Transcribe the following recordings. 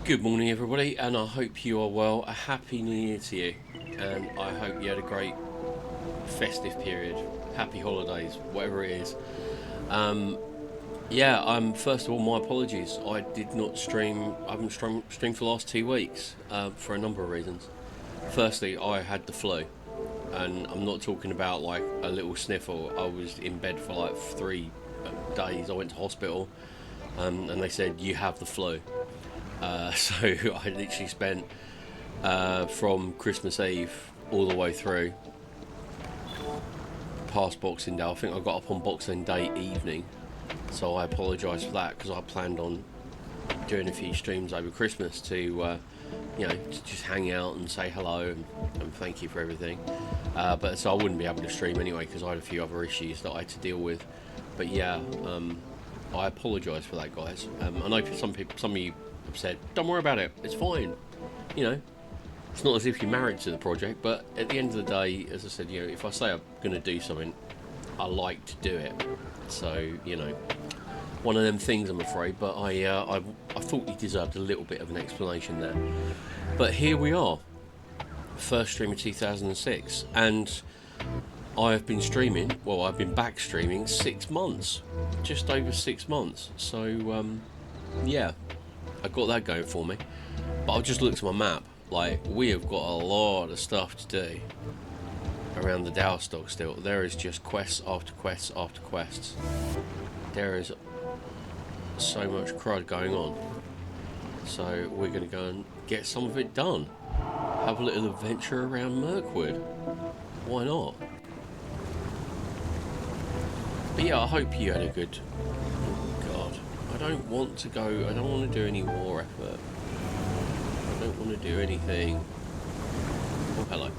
Good morning, everybody, and I hope you are well. A happy new year to you, and I hope you had a great festive period. Happy holidays, whatever it is. Um, First of all, my apologies. I did not stream. I haven't streamed for the last 2 weeks for a number of reasons. Firstly, I had the flu, and I'm not talking about like a little sniffle. I was in bed for like 3 days. I went to hospital, and they said you have the flu. So I literally spent from Christmas Eve all the way through past Boxing Day. I think I got up on Boxing Day evening, so I apologise for that because I planned on doing a few streams over Christmas to to just hang out and say hello and thank you for everything. But so I wouldn't be able to stream anyway because I had a few other issues that I had to deal with. But I apologise for that, guys. I know some of you have said, don't worry about it, it's fine. It's not as if you're married to the project, but at the end of the day, as I said, if I say I'm going to do something, I like to do it. So, one of them things, I'm afraid, but I thought you deserved a little bit of an explanation there. But here we are, first stream of 2006, and I've been streaming, I've been back streaming 6 months, just over 6 months, so I got that going for me. But I've just looked at my map, like, we have got a lot of stuff to do around the Dowstock still. There is just quests after quests after quests. There is so much crud going on, so we're going to go and get some of it done. Have a little adventure around Mirkwood. Why not? But yeah, I hope you had a good... Oh God, I don't want to do any war effort. I don't want to do anything. Oh, hello.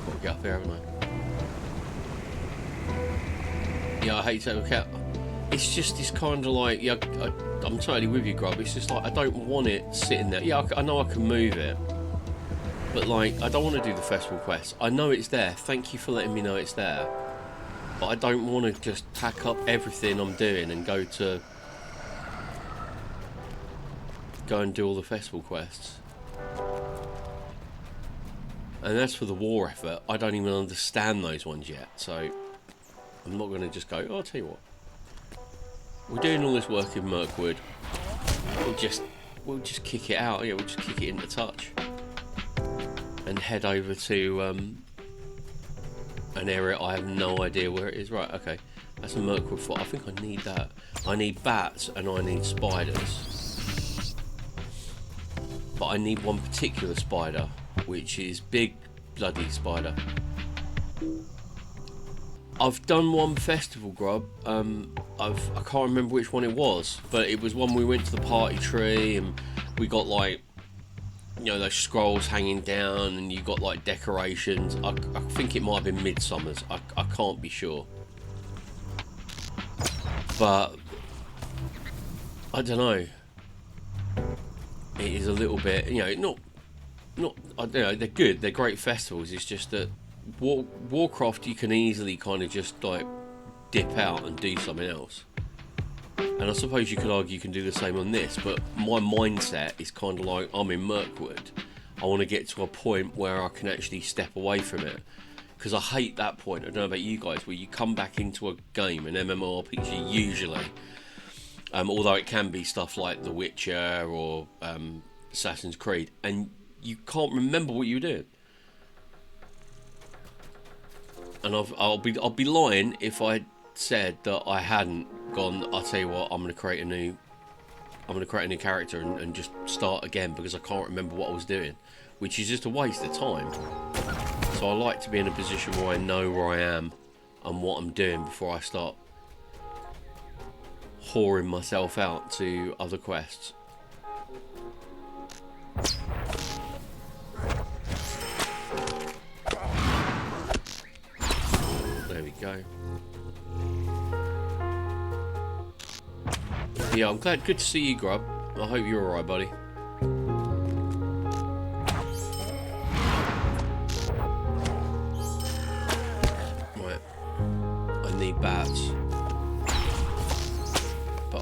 Got to get up here, haven't I? Yeah, I hate to look out. It's just this kind of like, I'm totally with you, Grub. It's just like, I don't want it sitting there. Yeah, I know I can move it, but like, I don't want to do the festival quest. I know it's there. Thank you for letting me know it's there. But I don't want to just pack up everything I'm doing and go and do all the festival quests. And as for the war effort, I don't even understand those ones yet. So I'm not going to just go, I'll tell you what. We're doing all this work in Mirkwood. We'll just kick it out. Yeah, we'll just kick it into touch and head over to an area I have no idea where it is. Right, okay, that's a Mirkwood fort. I think I need that. I need bats and I need spiders, but I need one particular spider, which is big bloody spider. I've done one festival, Grub. I can't remember which one it was, but it was one we went to the party tree and we got like, those scrolls hanging down and you got like decorations. I think it might have been Midsummer's. I can't be sure. But I don't know. It is a little bit, not. I don't know. They're good. They're great festivals. It's just that Warcraft, you can easily kind of just like dip out and do something else. And I suppose you could argue you can do the same on this, but my mindset is kind of like, I'm in Mirkwood. I want to get to a point where I can actually step away from it. Because I hate that point, I don't know about you guys, where you come back into a game, an MMORPG usually, although it can be stuff like The Witcher or Assassin's Creed, and you can't remember what you were doing. And I'll be lying if I said that I hadn't gone, I'll tell you what, I'm going to create a new character and just start again because I can't remember what I was doing, which is just a waste of time. So I like to be in a position where I know where I am and what I'm doing before I start whoring myself out to other quests. There we go. Yeah, I'm glad. Good to see you, Grub. I hope you're alright, buddy.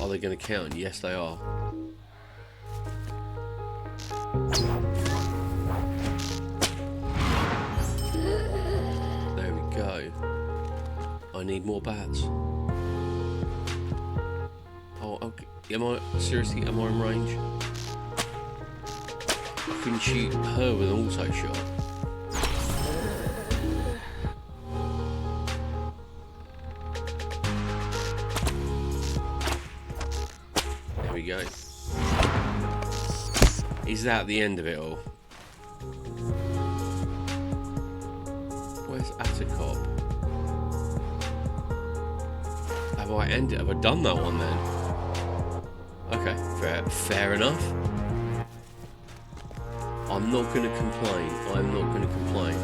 Are they going to count? Yes, they are. There we go. I need more bats. Oh, okay. Am I seriously? Am I in range? I couldn't shoot her with an auto shot. There we go. Is that the end of it all? Where's Atacop? Have I ended? Have I done that one then? Okay, fair enough. I'm not going to complain. I'm not going to complain.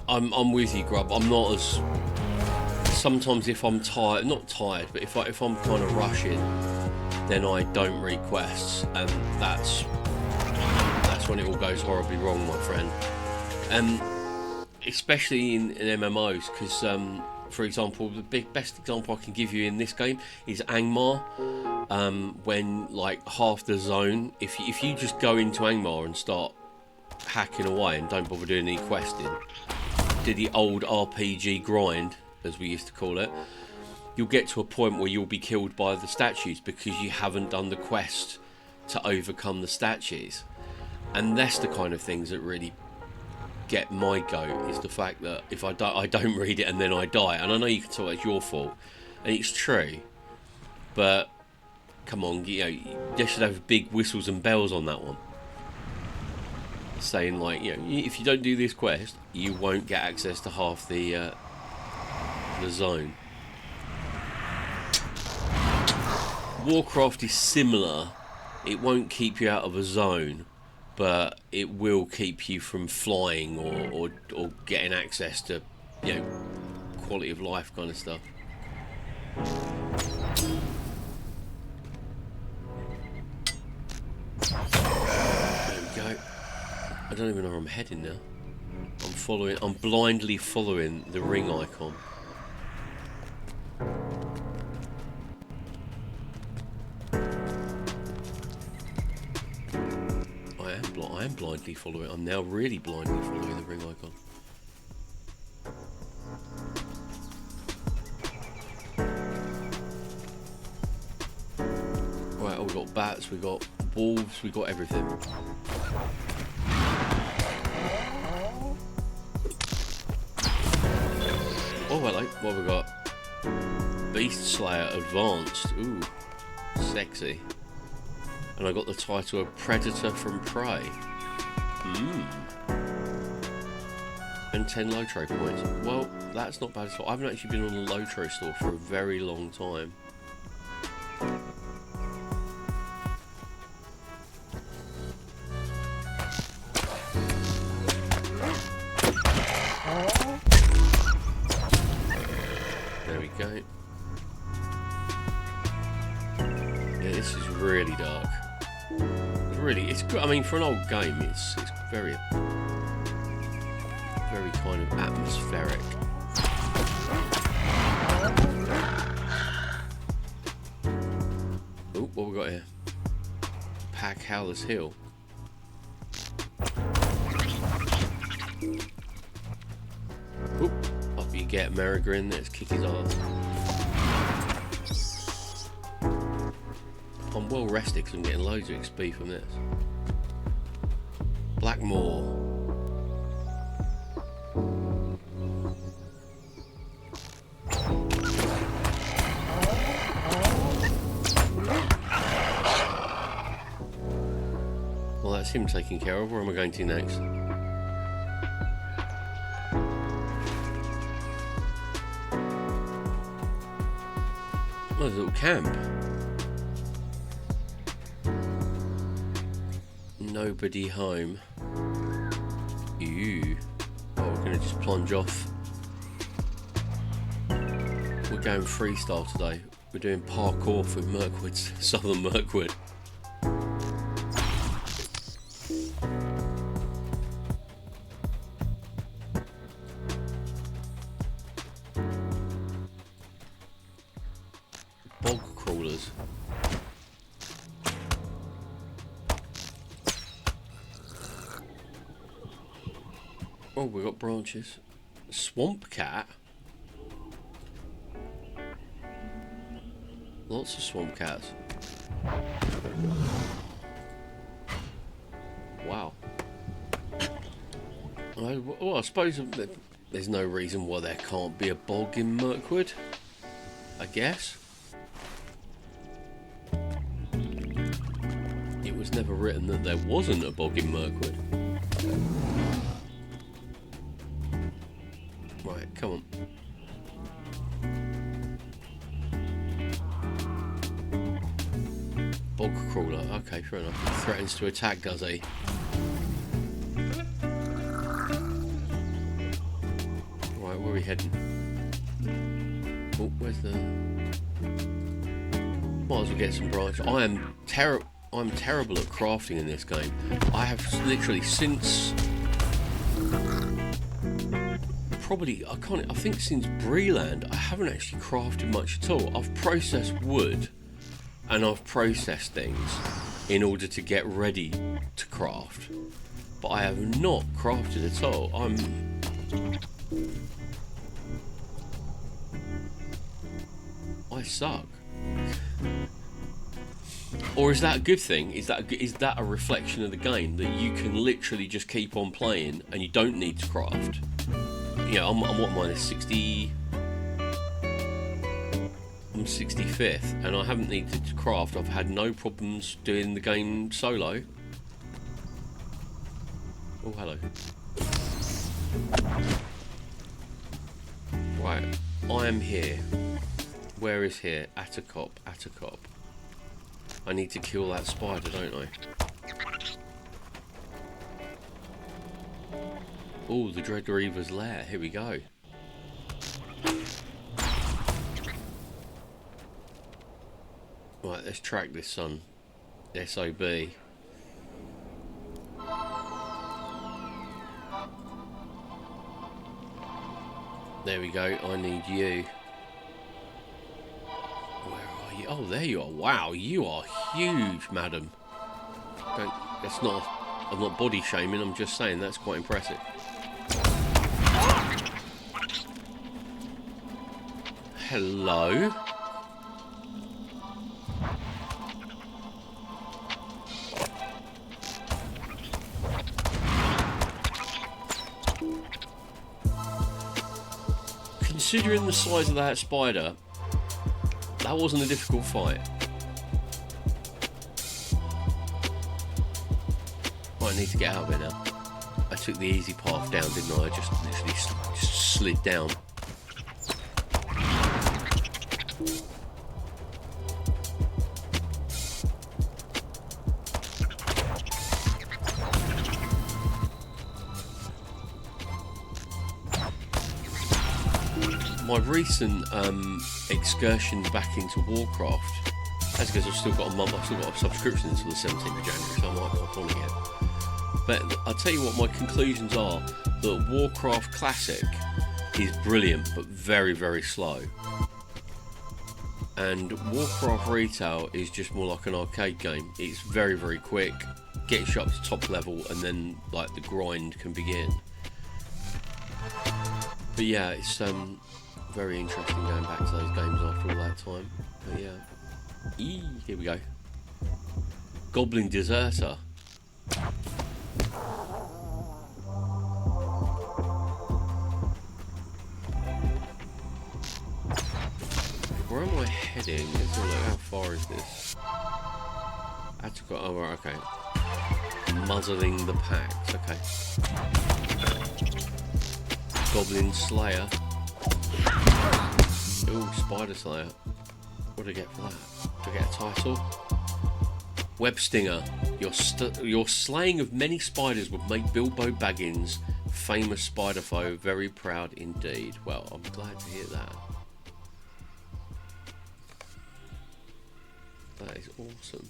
I'm with you, Grub. I'm not as... Sometimes if I'm tired, not tired, but if I'm kind of rushing, then I don't read quests, and that's when it all goes horribly wrong, my friend. Especially in MMOs, because for example, the best example I can give you in this game is Angmar. When like half the zone, if you just go into Angmar and start hacking away and don't bother doing any questing, do the old RPG grind, as we used to call it, you'll get to a point where you'll be killed by the statues because you haven't done the quest to overcome the statues. And that's the kind of things that really get my goat, is the fact that if I don't read it and then I die. And I know you can tell it's your fault, and it's true, but come on, you know, they should have big whistles and bells on that one, saying like, you know, if you don't do this quest, you won't get access to half the zone. Warcraft is similar. It won't keep you out of a zone, but it will keep you from flying or getting access to, you know, quality of life kind of stuff. There we go. I don't even know where I'm heading now. I'm blindly following the ring icon. I am blindly following. I'm now really blindly following the ring icon. Right, we've got bats, we've got wolves, we've got everything. Oh, hello. What have we got? Beast Slayer Advanced. Ooh, sexy. And I got the title of Predator from Prey. And 10 Lotro points. Well, that's not bad at all. I haven't actually been on a Lotro store for a very long time. There we go. Yeah, this is really dark. It's good. I mean, for an old game, it's very kind of atmospheric. Oh, what we got here? Pack Howler's Hill. Oop, up you get, Merigrin. Let's kick his ass. I'm well rested because I'm getting loads of XP from this. Blackmore. Well, that's him taken care of. Where am I going to next? Oh, there's a little camp. Nobody home. Ew. Oh, we're going to just plunge off. We're going freestyle today. We're doing parkour for Mirkwood, Southern Mirkwood. Oh, we got branches. Swamp cat. Lots of swamp cats. Wow. Well, I suppose there's no reason why there can't be a bog in Mirkwood, I guess. It was never written that there wasn't a bog in Mirkwood. Right, come on. Bog crawler, okay, fair enough. He threatens to attack, does he? Right, where are we heading? Oh, where's the... Might as well get some branch. I'm terrible at crafting in this game. I have literally since... I think since Breland, I haven't actually crafted much at all. I've processed wood and I've processed things in order to get ready to craft, but I have not crafted at all. I suck. Or is that a good thing? Is that a reflection of the game, that you can literally just keep on playing and you don't need to craft? You know, I'm what, minus 60. I'm 65th, and I haven't needed to craft. I've had no problems doing the game solo. Oh, hello. Right, I am here. Where is here? Atacop. I need to kill that spider, don't I? Oh, the Dread Reaver's lair. Here we go. Right, let's track this son. SOB. There we go. I need you. Where are you? Oh, there you are. Wow, you are huge, madam. That's not... I'm not body shaming, I'm just saying that's quite impressive. Hello? Considering the size of that spider, that wasn't a difficult fight. I need to get out of it now. I took the easy path down, didn't I? I just literally just slid down. My recent excursions back into Warcraft, that's because I've still got a subscription until the 17th of January, so I might pop on again. But I'll tell you what my conclusions are, that Warcraft Classic is brilliant but very, very slow. And Warcraft Retail is just more like an arcade game. It's very, very quick, gets you up to top level, and then like the grind can begin. But yeah, it's very interesting going back to those games after all that time. But yeah. Here we go. Goblin Deserter. Where am I heading? Let's have a look. How far is this? Oh, right, okay. Muzzling the packs, okay. Goblin Slayer. Ooh, Spider Slayer. What do I get for that? Do I get a title? Web Stinger. Your slaying of many spiders would make Bilbo Baggins, famous spider foe, very proud indeed. Well, I'm glad to hear that. That is awesome.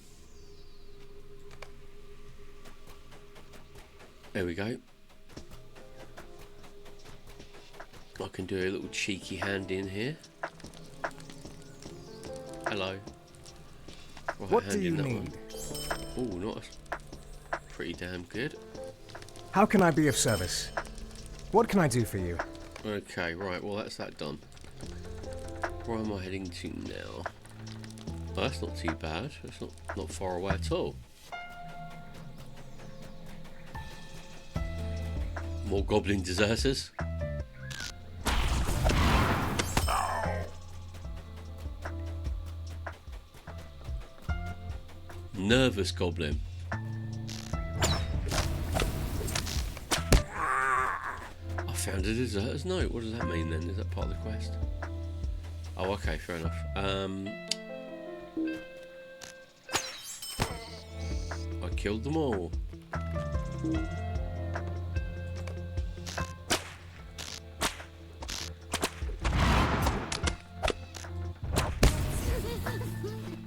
There we go. I can do a little cheeky hand in here. Hello. Right, what do you need? Oh, nice. Pretty damn good. How can I be of service? What can I do for you? Okay, right, well that's that done. Where am I heading to now? Oh, that's not too bad. It's not far away at all. More goblin deserters. Nervous goblin. I found a deserter's note. What does that mean then? Is that part of the quest? Oh, okay, fair enough. I killed them all.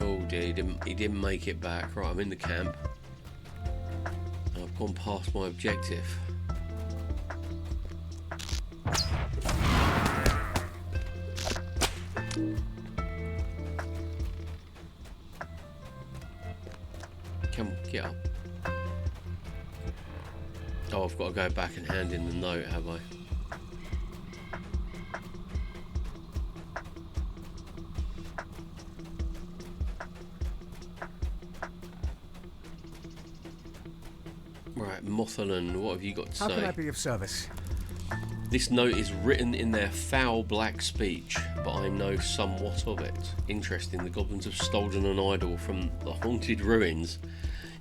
Oh dear, he didn't make it back. Right, I'm in the camp. I've gone past my objective. Come on, get up. Oh, I've got to go back and hand in the note, have I? Right, Mothalan, what have you got to say? How can I be of service? This note is written in their foul black speech, but I know somewhat of it. Interesting, the goblins have stolen an idol from the haunted ruins.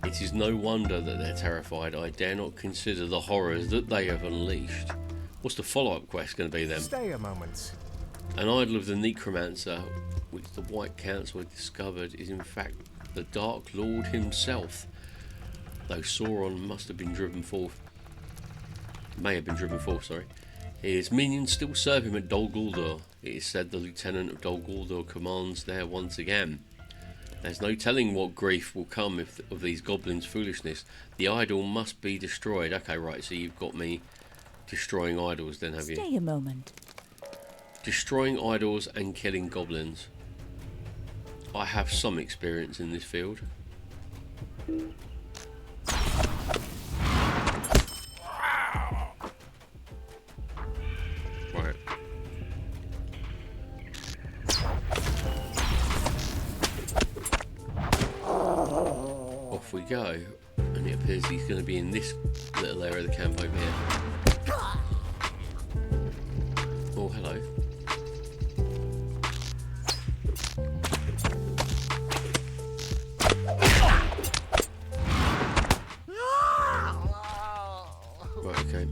It is no wonder that they're terrified. I dare not consider the horrors that they have unleashed. What's the follow-up quest going to be then? Stay a moment. An idol of the necromancer, which the White Council had discovered, is in fact the Dark Lord himself. Though Sauron must have been driven forth. May have been driven forth, sorry. His minions still serve him at Dol Guldur. It is said the Lieutenant of Dol Guldur commands there once again. There's no telling what grief will come of these goblins' foolishness. The idol must be destroyed. Okay, right, so you've got me destroying idols then, have you? Stay a moment. Destroying idols and killing goblins. I have some experience in this field. Right. Off we go. And it appears he's going to be in this little area of the camp over here. Oh, hello. Right, okay.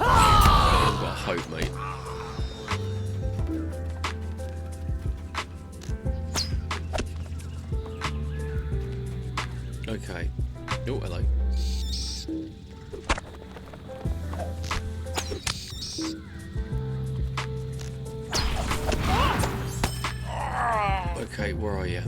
I've got hope, mate. Okay. Oh, hello. Okay, where are you?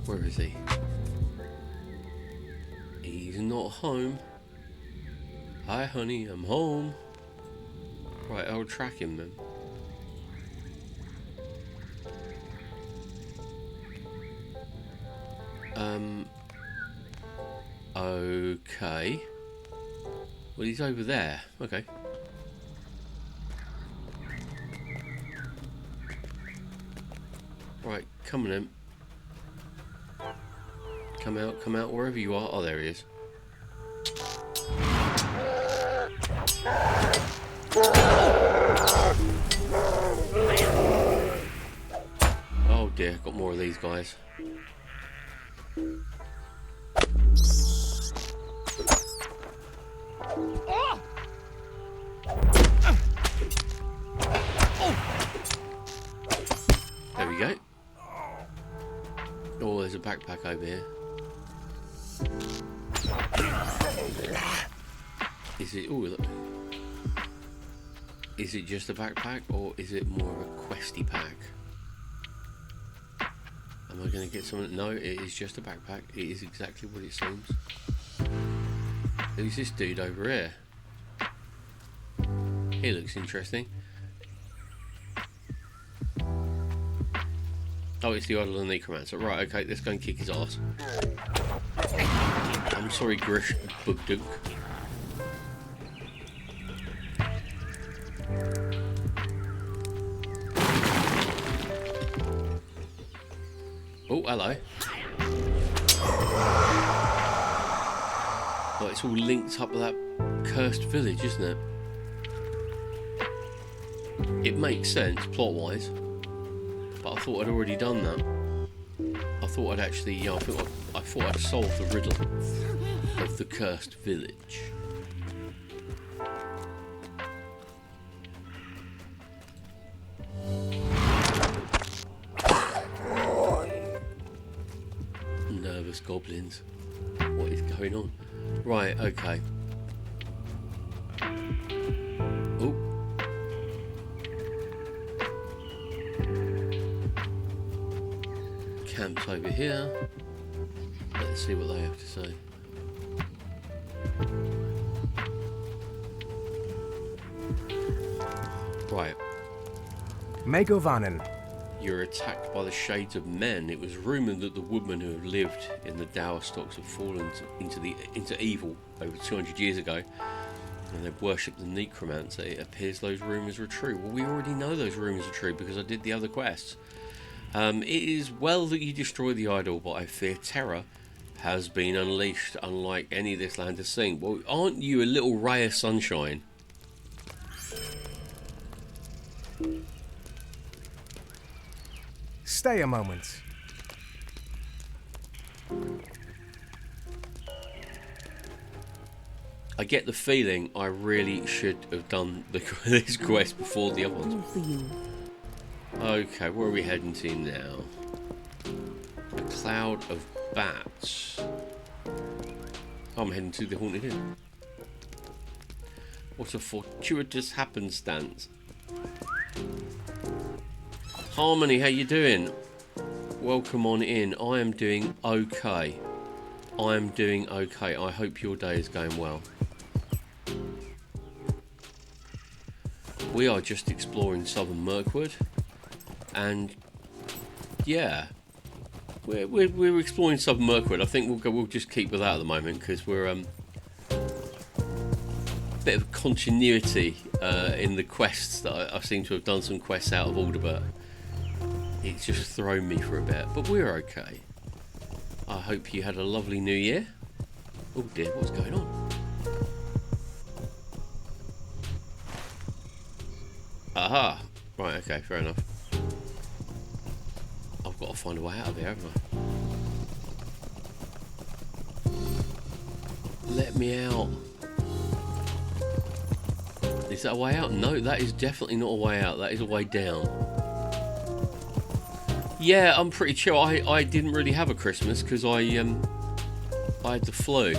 Where is he? He's not home. Hi, honey, I'm home. Right, I'll track him then. Okay. Well, he's over there. Okay. Right, come on in. Come out, wherever you are. Oh, there he is. Oh dear, got more of these guys. There we go. Oh, there's a backpack over here. Is it? Oh, look. Is it just a backpack, or is it more of a questy pack? Am I going to get something? No, it is just a backpack. It is exactly what it seems. Who's this dude over here? He looks interesting. Oh, it's the idol of the necromancer. Right, okay, let's go and kick his ass. I'm sorry, Grish Bugduk. Oh, hello. Oh, it's all linked up with that cursed village, isn't it? It makes sense, plot-wise. But I thought I'd already done that. I thought I'd actually, I thought I'd solved the riddle of the cursed village. Nervous goblins. What is going on? Right, okay. Oh. Camp's over here. Let's see what they have to say. Right. Megovanen. You're attacked by the shades of men. It was rumoured that the woodmen who have lived in the dower stocks have fallen into evil over 200 years ago, and they've worshipped the necromancer. It appears those rumours are true. Well, we already know those rumours are true because I did the other quests. It is well that you destroy the idol, but I fear terror has been unleashed, unlike any this land has seen. Well, aren't you a little ray of sunshine? Stay a moment. I get the feeling I really should have done this quest before the other ones. Okay, where are we heading to now? A cloud of bats. I'm heading to the Haunted Inn. What a fortuitous happenstance. Harmony, how you doing? Welcome on in. I am doing okay. I am doing okay. I hope your day is going well. We are just exploring southern Mirkwood, and yeah, we're exploring southern Mirkwood. I think we'll just keep with that at the moment because we're bit of continuity in the quests that I seem to have done some quests out of order, but it's just thrown me for a bit. But we're okay. I hope you had a lovely New Year. Oh dear, what's going on? Aha! Right, okay, fair enough. I've got to find a way out of here, haven't I? Let me out. Is that a way out? No, that is definitely not a way out. That is a way down. Yeah, I'm pretty chill. I didn't really have a Christmas because I had the flu,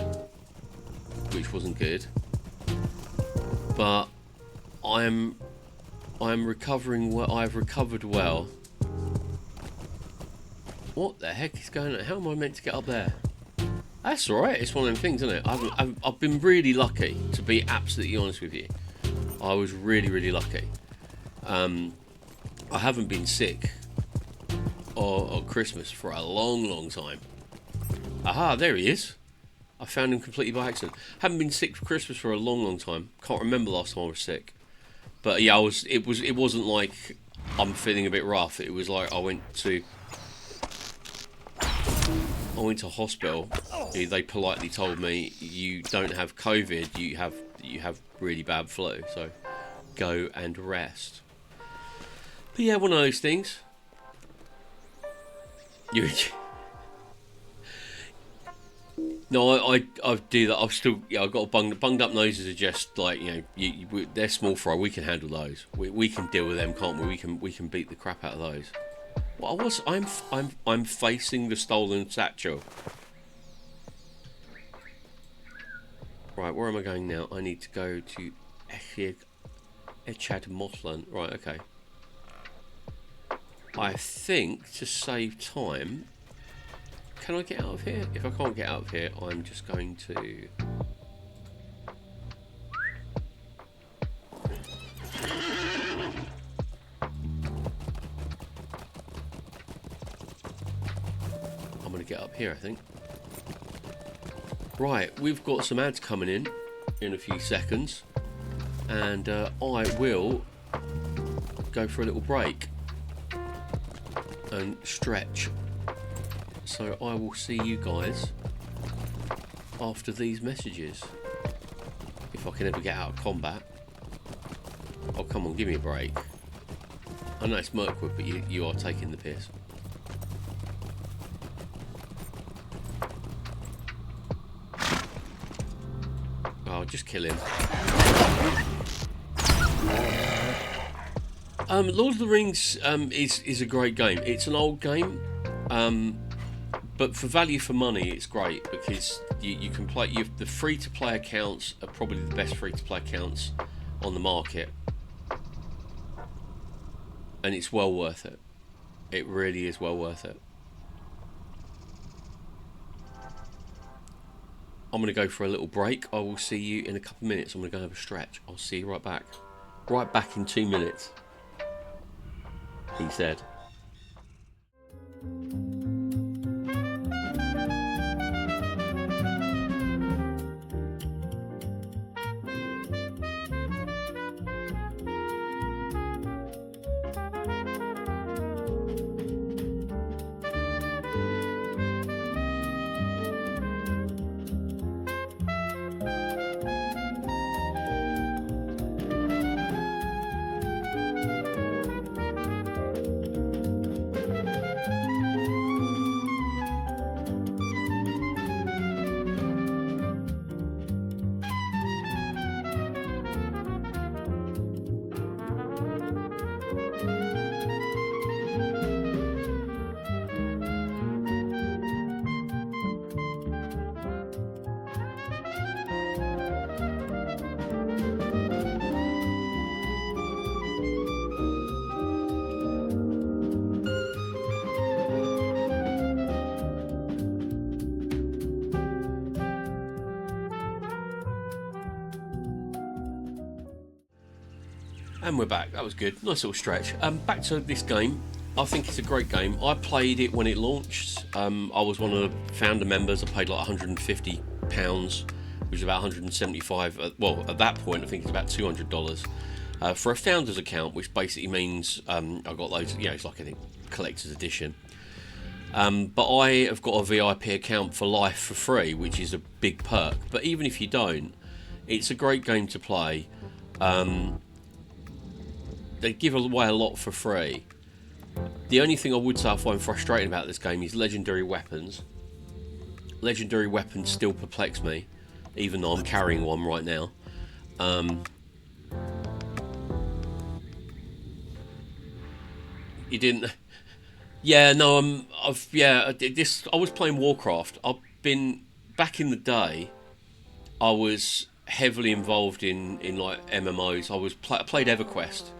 which wasn't good. But I'm recovering well. I've recovered well. What the heck is going on? How am I meant to get up there? That's alright. It's one of them things, isn't it? I've been really lucky, to be absolutely honest with you. I was really lucky. I haven't been sick or Christmas for a long time. Aha, there he is. I found him completely by accident. Haven't been sick for Christmas for a long time. Can't remember the last time I was sick. But yeah, it wasn't like I'm feeling a bit rough. It was like I went to hospital. They politely told me you don't have COVID, you have really bad flu, so go and rest. But yeah, one of those things. No, I do that. I've still, yeah, I've got bunged up noses are just like, you know, they're small fry. We can handle those. We can deal with them, can't we? We can beat the crap out of those. What I'm facing the stolen satchel. Right, where am I going now? I need to go to Echad Mothlan. Right, okay. I think to save time, can I get out of here? If I can't get out of here, I'm just going to... I'm going to get up here, I think. Right, we've got some ads coming in a few seconds. And I will go for a little break and stretch. So I will see you guys after these messages. If I can ever get out of combat. Oh, come on, give me a break. I know it's Mirkwood, but you are taking the piss. Oh, just kill him. Lord of the Rings is a great game. It's an old game, but for value for money, it's great because you can play. The free-to-play accounts are probably the best free-to-play accounts on the market, and it's well worth it. It really is well worth it. I'm going to go for a little break. I will see you in a couple of minutes. I'm going to go have a stretch. I'll see you right back. Right back in 2 minutes. He said. And we're back. That was good. Nice little stretch. Back to this game. I think it's a great game. I played it when it launched. I was one of the founder members. I paid like £150, which is about 175. Well, at that point, I think it's about $200 for a founder's account, which basically means I got loads. It's like a collector's edition. But I have got a VIP account for life for free, which is a big perk. But even if you don't, it's a great game to play. They give away a lot for free. The only thing I would say I find frustrating about this game is legendary weapons. Legendary weapons still perplex me, even though I'm carrying one right now. You didn't... Yeah, no, I was playing Warcraft. I've been... Back in the day, I was heavily involved in like MMOs. I played EverQuest.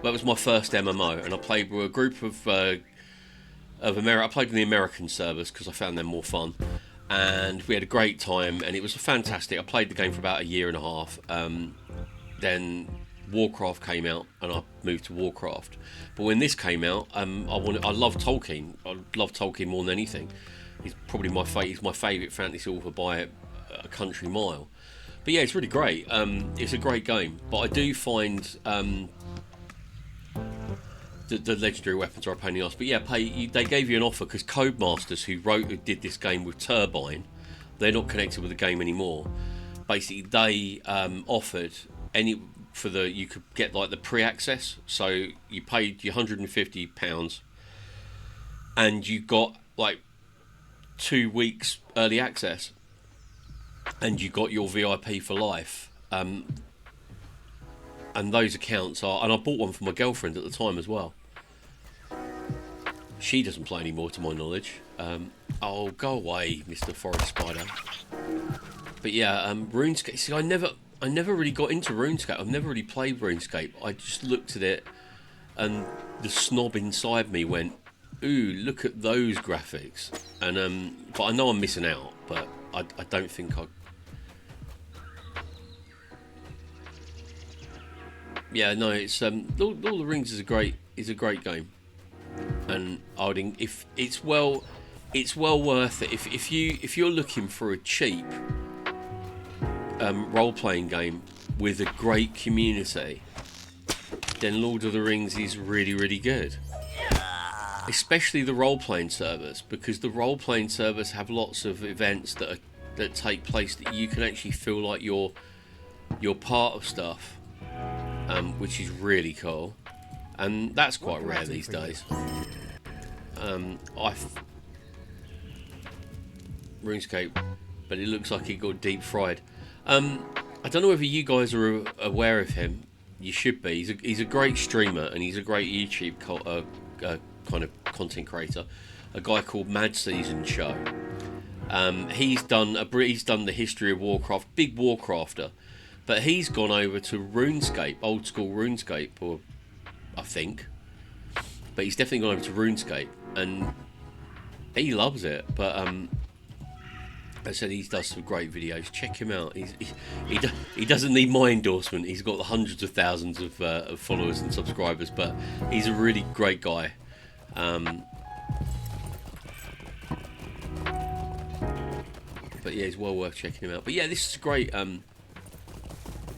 That was my first MMO, and I played with a group of I played in the American servers because I found them more fun, and we had a great time, and it was fantastic. I played the game for about a year and a half. Then Warcraft came out, and I moved to Warcraft. But when this came out, I love Tolkien. I love Tolkien more than anything. He's probably he's my favourite fantasy author by a country mile. But yeah, it's really great. It's a great game, but I do find the legendary weapons are a pain in the arse. But yeah, they gave you an offer because Codemasters, who did this game with Turbine, they're not connected with the game anymore. Basically, they offered you could get like the pre-access. So you paid your £150, and you got like 2 weeks early access, and you got your VIP for life. And those accounts are... And I bought one for my girlfriend at the time as well. She doesn't play anymore, to my knowledge. Oh, go away, Mr. Forest Spider. But yeah, RuneScape... See, I never really got into RuneScape. I've never really played RuneScape. I just looked at it and the snob inside me went, "Ooh, look at those graphics." And but I know I'm missing out, but I don't think I. Yeah, no, it's Lord of the Rings is a great game, and I would if it's well worth it if you're looking for a cheap role playing game with a great community, then Lord of the Rings is really good. Especially the role playing servers, because the role playing servers have lots of events that take place that you can actually feel like you're part of stuff, which is really cool, and that's quite rare these days. RuneScape, but it looks like it got deep fried. I don't know whether you guys are aware of him. You should be. He's a great streamer, and he's a great YouTube kind of content creator. A guy called Mad Season Show. He's done the history of Warcraft, big Warcrafter, but he's gone over to RuneScape, old school RuneScape, or I think. But he's definitely gone over to RuneScape, and he loves it. But I said he does some great videos. Check him out. He doesn't need my endorsement. He's got hundreds of thousands of followers and subscribers, but he's a really great guy. But yeah, it's well worth checking him out. But yeah, this is great.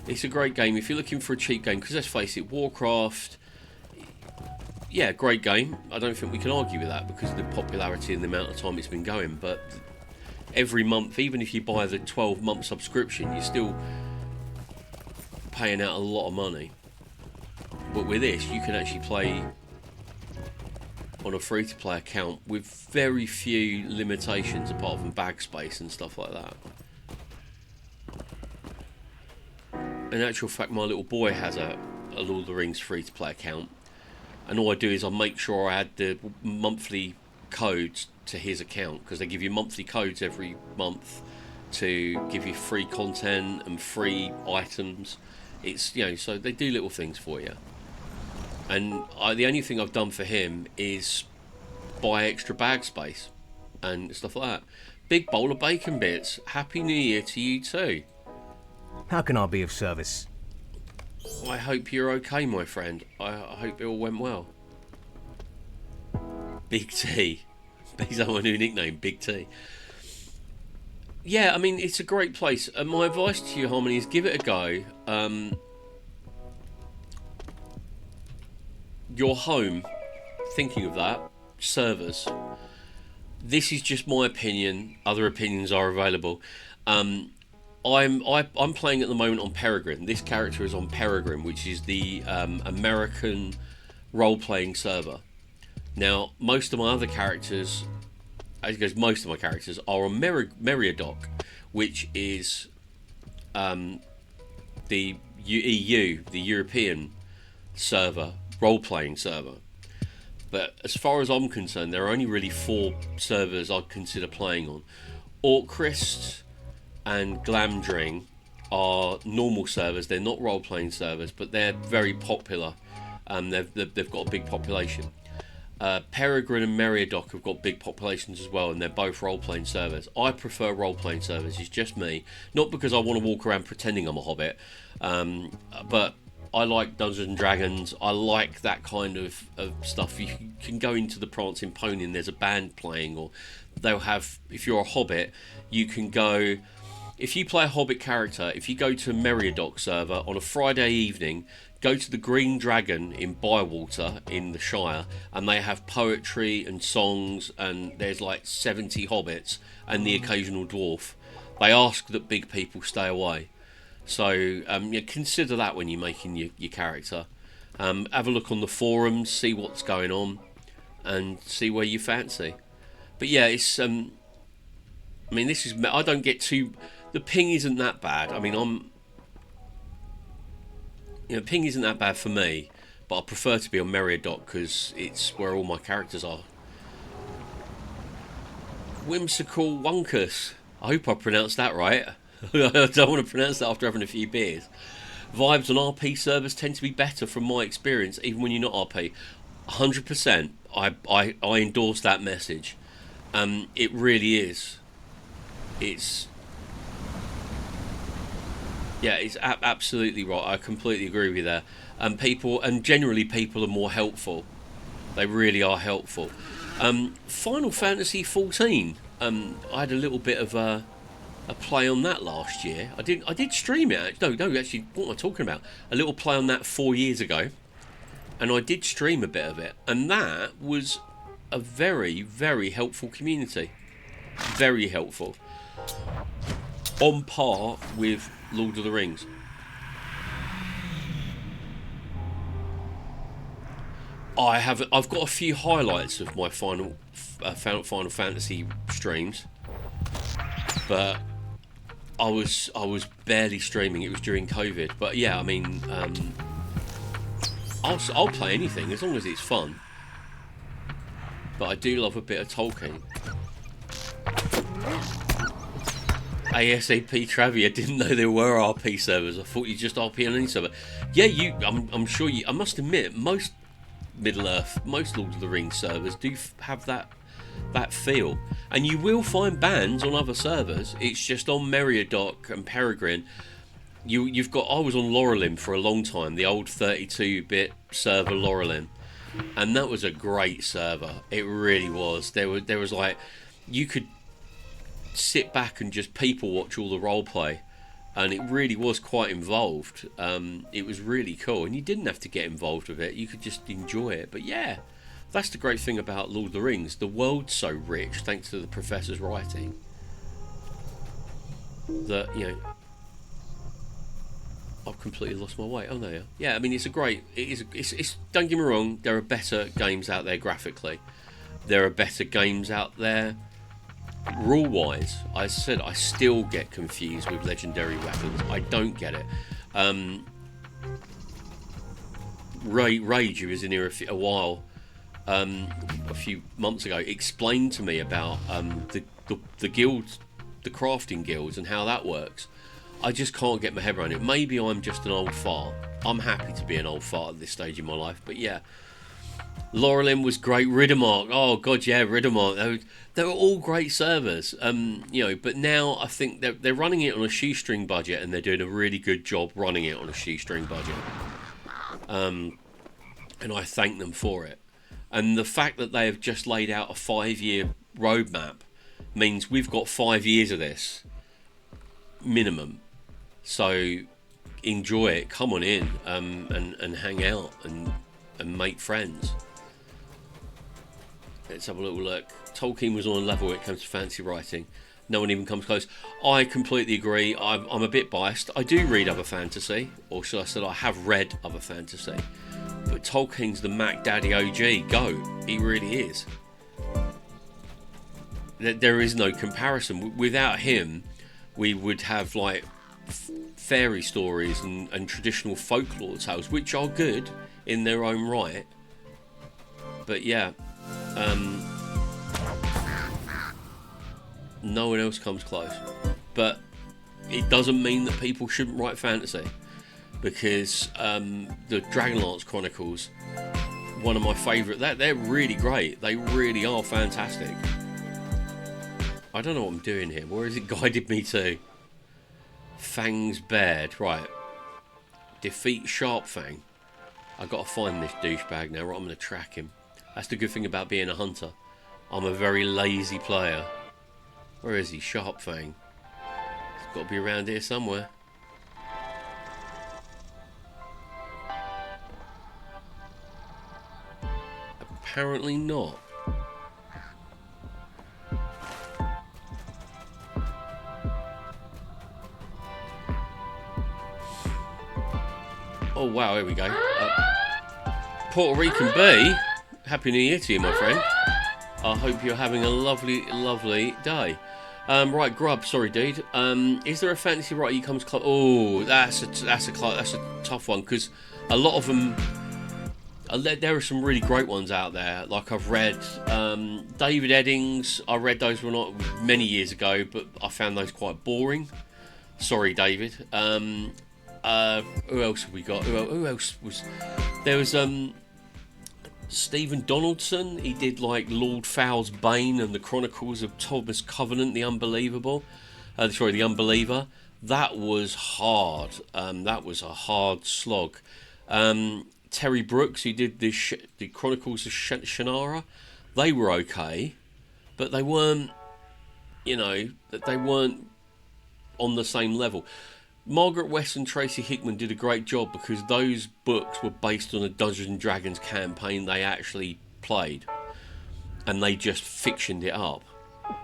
It's a great game if you're looking for a cheap game, because let's face it, Warcraft, yeah, great game. I don't think we can argue with that because of the popularity and the amount of time it's been going. But every month, even if you buy the 12-month subscription, you're still paying out a lot of money. But with this, you can actually play on a free-to-play account with very few limitations apart from bag space and stuff like that. In actual fact, my little boy has a Lord of the Rings free-to-play account, and all I do is I make sure I add the monthly codes to his account, because they give you monthly codes every month to give you free content and free items. It's, you know, so they do little things for you. And the only thing I've done for him is buy extra bag space and stuff like that. Big bowl of bacon bits. Happy New Year to you too. How can I be of service? I hope you're okay, my friend. I hope it all went well. Big T. He's our new nickname, Big T. Yeah, I mean, it's a great place. My advice to you, Harmony, is give it a go. Your home, thinking of that, servers. This is just my opinion. Other opinions are available. I'm playing at the moment on Peregrine. This character is on Peregrine, which is the American role-playing server. Now, most of my other characters, as goes, most of my characters are on Meriadoc, which is the EU, the European server, role-playing server. But as far as I'm concerned, there are only really 4 servers I'd consider playing on. Orcrist and Glamdring are normal servers. They're not role-playing servers, but they're very popular. They've got a big population. Peregrine and Meriadoc have got big populations as well, and they're both role-playing servers. I prefer role-playing servers. It's just me. Not because I want to walk around pretending I'm a hobbit, but I like Dungeons and Dragons. I like that kind of stuff. You can go into the Prancing Pony and there's a band playing, or they'll have, if you're a hobbit, you can go, if you play a hobbit character, if you go to a Meriadoc server on a Friday evening, go to the Green Dragon in Bywater in the Shire, and they have poetry and songs, and there's like 70 hobbits and the occasional dwarf. They ask that big people stay away. So yeah, consider that when you're making your character. Have a look on the forums, see what's going on, and see where you fancy. But yeah, it's I mean, this is, I don't get too, the ping isn't that bad. I mean, ping isn't that bad for me, but I prefer to be on Meriadoc because it's where all my characters are. Whimsical Wunkus. I hope I pronounced that right. I don't want to pronounce that after having a few beers. Vibes on RP servers tend to be better from my experience, even when you're not RP. 100%. I endorse that message. It really is. It's absolutely right. I completely agree with you there. Generally people are more helpful. They really are helpful. Final Fantasy 14. I had a little bit of a play on that last year. I did stream it. No, actually, what am I talking about? A little play on that 4 years ago, and I did stream a bit of it, and that was a very, very helpful community. Very helpful. On par with Lord of the Rings. I've got a few highlights of my Final Fantasy streams, but I was barely streaming. It was during COVID, but yeah, I mean, I'll play anything as long as it's fun. But I do love a bit of Tolkien. ASAP Travi, I didn't know there were RP servers. I thought you just RP on any server. Yeah, I'm sure you. I must admit, most Middle Earth, most Lord of the Rings servers do have that feel, and you will find bands on other servers. It's just on Meriadoc and Peregrine. You've got. I was on Laurelin for a long time, the old 32-bit server Laurelin, and that was a great server. It really was. There was like, you could sit back and just people watch all the role play, and it really was quite involved. It was really cool, and you didn't have to get involved with it. You could just enjoy it. But yeah, that's the great thing about Lord of the Rings. The world's so rich thanks to the professor's writing that, you know, I've completely lost my way. Oh no, yeah. I mean, it's don't get me wrong. There are better games out there graphically. There are better games out there rule-wise. I said I still get confused with legendary weapons. I don't get it. Rage, who was in here a while, a few months ago, explained to me about the guilds, the crafting guilds, and how that works. I just can't get my head around it. Maybe I'm just an old fart. I'm happy to be an old fart at this stage in my life, but yeah. Laurelin was great. Riddermark, oh god, yeah, Riddermark. They were all great servers, you know. But now I think they're running it on a shoestring budget, and they're doing a really good job running it on a shoestring budget. And I thank them for it. And the fact that they have just laid out a 5-year roadmap means we've got 5 years of this minimum. So enjoy it. Come on in, and hang out and make friends. Let's have a little look. Tolkien was on a level when it comes to fantasy writing. No one even comes close. I completely agree. I'm a bit biased. I do read other fantasy, or should I say I have read other fantasy. But Tolkien's the Mac Daddy OG. Go. He really is. There is no comparison. Without him, we would have like fairy stories and traditional folklore tales, which are good in their own right. But yeah, no one else comes close. But it doesn't mean that people shouldn't write fantasy, because the Dragonlance Chronicles, one of my favourite, they're really great. They really are fantastic. I don't know what I'm doing here. Where has it guided me to? Fang's Baird. Right. Defeat Sharpfang. I've got to find this douchebag now. Right, I'm going to track him. That's the good thing about being a hunter. I'm a very lazy player. Where is he? Sharpfang. He's got to be around here somewhere. Apparently not. Oh wow, here we go. Puerto Rican B, Happy New Year to you, my friend. I hope you're having a lovely, lovely day. Right, Grub, sorry dude. Is there a fantasy writer you comes close? Oh, that's a tough one, because a lot of them, there are some really great ones out there. Like I've read David Eddings. I read those not many years ago, but I found those quite boring. Sorry, David. Who else have we got? Who else was there? Was Stephen Donaldson. He did like Lord Fowl's Bane and the Chronicles of Thomas Covenant, the Unbelievable. The Unbeliever. That was hard. That was a hard slog. Terry Brooks, who did the Chronicles of Shannara, they were okay, but they weren't, they weren't on the same level. Margaret West and Tracy Hickman did a great job because those books were based on a Dungeons and Dragons campaign they actually played, and they just fictioned it up.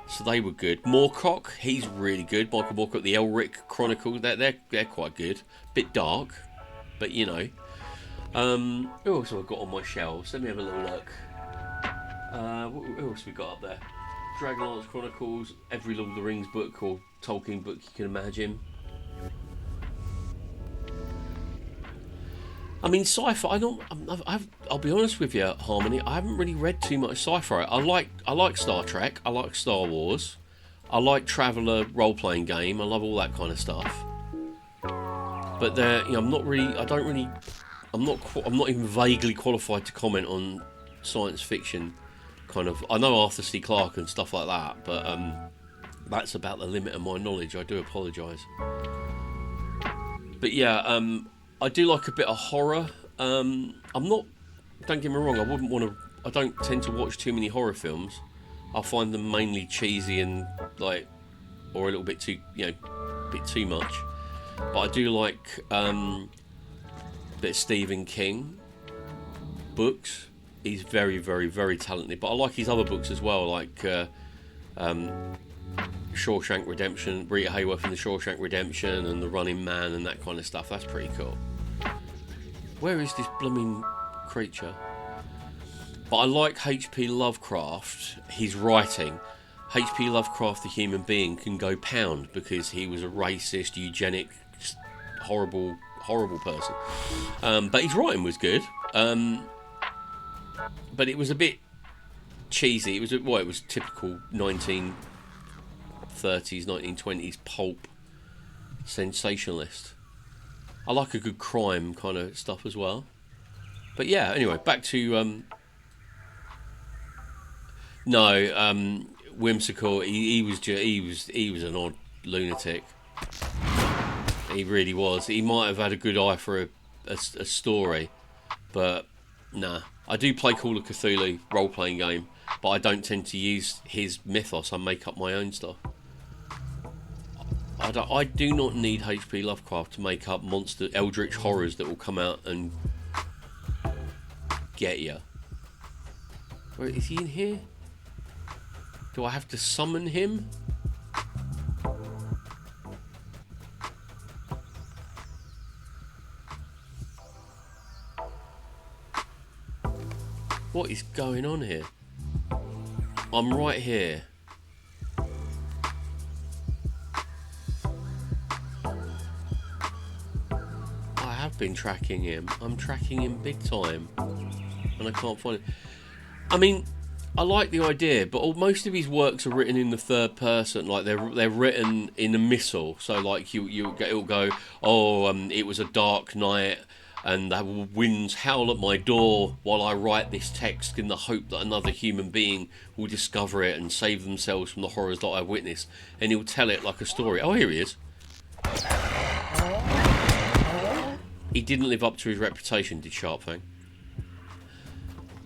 So they were good. Moorcock, he's really good. Michael Moorcock, the Elric Chronicle, they're quite good. Bit dark, but Who else have I got on my shelves? Let me have a little look. Who else have we got up there? Dragonlance Chronicles, every Lord of the Rings book or Tolkien book you can imagine. I mean, sci-fi. I'll be honest with you, Harmony. I haven't really read too much sci-fi. I like Star Trek. I like Star Wars. I like Traveller role-playing game. I love all that kind of stuff. But I'm not even vaguely qualified to comment on science fiction. Kind of. I know Arthur C. Clarke and stuff like that, but that's about the limit of my knowledge. I do apologise. But yeah. I do like a bit of horror. Don't get me wrong, I don't tend to watch too many horror films. I find them mainly cheesy and or a little bit too, bit too much. But I do like a bit of Stephen King books. He's very, very, very talented. But I like his other books as well, like Shawshank Redemption, Rita Hayworth and the Shawshank Redemption and The Running Man and that kind of stuff. That's pretty cool. Where is this blooming creature? But I like H.P. Lovecraft, his writing. H.P. Lovecraft, the human being, can go pound because he was a racist, eugenic, horrible, horrible person. But his writing was good. But it was a bit cheesy. It was typical 1930s, 1920s pulp sensationalist. I like a good crime kind of stuff as well. But yeah, anyway, back to Whimsical. He was an odd lunatic. He really was. He might have had a good eye for a story, but nah. I do play Call of Cthulhu role-playing game, but I don't tend to use his mythos. I make up my own stuff. I do not need H.P. Lovecraft to make up monster eldritch horrors that will come out and get you. Where is he in here? Do I have to summon him? What is going on here? I'm right here. Been tracking him. I'm tracking him big time, and I can't find it. I mean, I like the idea, but most of his works are written in the third person. Like they're written in a missile. So like it'll go, it was a dark night, and the winds howl at my door while I write this text in the hope that another human being will discover it and save themselves from the horrors that I witnessed. And he'll tell it like a story. Oh, here he is. He didn't live up to his reputation, did Sharpfang.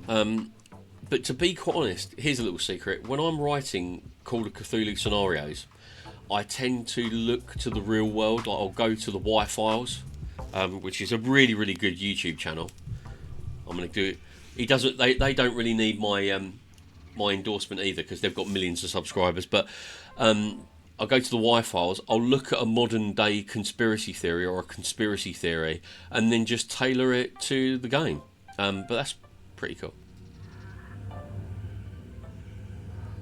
But to be quite honest, here's a little secret. When I'm writing Call of Cthulhu scenarios, I tend to look to the real world. Like I'll go to the Y-Files, which is a really, really good YouTube channel. I'm going to do it. He doesn't. They don't really need my my endorsement either because they've got millions of subscribers. But I'll go to the Y-Files, I'll look at a modern day conspiracy theory or a conspiracy theory and then just tailor it to the game. But that's pretty cool.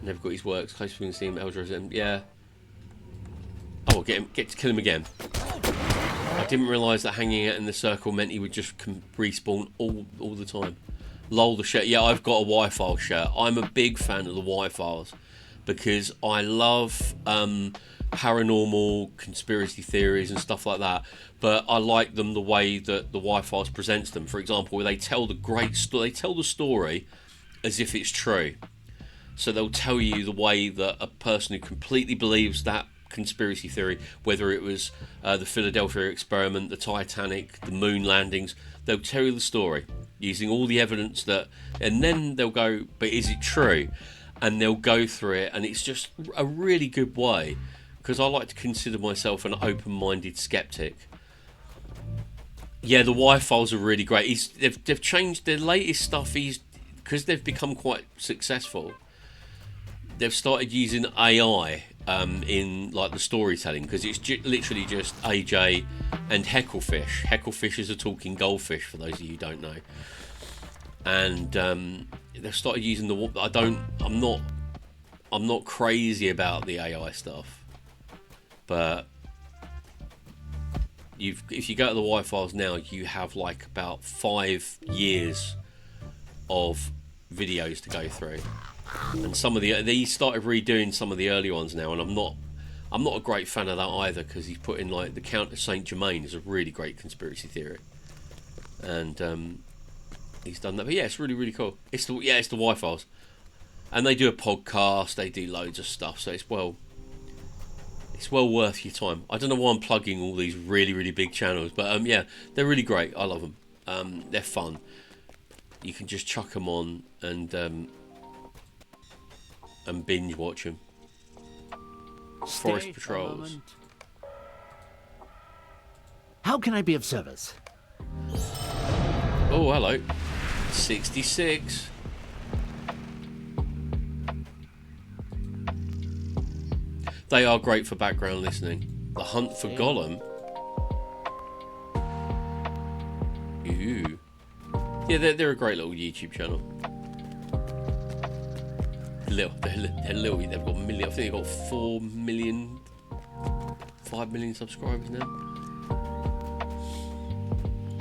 Never got his works, close to see him, Eldritch, yeah. Oh, get to kill him again. I didn't realise that hanging out in the circle meant he would just respawn all the time. Lol the shirt. Yeah, I've got a Y-File shirt. I'm a big fan of the Y-Files. because I love paranormal conspiracy theories and stuff like that, but I like them the way that the Y-Files presents them. For example, where they tell they tell the story as if it's true. So they'll tell you the way that a person who completely believes that conspiracy theory, whether it was the Philadelphia experiment, the Titanic, the moon landings, they'll tell you the story using all the evidence and then they'll go, but is it true? And they'll go through it, and it's just a really good way, because I like to consider myself an open-minded skeptic. Yeah, the Y-Files are really great. They've changed their latest stuff. Because they've become quite successful, they've started using AI in like the storytelling, because it's literally just AJ and Hecklefish. Hecklefish is a talking goldfish, for those of you who don't know. And they've started using I'm not crazy about the AI stuff, but if you go to the Y-Files now, you have like about 5 years of videos to go through, and they started redoing some of the early ones now, and I'm not a great fan of that either, because he's put in like the Count of Saint Germain is a really great conspiracy theory, and he's done that. But yeah, it's really, really cool. It's the Y-Files, and they do a podcast. They do loads of stuff, so it's well worth your time. I don't know why I'm plugging all these really, really big channels, but yeah, they're really great. I love them. They're fun. You can just chuck them on and binge watch them. Forest Patrols. How can I be of service? Oh, hello. 66. They are great for background listening. The Hunt for Gollum. Ooh. Yeah, they're a great little YouTube channel. They're little. They've got million. I think they've got 4 million, 5 million subscribers now.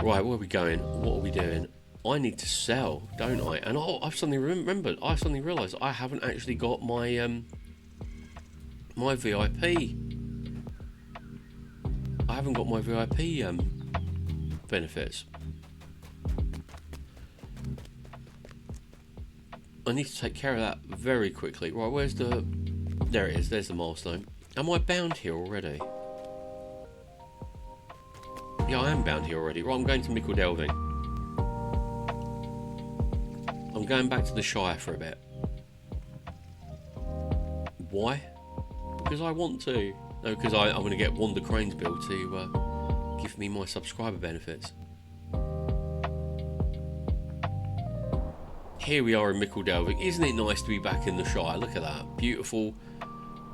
Right, where are we going? What are we doing? I need to sell, don't I? And I've suddenly remembered. I suddenly realised I haven't actually got my my VIP. I haven't got my VIP benefits. I need to take care of that very quickly. Right, where's the... There it is, there's the milestone. Am I bound here already? Yeah, I am bound here already. Right, I'm going to Mickle Delving. I'm going back to the Shire for a bit. Why? Because I want to. No, because I'm going to get Wanda Cranesbill to give me my subscriber benefits. Here we are in Mickle Delving. Isn't it nice to be back in the Shire? Look at that. Beautiful,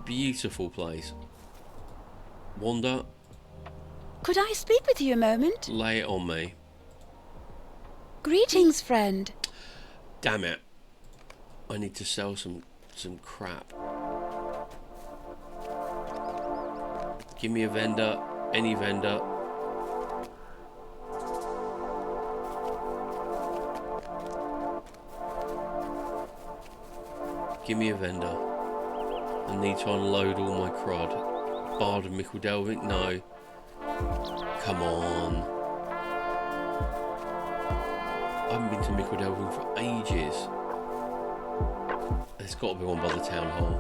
beautiful place. Wanda, could I speak with you a moment? lay it on me. Greetings, friend. Damn it. I need to sell some crap. Give me a vendor. Any vendor. Give me a vendor. I need to unload all my crud. Bard of Mickle Delving? No. Come on. I haven't been to Mickle Delving for ages. There's got to be one by the town hall.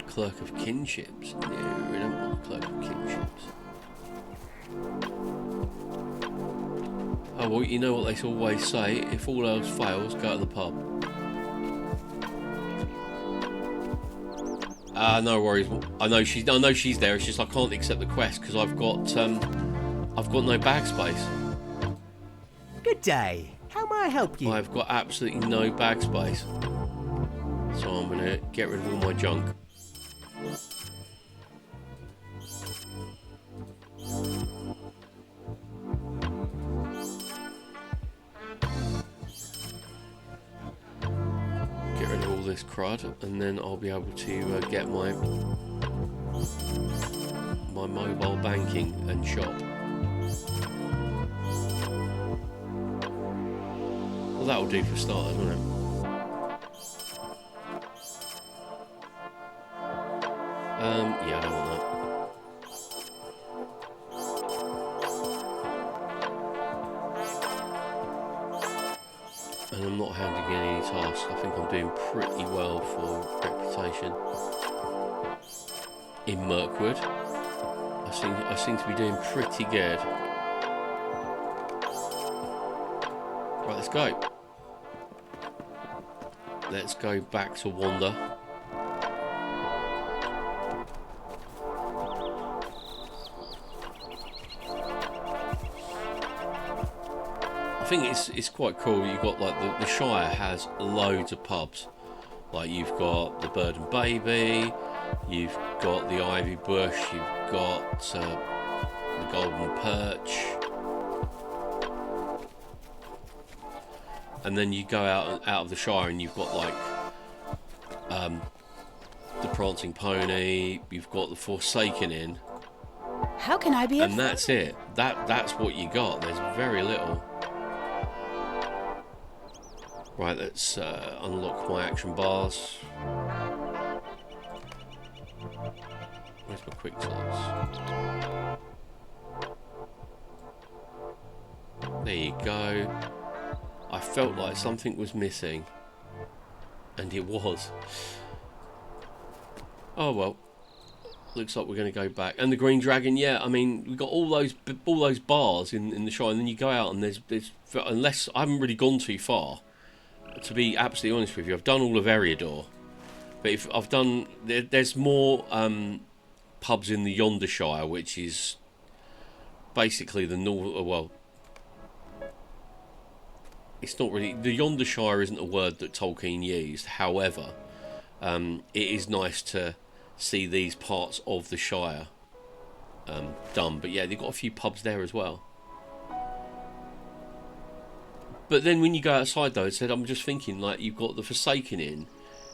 Clerk of Kinships? No, we don't want the Clerk of Kinships. Oh, well, you know what they always say, if all else fails, go to the pub. No worries. I know she's there. It's just I can't accept the quest because I've got no bag space. Good day. How may I help you? I've got absolutely no bag space. So I'm gonna get rid of all my junk. Get rid of all this crud, and then I'll be able to get my mobile banking and shop. that'll do for starters, won't it? Yeah, I don't want that. And I'm not handing in any tasks. I think I'm doing pretty well for reputation. In Mirkwood, I seem to be doing pretty good. Right, let's go. Let's go back to Wander. I think it's quite cool. You've got like the Shire has loads of pubs. Like you've got the Bird and Baby, you've got the Ivy Bush, you've got the Golden Perch, and then you go out of the Shire and you've got like the Prancing Pony, you've got the Forsaken Inn. How can I be of And that's it. That's what you got. There's very little. Right, let's unlock my action bars. Where's my quick slots? There you go. I felt like something was missing. And it was. Oh well. Looks like we're going to go back. And the Green Dragon, yeah, I mean, we've got all those bars in the Shire, and then you go out and there's unless I haven't really gone too far, to be absolutely honest with you. I've done all of Eriador, but if I've done, there's more pubs in the Yonder Shire, which is basically the north. Well, it's not really, the Yonder Shire isn't a word that Tolkien used. However, it is nice to see these parts of the Shire done. But yeah, they've got a few pubs there as well. But then when you go outside though, I'm just thinking, like, you've got the Forsaken Inn,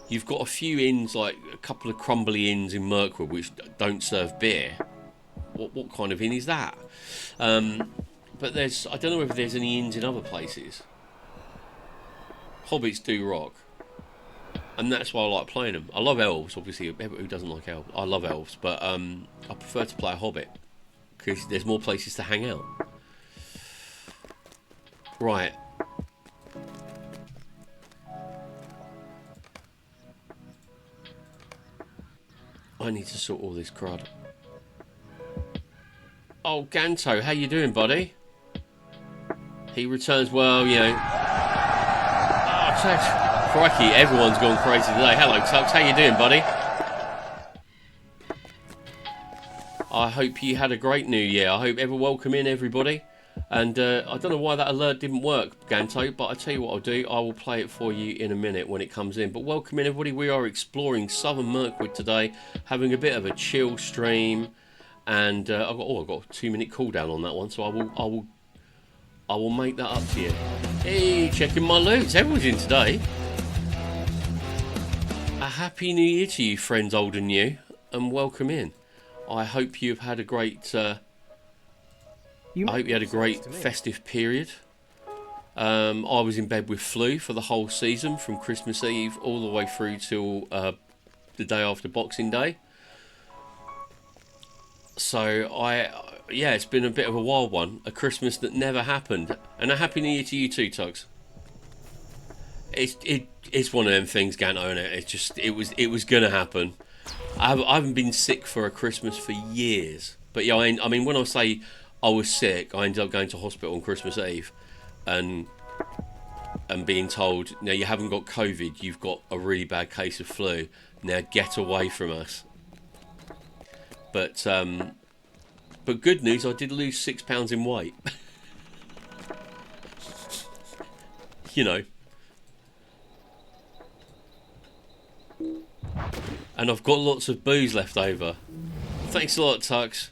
you've got a few inns, like a couple of crumbly inns in Mirkwood which don't serve beer. What kind of inn is that? But I don't know if there's any inns in other places. Hobbits do rock. And that's why I like playing them. I love elves, obviously. Who doesn't like elves? I love elves, but I prefer to play a hobbit because there's more places to hang out. Right. I need to sort all this crud. Oh, Ganto, how you doing, buddy? He returns, well, you know. Oh, crikey, everyone's gone crazy today. Hello, Tux. How you doing, buddy? I hope you had a great New Year. I hope welcome in, everybody. And I don't know why that alert didn't work, Ganto, but I tell you what I'll do. I will play it for you in a minute when it comes in. But welcome in, everybody. We are exploring Southern Mirkwood today, having a bit of a chill stream. And I've got a 2-minute cooldown on that one, so I will make that up to you. Hey, checking my loots. Everyone's in today. A happy New Year to you, friends old and new, and welcome in. I hope you've had a great. I hope you had a great festive period. I was in bed with flu for the whole season, from Christmas Eve all the way through till the day after Boxing Day. So yeah, it's been a bit of a wild one, a Christmas that never happened, and a happy New Year to you too, Tugs. It's one of them things, Ganto, isn't it? It was gonna happen. I haven't been sick for a Christmas for years, but yeah, I mean when I say I was sick, I ended up going to hospital on Christmas Eve, and being told, no, you haven't got COVID, you've got a really bad case of flu. Now get away from us. But good news, I did lose 6 pounds in weight. You know. And I've got lots of booze left over. Thanks a lot, Tux.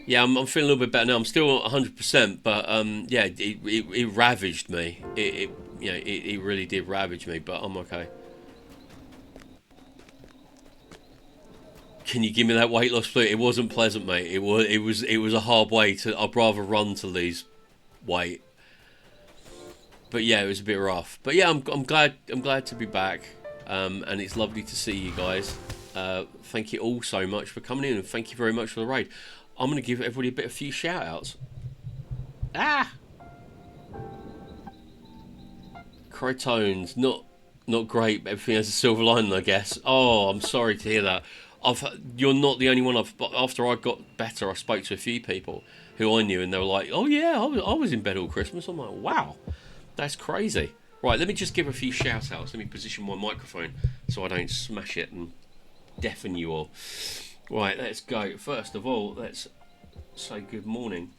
Yeah, I'm feeling a little bit better now. I'm still not 100%, but yeah, it ravaged me. It really did ravage me, but I'm okay. Can you give me that weight loss fluid? It wasn't pleasant, mate. It was a hard way to. I'd rather run to lose weight. But yeah, it was a bit rough. But yeah, I'm glad to be back, and it's lovely to see you guys. Thank you all so much for coming in, and thank you very much for the raid. I'm going to give everybody a few shout outs. Critones, not great, but everything has a silver lining, I guess. Oh, I'm sorry to hear that. You're not the only one. After I got better, I spoke to a few people who I knew, and they were like, "Oh yeah, I was in bed all Christmas." I'm like, "Wow, that's crazy." Right, let me just give a few shout outs. Let me position my microphone so I don't smash it and deafen you all. Right, let's go. First of all, let's say good morning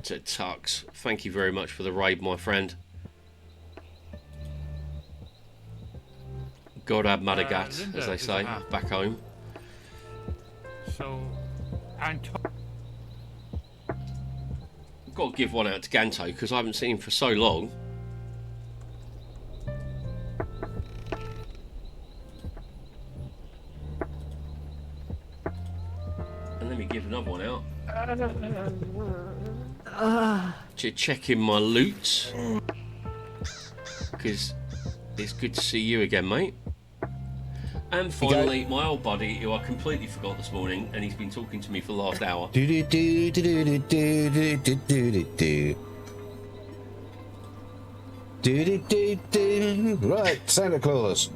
to Tux. Thank you very much for the raid, my friend. God have Madagat, as they say, back home. So, Got to give one out to Ganto because I haven't seen him for so long. And let me give another one out. To check in my loot, because it's good to see you again, mate. And finally, my old buddy, who I completely forgot this morning, and he's been talking to me for the last hour. Right, Santa Claus.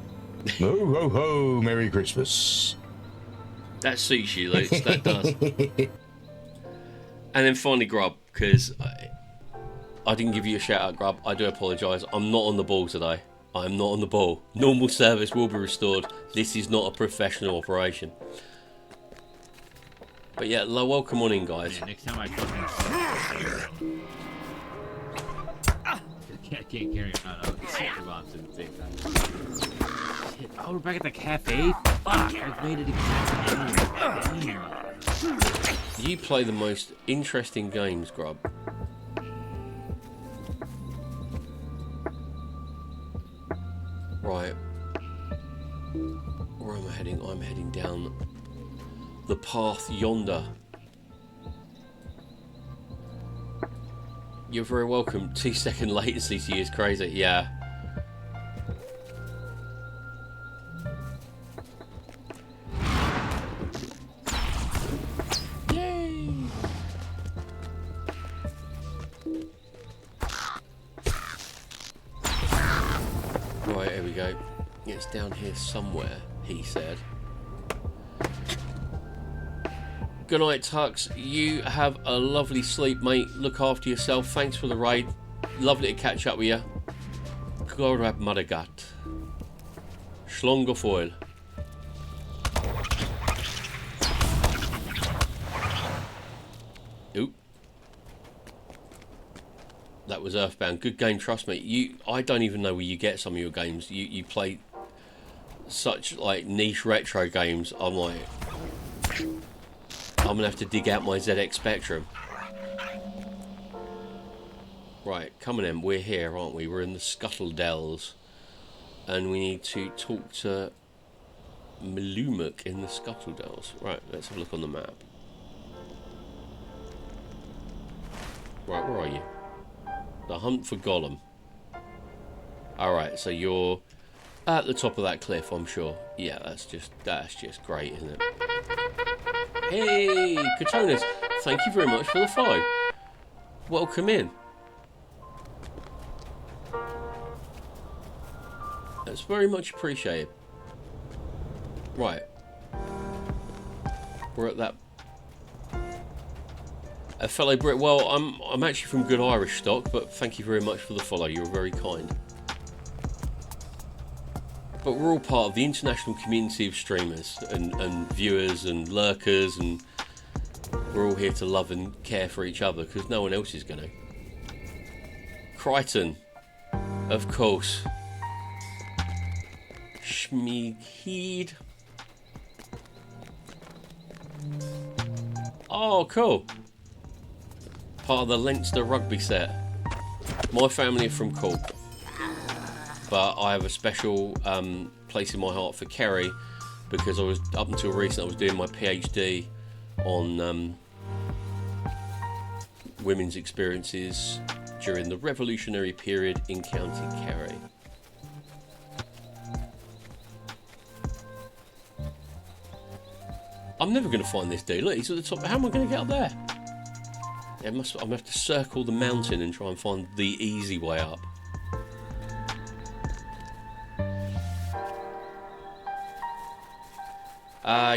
Ho ho ho! Merry Christmas. That suits you, Lutz. That does. And then finally, Grub, because I didn't give you a shout out, Grub. I do apologise. I'm not on the ball today. I'm not on the ball. Normal service will be restored. This is not a professional operation. But yeah, welcome on in, guys. yeah, next time I fucking... I can't carry it. No, the bombs at the same time. Shit. Oh, we're back at the cafe? Fuck, I've made it exactly. You play the most interesting games, Grub. Right. Where am I heading? I'm heading down the path yonder. You're very welcome. 2-second latency to you is crazy. Yeah. Yay! Right, here we go. It's down here somewhere, he said. Good night, Tux. You have a lovely sleep, mate. Look after yourself. Thanks for the raid. Lovely to catch up with you. Gorab Madagat. Schlongerfoil. Oop. That was Earthbound. Good game, trust me. I don't even know where you get some of your games. You play such like niche retro games. I'm like, I'm gonna have to dig out my ZX Spectrum. Right, coming in. We're here, aren't we? We're in the Scaradells, and we need to talk to Malumuk in the Scaradells. Right, let's have a look on the map. Right, where are you? The hunt for Gollum. Alright, so you're at the top of that cliff, I'm sure. Yeah, that's just great, isn't it? Hey, Katonas, thank you very much for the follow. Welcome in. That's very much appreciated. Right. We're at that. A fellow Brit. Well, I'm actually from good Irish stock, but thank you very much for the follow. You're very kind. But we're all part of the international community of streamers and viewers and lurkers, and we're all here to love and care for each other because no one else is going to. Crichton, of course. Schmigheed. Oh, cool. Part of the Leinster rugby set. My family are from Cork, but I have a special place in my heart for Kerry because I was, up until recently, I was doing my PhD on women's experiences during the revolutionary period in County Kerry. I'm never going to find this dude. Look, he's at the top. How am I going to get up there? I'm going to have to circle the mountain and try and find the easy way up.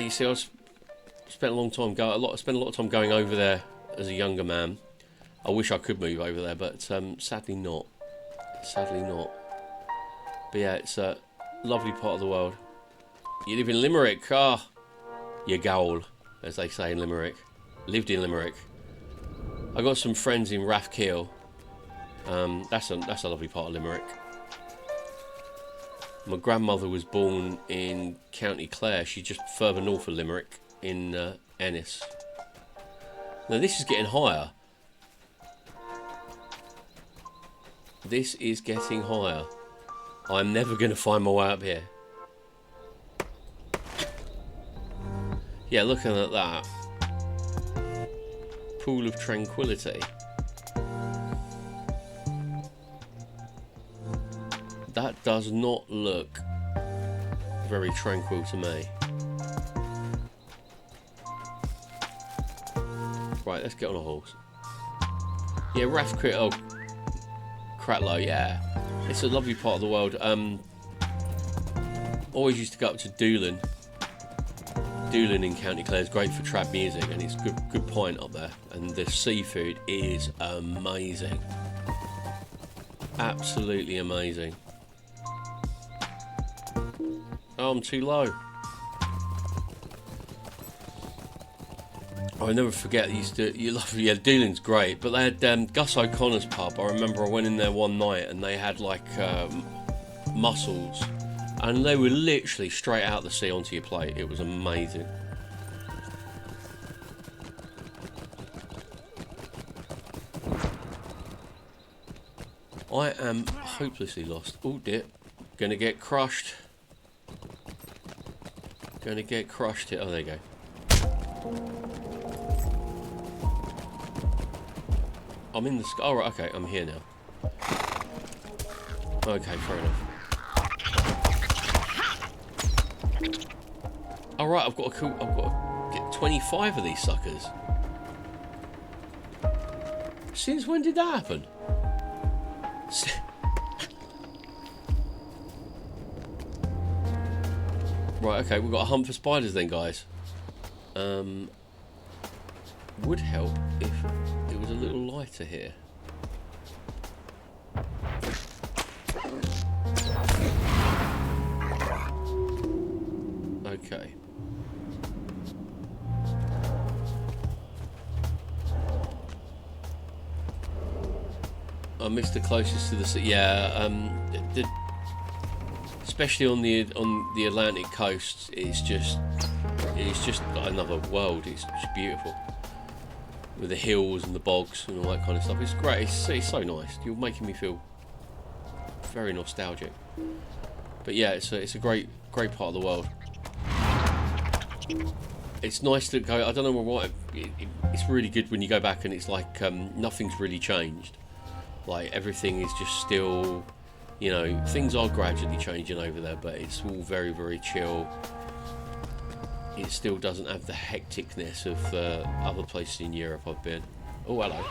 You see, I spent a lot of time going over there as a younger man. I wish I could move over there, but sadly not. Sadly not. But yeah, it's a lovely part of the world. You live in Limerick, you gowl, as they say in Limerick. Lived in Limerick. I got some friends in Rathkeil. That's a lovely part of Limerick. My grandmother was born in County Clare. She's just further north of Limerick in Ennis. Now this is getting higher. This is getting higher. I'm never going to find my way up here. Yeah, looking at that. Pool of tranquility. That does not look very tranquil to me. Right, let's get on a horse. Yeah, Rathkeil, Cratloe, yeah. It's a lovely part of the world. Always used to go up to Doolin. Doolin in County Clare is great for trad music, and it's good point up there. And the seafood is amazing. Absolutely amazing. Oh, I'm too low. I'll never forget. Yeah, Doolin's great, but they had Gus O'Connor's pub. I remember I went in there one night and they had like mussels, and they were literally straight out of the sea onto your plate. It was amazing. I am hopelessly lost. Oh dear, gonna get crushed. Gonna get crushed here. Oh, there you go. I'm in the sky. Oh, right, okay, I'm here now. Okay, fair enough. All right, I've got to get 25 of these suckers. Since when did that happen? Right, okay, we've got a hunt for spiders then, guys. Would help if it was a little lighter here. Okay. I missed the closest to the sea. Yeah, especially on the Atlantic coast, it's just another world. It's just beautiful, with the hills and the bogs and all that kind of stuff. It's great. It's so nice. You're making me feel very nostalgic. But yeah, it's a great part of the world. It's nice to go. I don't know why. It's really good when you go back and it's like nothing's really changed. Like everything is just still. You know, things are gradually changing over there, but it's all very, very chill. It still doesn't have the hecticness of other places in Europe I've been. Oh, hello.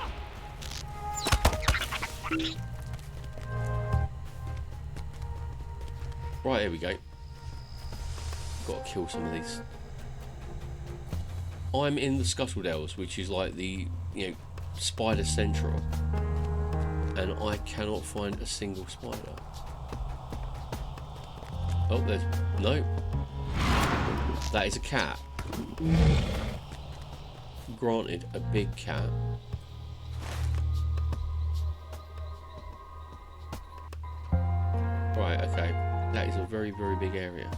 Right, here we go. Got to kill some of these. I'm in the Scaradells, which is like the, spider central. And I cannot find a single spider. Oh, there's... No. That is a cat. Granted, a big cat. Right, okay. That is a very, very big area.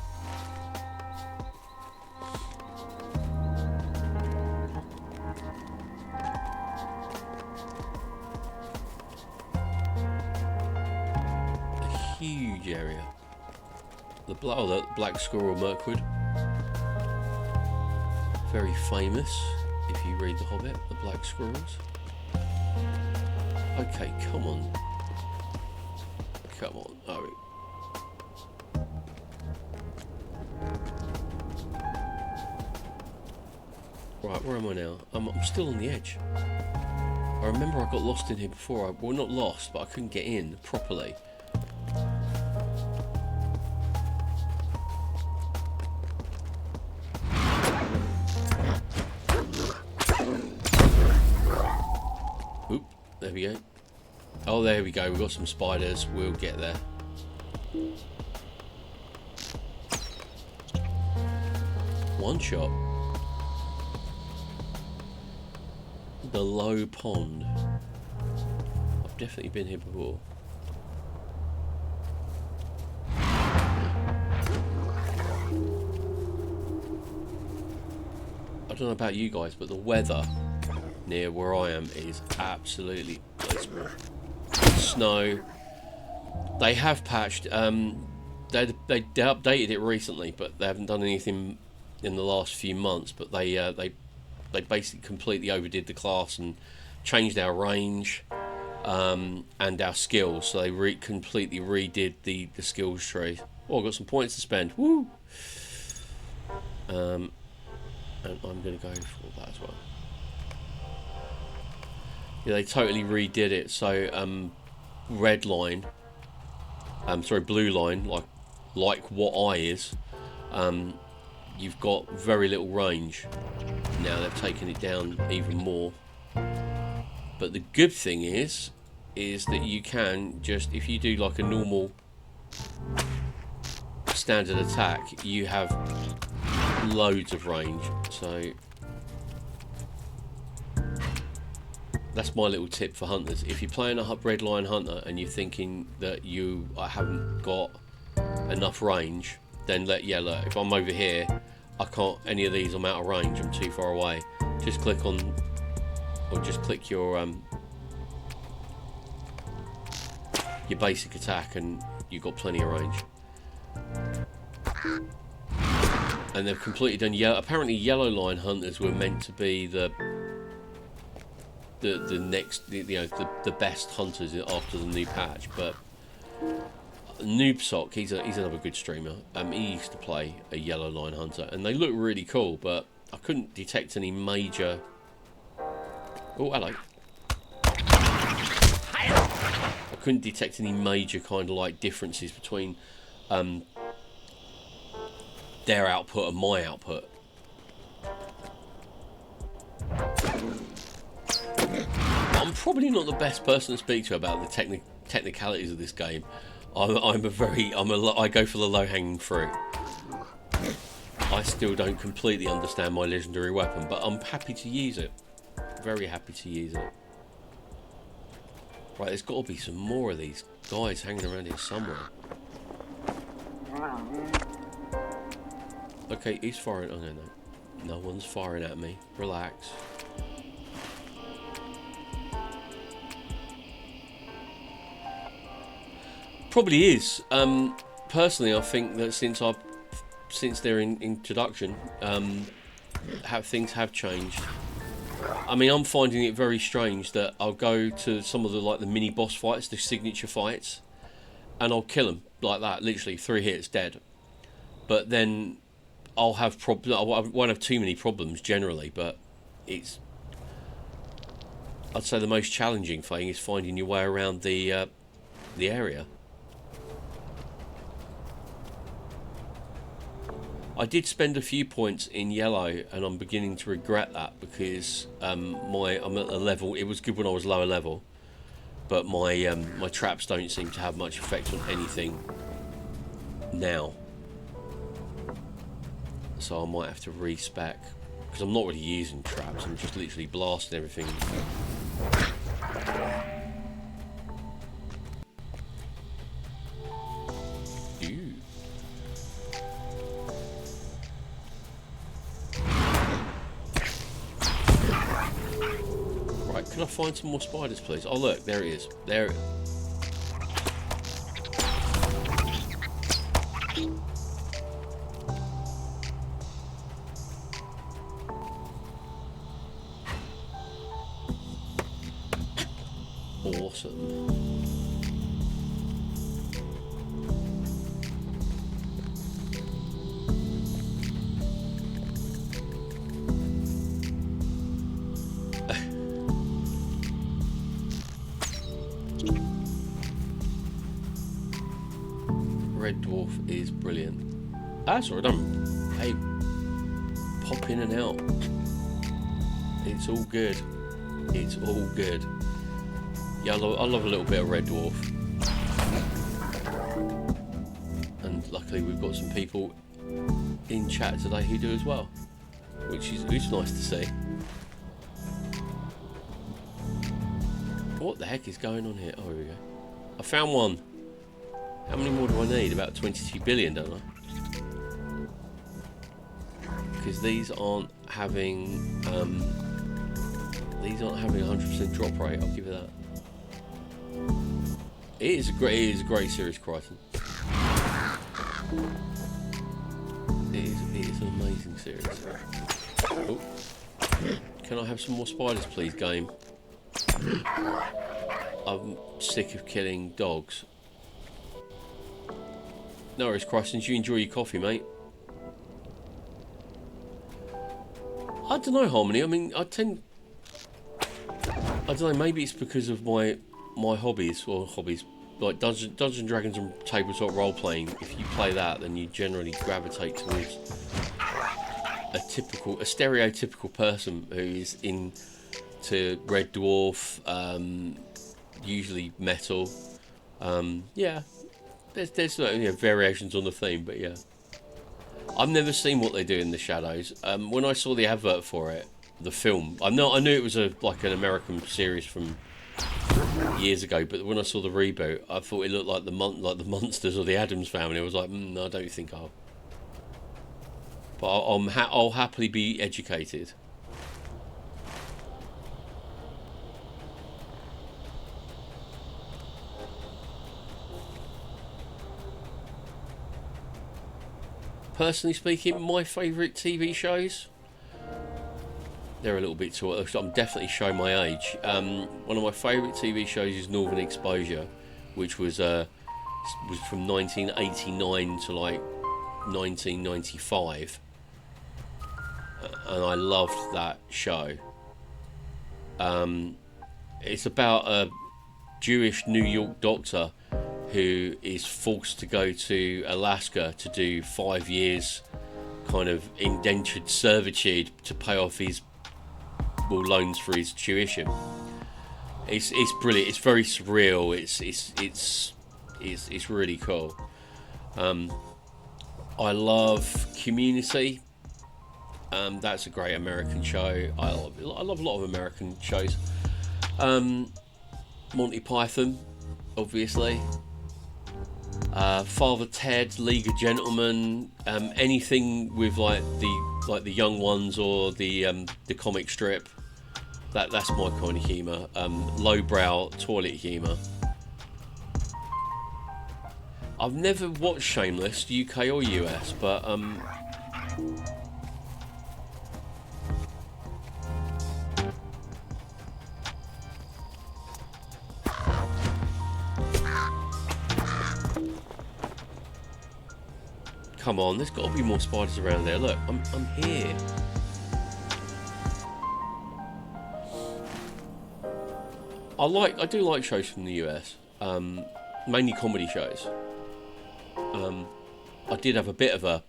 Huge area. The black squirrel Mirkwood. Very famous, if you read The Hobbit, the black squirrels. Okay, come on. Come on. Oh. Right, where am I now? I'm still on the edge. I remember I got lost in here before. Well, not lost, but I couldn't get in properly. Oop, there we go. Oh, there we go. We've got some spiders. We'll get there. One shot. The low pond. I've definitely been here before. I don't know about you guys, but the weather near where I am is absolutely abysmal. Snow. They have patched. They updated it recently, but they haven't done anything in the last few months. But they basically completely overdid the class and changed our range and our skills. So they completely redid the skills tree. Oh, I've got some points to spend. Woo! And I'm going to go for that as well. Yeah, they totally redid it. So red line, blue line, like what eye is. You've got very little range. Now they've taken it down even more. But the good thing is that you can just, if you do like a normal standard attack, you have loads of range. So that's my little tip for hunters. If you're playing a red line hunter and you're thinking that you haven't got enough range, then look, if I'm over here, I can't, any of these, I'm out of range, I'm too far away. Just click on, or just click your basic attack and you've got plenty of range. And they've completely done yellow. Apparently yellow line hunters were meant to be the next, the best hunters after the new patch, but Noobsock, he's another good streamer. He used to play a yellow line hunter, and they look really cool, but I couldn't detect any major. Oh, hello. I couldn't detect any major kind of like differences between their output and my output. I'm probably not the best person to speak to about the technicalities of this game. I go for the low-hanging fruit. I still don't completely understand my legendary weapon, but I'm happy to use it. Very happy to use it. Right, there's got to be some more of these guys hanging around here somewhere. Okay, he's firing. Oh, no. No one's firing at me. Relax. Probably is. Personally, I think that since their introduction, things have changed. I mean, I'm finding it very strange that I'll go to some of the mini boss fights, the signature fights, and I'll kill them like that, literally 3 hits, dead. But then I'll have problems. I won't have too many problems generally, but I'd say the most challenging thing is finding your way around the area. I did spend a few points in yellow, and I'm beginning to regret that because I'm at a level. It was good when I was lower level, but my traps don't seem to have much effect on anything now. So I might have to respec because I'm not really using traps. I'm just literally blasting everything. Can I find some more spiders, please? Oh, look, there it is. There it is. bottom. Red Dwarf is brilliant. That's all done. Hey, pop in and out. It's all good. It's all good. Yeah, I love a little bit of Red Dwarf. And luckily we've got some people in chat today who do as well, which is nice to see. What the heck is going on here? Oh, here we go. I found one. How many more do I need? About 22 billion, don't I? Because these aren't having 100% drop rate. I'll give it that. It is a great series, Crichton. It is an amazing series. Oh. Can I have some more spiders, please, game? I'm sick of killing dogs. No worries, Crichton. You enjoy your coffee, mate. I don't know, Harmony. I mean, I don't know. Maybe it's because of my hobbies, like Dungeons and Dragons and tabletop role playing. If you play that, then you generally gravitate towards a stereotypical person who is into Red Dwarf, usually metal. Yeah, there's variations on the theme, but yeah. I've never seen what they do in the Shadows. When I saw the advert for it, the film, I knew it was like an American series from years ago, but when I saw the reboot, I thought it looked like the Monsters or the Addams Family. I was like, I don't think I'll. But I'll happily be educated. Personally speaking, my favourite TV shows, they're a little bit too. I'm definitely showing my age. One of my favourite TV shows is Northern Exposure, which was from 1989 to like 1995, and I loved that show. It's about a Jewish New York doctor who is forced to go to Alaska to do 5 years kind of indentured servitude to pay off his loans for his tuition. It's brilliant. It's very surreal. It's really cool. I love Community. That's a great American show. I love a lot of American shows. Monty Python, obviously. Father Ted, League of Gentlemen, anything with like the young ones or the comic strip. That's my kind of humour. Lowbrow toilet humour. I've never watched Shameless, UK or US, but come on, there's got to be more spiders around there. Look, I'm here. I do like shows from the US, mainly comedy shows. I did have a bit of an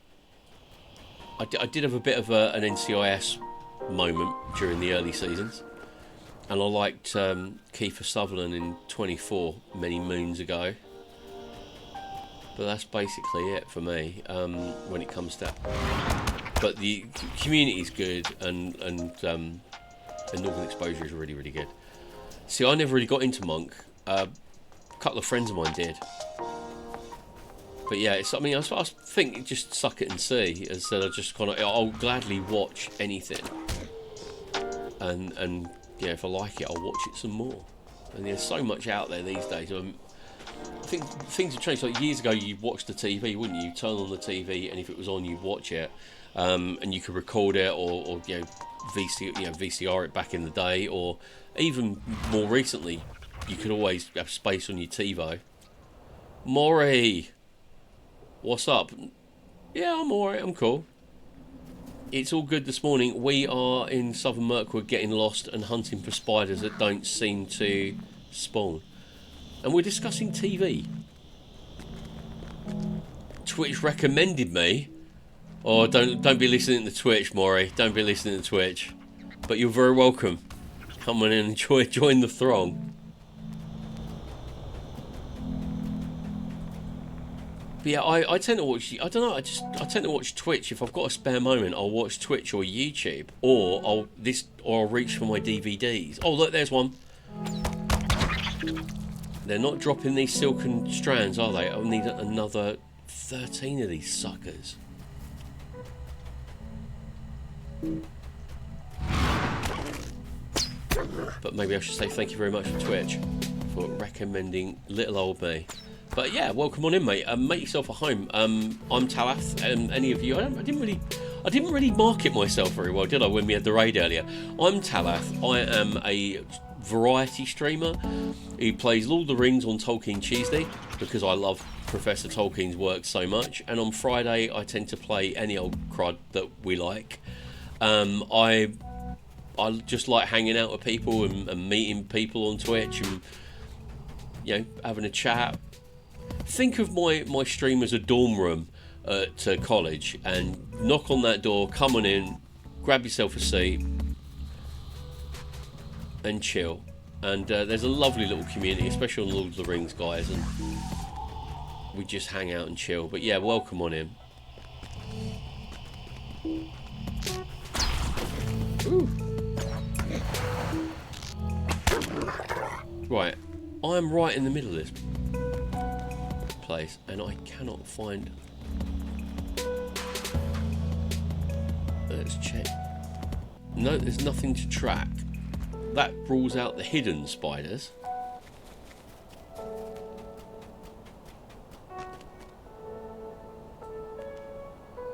NCIS moment during the early seasons, and I liked Kiefer Sutherland in 24 many moons ago. But that's basically it for me when it comes to. But the Community is good, and Northern Exposure is really, really good. See, I never really got into Monk. A couple of friends of mine did. But yeah, I think it just suck it and see. As I said, I'll gladly watch anything. And yeah, if I like it, I'll watch it some more. And there's so much out there these days. I think things have changed. Like years ago, you'd watch the TV, wouldn't you? You'd turn on the TV, and if it was on, you'd watch it, and you could record it or VCR it back in the day, or even more recently, you could always have space on your TiVo. Maury, what's up? Yeah, I'm alright, I'm cool. It's all good this morning. We are in Southern Mirkwood getting lost and hunting for spiders that don't seem to spawn. And we're discussing TV. Twitch recommended me. Oh, don't be listening to Twitch, Maury. Don't be listening to Twitch. But you're very welcome. Come on in and join the throng. But yeah, I tend to watch. I don't know. I tend to watch Twitch if I've got a spare moment. I'll watch Twitch or YouTube, or I'll reach for my DVDs. Oh look, there's one. They're not dropping these silken strands, are they? I'll need another 13 of these suckers. But maybe I should say thank you very much for Twitch for recommending little old me. But yeah, welcome on in, mate. Make yourself at home. I'm Talath, and any of you, I didn't really market myself very well, did I? When we had the raid earlier, I'm Talath. I am a variety streamer who plays Lord of the Rings on Tolkien Tuesday because I love Professor Tolkien's work so much, and on Friday I tend to play any old crud that we like. I just like hanging out with people and meeting people on Twitch and, you know, having a chat. Think of my stream as a dorm room at college, and knock on that door, come on in, grab yourself a seat and chill. And there's a lovely little community, especially on Lord of the Rings, guys, and we just hang out and chill. But yeah, welcome on in. Ooh. Right, I'm right in the middle of this place and I cannot find. Let's check. No, there's nothing to track. That rules out the hidden spiders.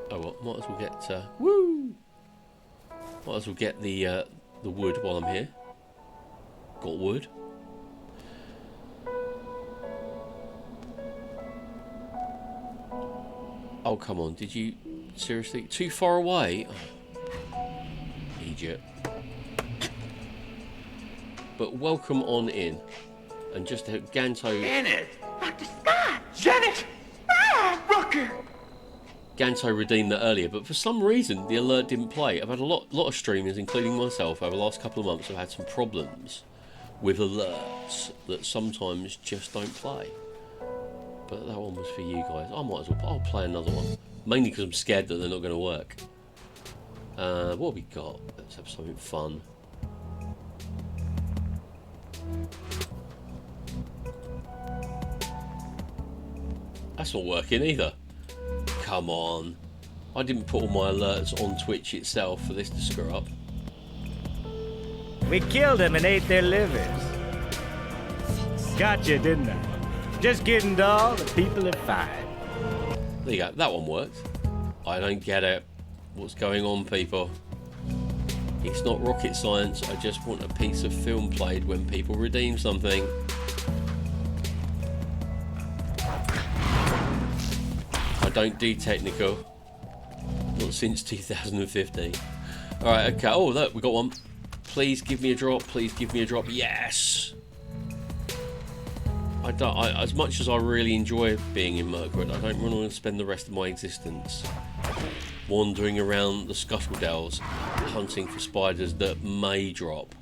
Oh well, might as well get woo! Might as well get the wood while I'm here. Got wood. Oh, come on. Did you... Seriously? Too far away? Oh, idiot. But welcome on in. And just to Ganto... Janet! Dr. Scott! Janet! Ah, Rucker! Ganto redeemed that earlier, but for some reason the alert didn't play. I've had a lot of streamers, including myself, over the last couple of months have had some problems with alerts that sometimes just don't play. But that one was for you guys. I might as well. I'll play another one. Mainly because I'm scared that they're not going to work. What have we got? Let's have something fun. That's not working either. Come on. I didn't put all my alerts on Twitch itself for this to screw up. We killed them and ate their livers. Gotcha, didn't I? Just kidding, doll. The people are fine. There you go. That one worked. I don't get it. What's going on, people? It's not rocket science. I just want a piece of film played when people redeem something. I don't do technical. Not since 2015. Alright, okay. Oh, look, we got one. Please give me a drop. Please give me a drop. Yes! As much as I really enjoy being in Mirkwood, I don't want to spend the rest of my existence wandering around the Scaradells hunting for spiders that may drop.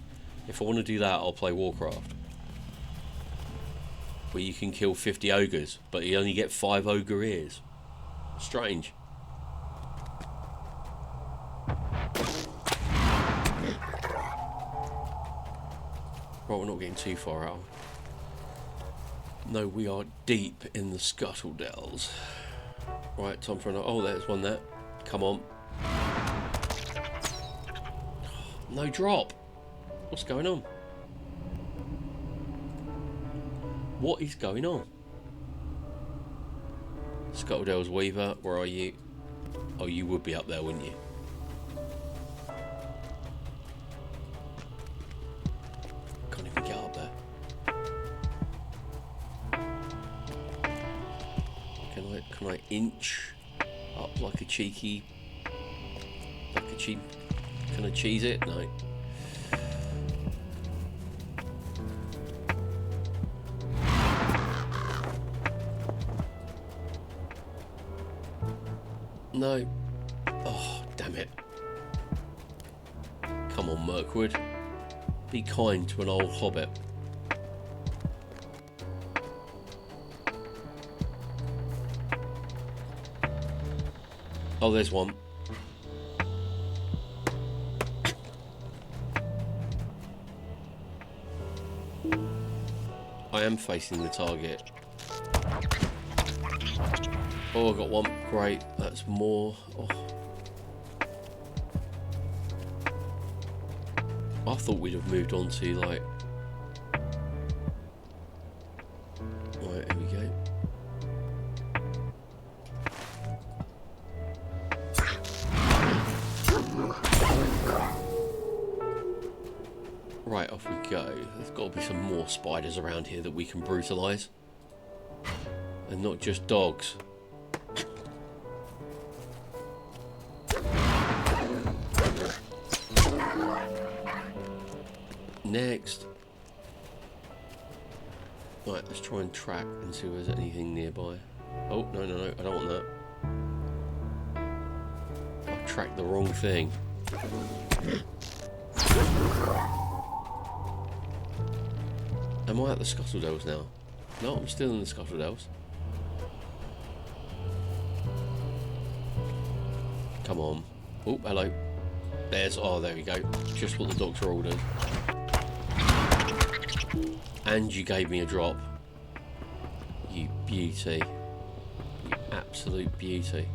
If I want to do that, I'll play Warcraft, where you can kill 50 ogres, but you only get 5 ogre ears. Strange. Right, we're not getting too far out. No, we are deep in the Scaradells. Right, time for another. Oh, there's one there. Come on. No drop. What's going on? What is going on? Scaradells Weaver, where are you? Oh, you would be up there, wouldn't you? Can't even get up there. I inch up like a cheeky, can I cheese it? No. No. Oh, damn it. Come on, Mirkwood. Be kind to an old hobbit. Oh, there's one. I am facing the target. Oh, I got one. Great. That's more. Oh. I thought we'd have moved on to, like... Right, here we go. Right, off we go. There's got to be some more spiders around here that we can brutalise. And not just dogs. Next. Right, let's try and track and see if there's anything nearby. Oh, no, no, no, I don't want that. I tracked the wrong thing. Am I at the Scaradells now? No, I'm still in the Scaradells. Come on. Oh, hello. There's, oh, there we go. Just what the doctor ordered. And you gave me a drop. You beauty. You absolute beauty.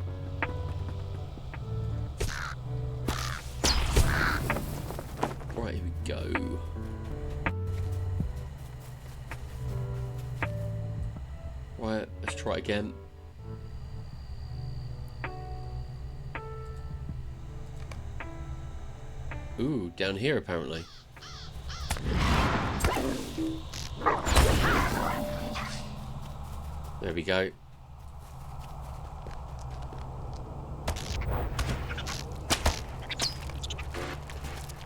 Right, here we go. Right, let's try again. Ooh, down here apparently. There we go.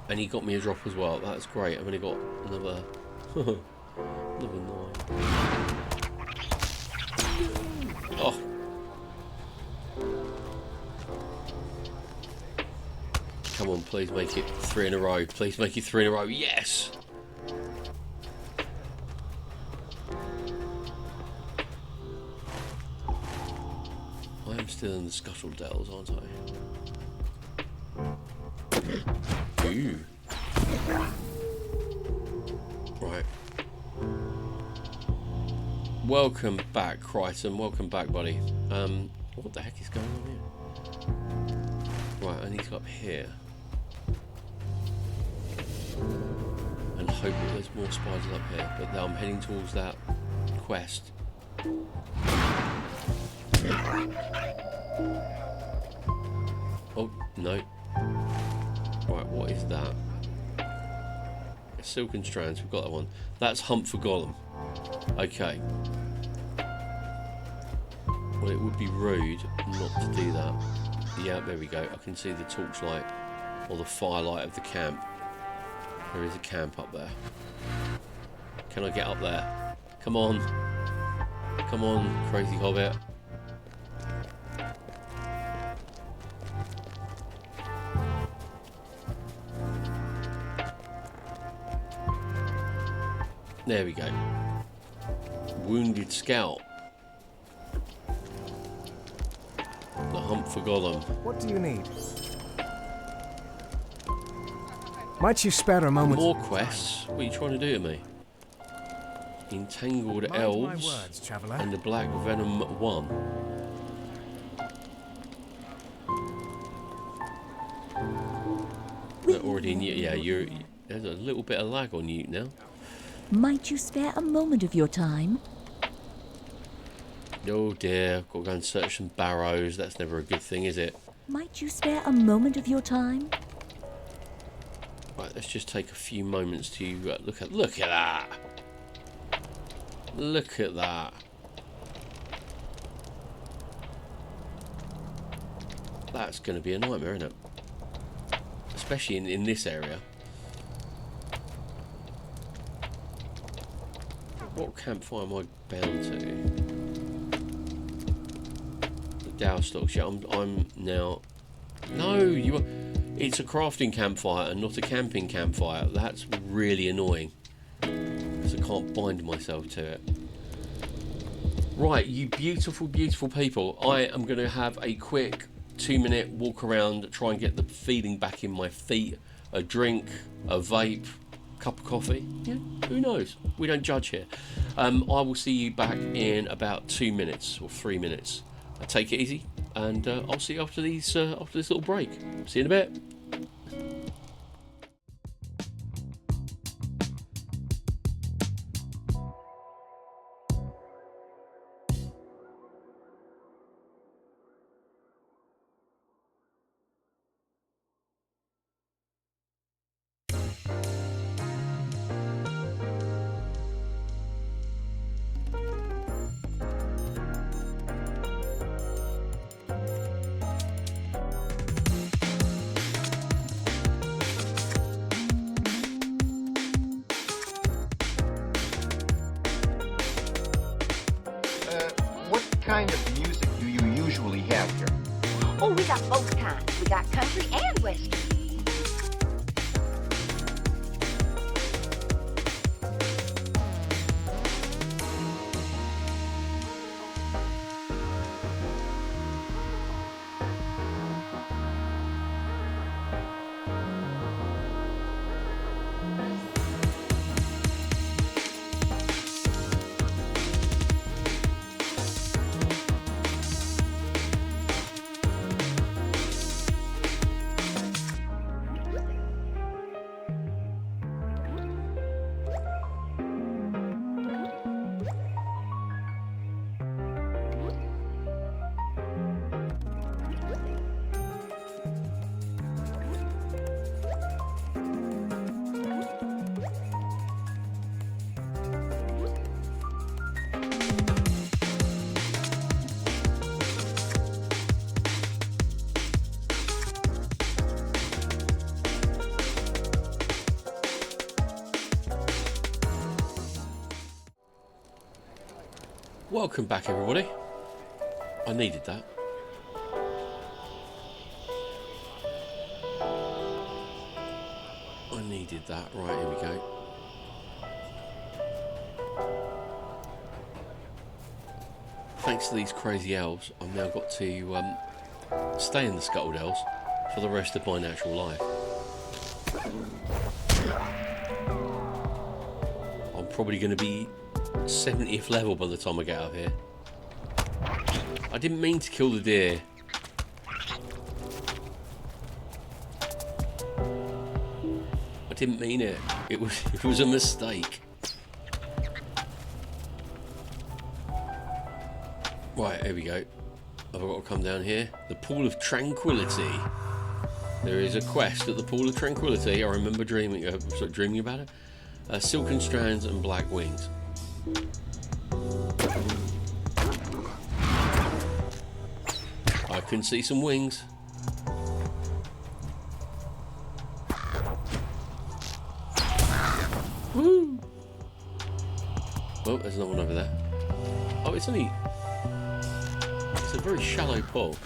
And he got me a drop as well. That's great. I've only got another another 9. Oh. Come on, please make it 3 in a row. Please make it 3 in a row. Yes! I am still in the Scaradells, aren't I? Ooh. Right. Welcome back, Crichton. Welcome back, buddy. What the heck is going on here? Right, I need to go up here. And hope that there's more spiders up here. But now I'm heading towards that quest. Oh, no. Right, what is that? Silken strands, we've got that one. That's Hump for Gollum. Okay. Well, it would be rude not to do that. Yeah, there we go. I can see the torchlight or the firelight of the camp. There is a camp up there. Can I get up there? Come on. Come on, crazy hobbit. There we go. Wounded scout. The Hump for Gollum. What do you need? Might you spare a moment? More quests? What are you trying to do to me? Entangled elves words, traveller. and the Black Venom 1. They're already in. Yeah, there's a little bit of lag on you now. Might you spare a moment of your time? Oh dear, got to go and search some barrows. That's never a good thing, is it? Might you spare a moment of your time? Right, let's just take a few moments to look at that. Look at that. That's going to be a nightmare, isn't it? Especially in this area. What campfire am I bound to? The Dow stocks. Yeah, I'm now. No, you are. It's a crafting campfire and not a camping campfire. That's really annoying. Because I can't bind myself to it. Right, you beautiful, beautiful people. I am going to have a quick 2-minute walk around, try and get the feeling back in my feet. A drink, a vape, cup of coffee. Yeah, who knows? We don't judge here. I will see you back in about 2 minutes or 3 minutes. Take it easy, and I'll see you after this little break. See you in a bit. What kind of music do you usually have here? Oh, we got both kinds. We got country and western. Welcome back, everybody. I needed that. I needed that. Right, here we go. Thanks to these crazy elves, I've now got to stay in the Scaradells for the rest of my natural life. I'm probably going to be 70th level by the time I get up here. I didn't mean to kill the deer. I didn't mean it. It was a mistake. Right, here we go. I've got to come down here. The Pool of Tranquility. There is a quest at the Pool of Tranquility. I remember dreaming about it. Silken strands and black wings. I can see some wings. Woo! Oh, there's another one over there. Oh, it's a very shallow pool.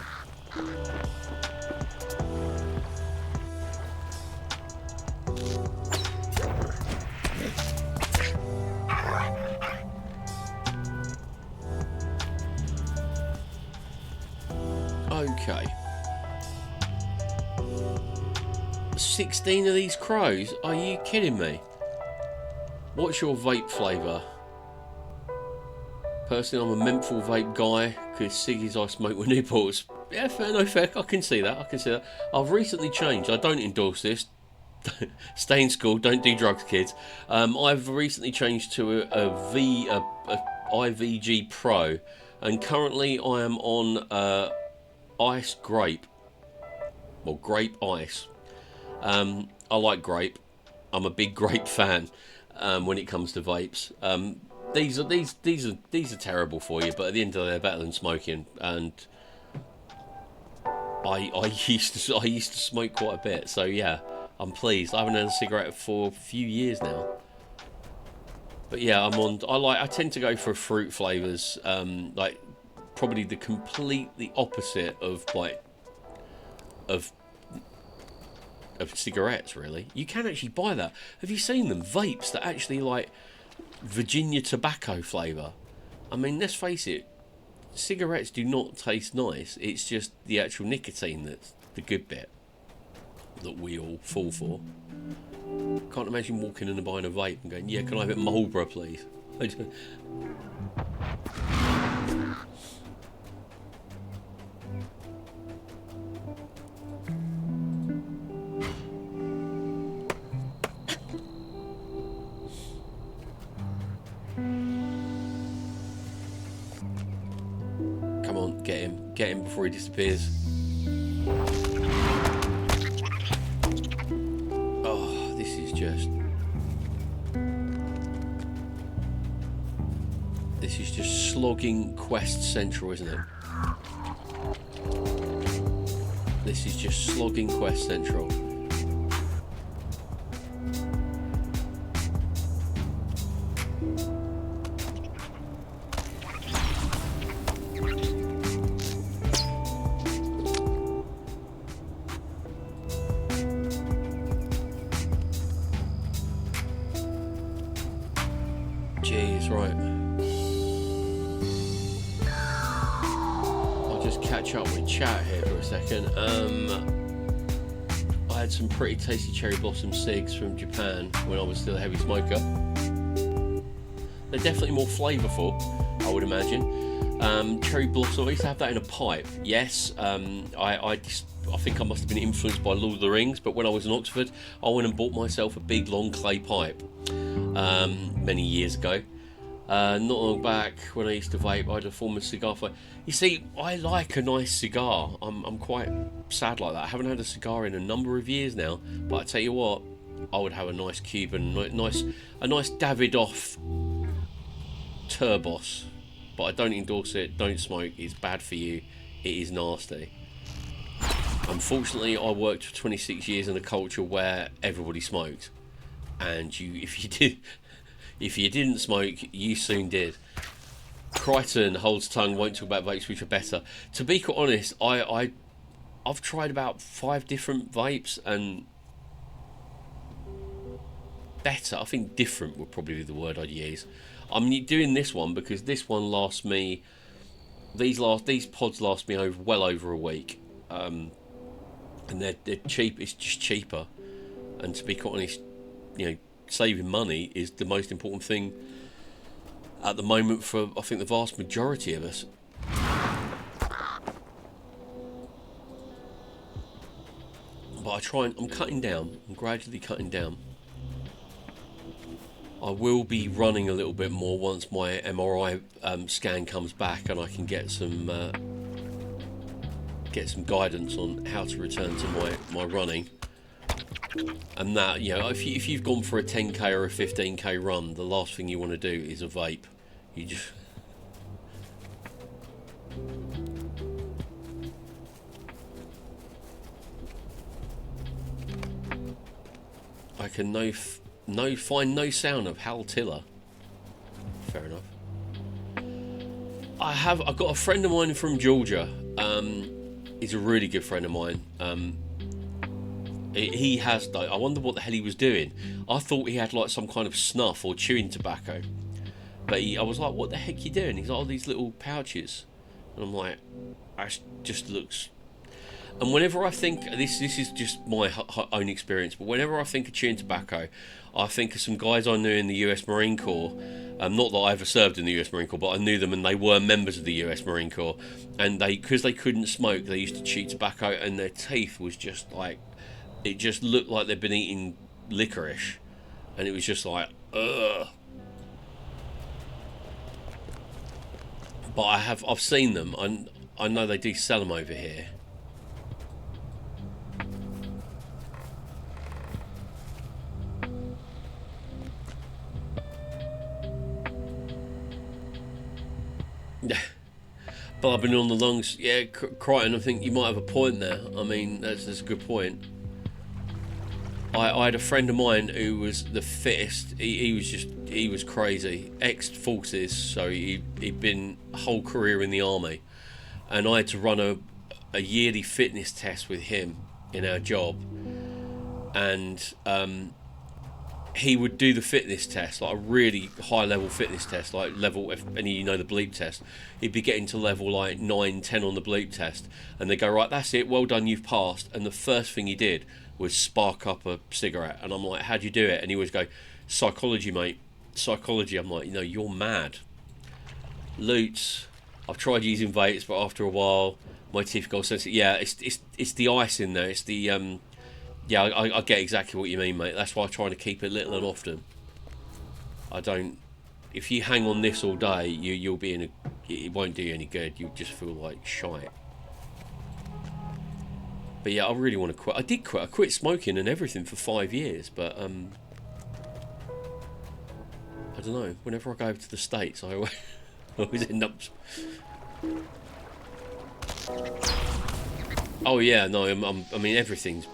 Okay. 16 of these crows? Are you kidding me? What's your vape flavour? Personally, I'm a menthol vape guy because ciggies I smoke with Newports. Yeah, fair, no fair. I can see that. I can see that. I've recently changed. I don't endorse this. Stay in school. Don't do drugs, kids. I've recently changed to a IVG Pro, and currently I am on ice grape, or grape ice. I like grape. I'm a big grape fan when it comes to vapes. These are terrible for you, but at the end of the day, they're better than smoking. And I used to smoke quite a bit, so yeah, I'm pleased. I haven't had a cigarette for a few years now. But yeah, I tend to go for fruit flavors, like probably the completely opposite of cigarettes. Really, you can actually buy that. Have you seen them vapes that actually like Virginia tobacco flavor? I mean, let's face it, cigarettes do not taste nice. It's just the actual nicotine that's the good bit that we all fall for. Can't imagine walking in and buying a vape and going, yeah, can I have it Marlboro, please? Come on, get him before he disappears. Oh, this is just slogging Quest Central, isn't it? This is just slogging Quest Central. Jeez, right. I'll just catch up with chat here for a second. I had some pretty tasty cherry blossom cigs from Japan when I was still a heavy smoker. They're definitely more flavourful, I would imagine. Cherry blossom, I used to have that in a pipe. Yes, I think I must have been influenced by Lord of the Rings, but when I was in Oxford, I went and bought myself a big long clay pipe many years ago. Not long back, when I used to vape, I had a former cigar fire. You see, I like a nice cigar. I'm quite sad like that. I haven't had a cigar in a number of years now, but I tell you what, I would have a nice Cuban, a nice Davidoff Turbos. But I don't endorse it. Don't smoke. It's bad for you. It is nasty. Unfortunately, I worked for 26 years in a culture where everybody smoked, and if you didn't smoke, you soon did. Crichton holds tongue, won't talk about vapes which are better. To be quite honest, I've tried about 5 different vapes, and better, I think different would probably be the word I'd use. I'm doing this one because this one lasts me, these pods last me well over a week, and they're cheap. It's just cheaper, and to be quite honest, saving money is the most important thing at the moment for, I think, the vast majority of us. But I'm cutting down. I'm gradually cutting down. I will be running a little bit more once my MRI scan comes back and I can get some guidance on how to return to my running. And that, if you've gone for a 10k or a 15k run, the last thing you want to do is a vape. You just... I can find no sound of Hal Tiller. Fair enough. I've got a friend of mine from Georgia. He's a really good friend of mine. He has, though. I wonder what the hell he was doing. I thought he had like some kind of snuff or chewing tobacco. But I was like, what the heck are you doing? He's got all these little pouches. And I'm like, that just looks... And whenever I think, this is just my own experience, but whenever I think of chewing tobacco, I think of some guys I knew in the US Marine Corps. Not that I ever served in the US Marine Corps, but I knew them and they were members of the US Marine Corps. And because they couldn't smoke, they used to chew tobacco, and their teeth was just like... It just looked like they'd been eating licorice. And it was just like, ugh. But I've seen them. I know they do sell them over here. Blubbing on the lungs. Yeah, Crichton, I think you might have a point there. I mean, that's a good point. I had a friend of mine who was the fittest. He was crazy. Ex-forces, so he'd been a whole career in the army. And I had to run a yearly fitness test with him in our job. And he would do the fitness test, like a really high level fitness test, like level, if any of you know the bleep test, he'd be getting to level like 9, 10 on the bleep test, and they go, right, that's it, well done, you've passed. And the first thing he did was spark up a cigarette, and I'm like, how'd you do it? And he always go, psychology, mate, psychology. I'm like, you're mad. Loots, I've tried using vapes, but after a while my teeth go sensitive. Yeah, it's the ice in there, it's the yeah, I get exactly what you mean, mate. That's why I'm trying to keep it little and often. I don't... If you hang on this all day, you'll be in a... It won't do you any good. You'll just feel like shite. But yeah, I really want to quit. I did quit. I quit smoking and everything for 5 years, but... I don't know. Whenever I go over to the States, I always end up... Oh yeah, no, I mean everything's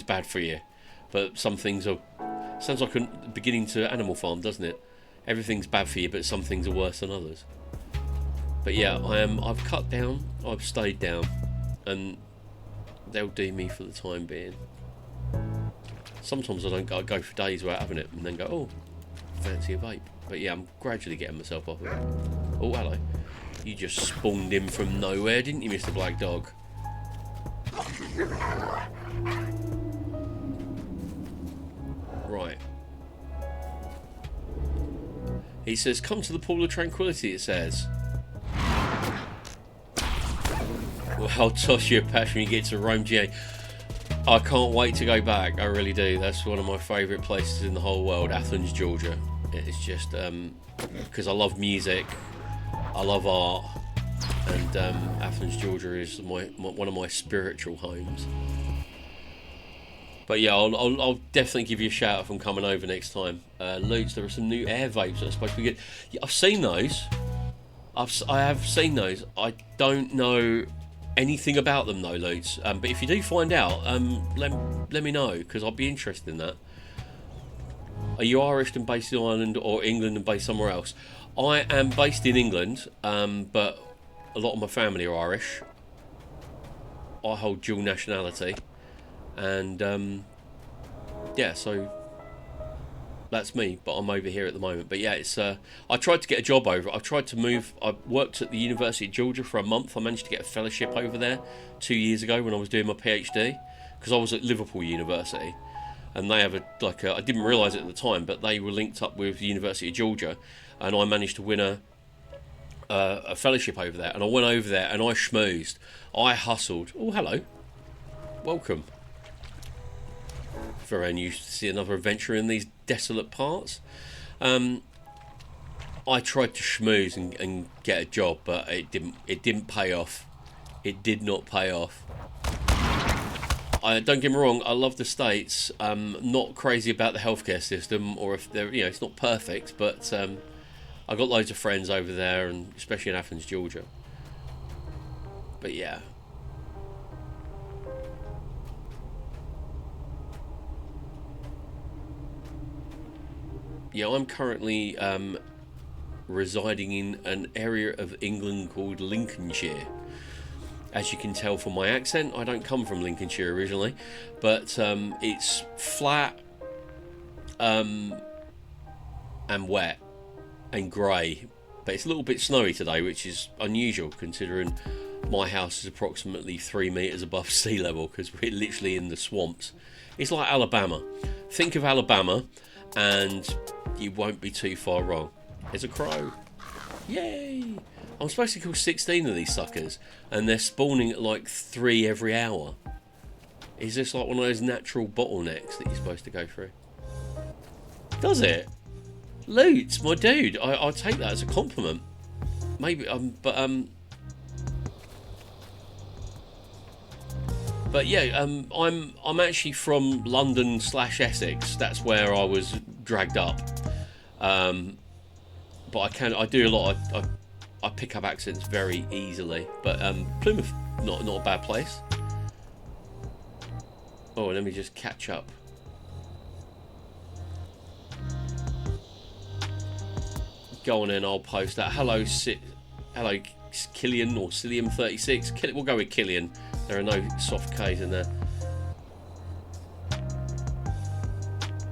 bad for you, but some things are. Sounds like a beginning to Animal Farm, doesn't it? Everything's bad for you, but some things are worse than others. But yeah, I've cut down, I've stayed down, and they'll do me for the time being. Sometimes I go for days without having it, and then go, oh, fancy a vape. But yeah, I'm gradually getting myself off of it. Oh, hello. You just spawned in from nowhere, didn't you, Mr. Black Dog? Right. He says, come to the Pool of Tranquility, it says. Well, I'll toss you a patch when you get to Rome, GA. I can't wait to go back, I really do. That's one of my favourite places in the whole world, Athens, Georgia. It's just, because I love music, I love art, and Athens, Georgia is one of my spiritual homes. But yeah, I'll definitely give you a shout if I'm coming over next time. Loots, there are some new air vapes that are supposed to be good. Yeah, I've seen those. I have seen those. I don't know anything about them though, Loots. But if you do find out, let me know, because I'll be interested in that. Are you Irish and based in Ireland, or England and based somewhere else? I am based in England, but a lot of my family are Irish. I hold dual nationality, and yeah, so that's me. But I'm over here at the moment. But yeah, it's I tried to get a job over. I tried to move. I worked at the University of Georgia for a month. I managed to get a fellowship over there 2 years ago when I was doing my PhD, because I was at Liverpool University. And they have I didn't realise it at the time, but they were linked up with the University of Georgia, and I managed to win a fellowship over there. And I went over there and I schmoozed, I hustled. Oh, hello, welcome. Very unusual to see another adventure in these desolate parts. I tried to schmooze and get a job, but it didn't pay off. It did not pay off. Don't get me wrong, I love the States. Not crazy about the healthcare system, or if they're, it's not perfect, but I got loads of friends over there, and especially in Athens, Georgia. But yeah. Yeah, I'm currently residing in an area of England called Lincolnshire. As you can tell from my accent, I don't come from Lincolnshire originally, but it's flat and wet and grey, but it's a little bit snowy today, which is unusual considering my house is approximately 3 meters above sea level, because we're literally in the swamps. It's like Alabama. Think of Alabama and you won't be too far wrong. There's a crow. Yay! I'm supposed to kill 16 of these suckers, and they're spawning at like 3 every hour. Is this like one of those natural bottlenecks that you're supposed to go through? Does it? Loots, my dude. I'll take that as a compliment. Maybe, but yeah, I'm actually from London / Essex. That's where I was dragged up. But I do a lot. I pick up accents very easily. But Plymouth, not a bad place. Oh, let me just catch up. Go on in, I'll post that. Hello, hello, Killian or Cillian36. We'll go with Killian. There are no soft K's in there.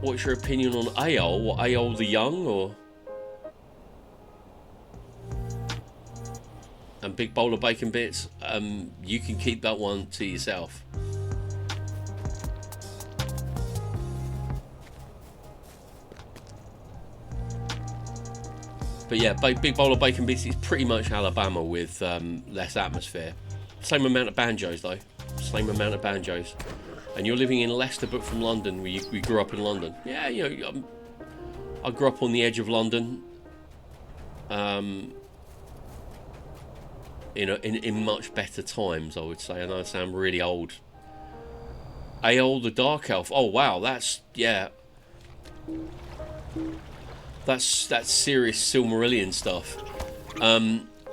What's your opinion on Aol? What, Aol the Young, or? And Big Bowl of Bacon Bits? You can keep that one to yourself. But yeah, Big Bowl of Bacon Bits is pretty much Alabama with less atmosphere. Same amount of banjos though. Same amount of banjos. And you're living in Leicester, but from London. We grew up in London. Yeah, you know, I grew up on the edge of London. You know, in much better times, I would say. I know I sound really old. Aol the Dark Elf. Oh wow, that's That's serious Silmarillion stuff.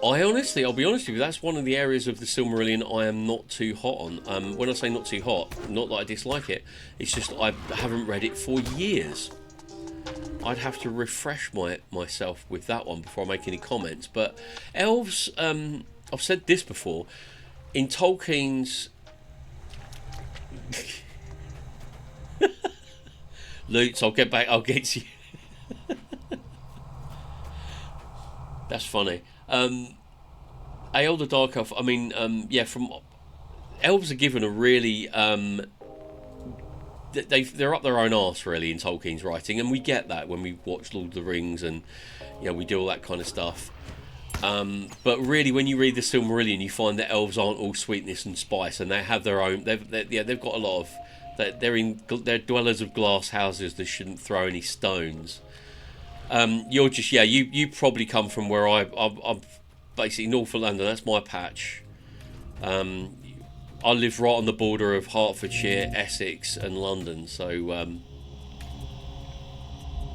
I'll be honest with you, that's one of the areas of the Silmarillion I am not too hot on. When I say not too hot, not that I dislike it, it's just I haven't read it for years. I'd have to refresh myself with that one before I make any comments. But elves, I've said this before, in Tolkien's... Lutz, I'll get to you. That's funny. Aol the Dark Elf, I mean, yeah, elves are given a really, they're up their own arse, really, in Tolkien's writing, and we get that when we watch Lord of the Rings, and, you know, we do all that kind of stuff. But really, when you read the Silmarillion, you find that elves aren't all sweetness and spice, and they have their own, they've got a lot of, they're dwellers of glass houses that shouldn't throw any stones. You're just, yeah, you probably come from where I'm basically north of London. That's my patch. I live right on the border of Hertfordshire, Essex and London, so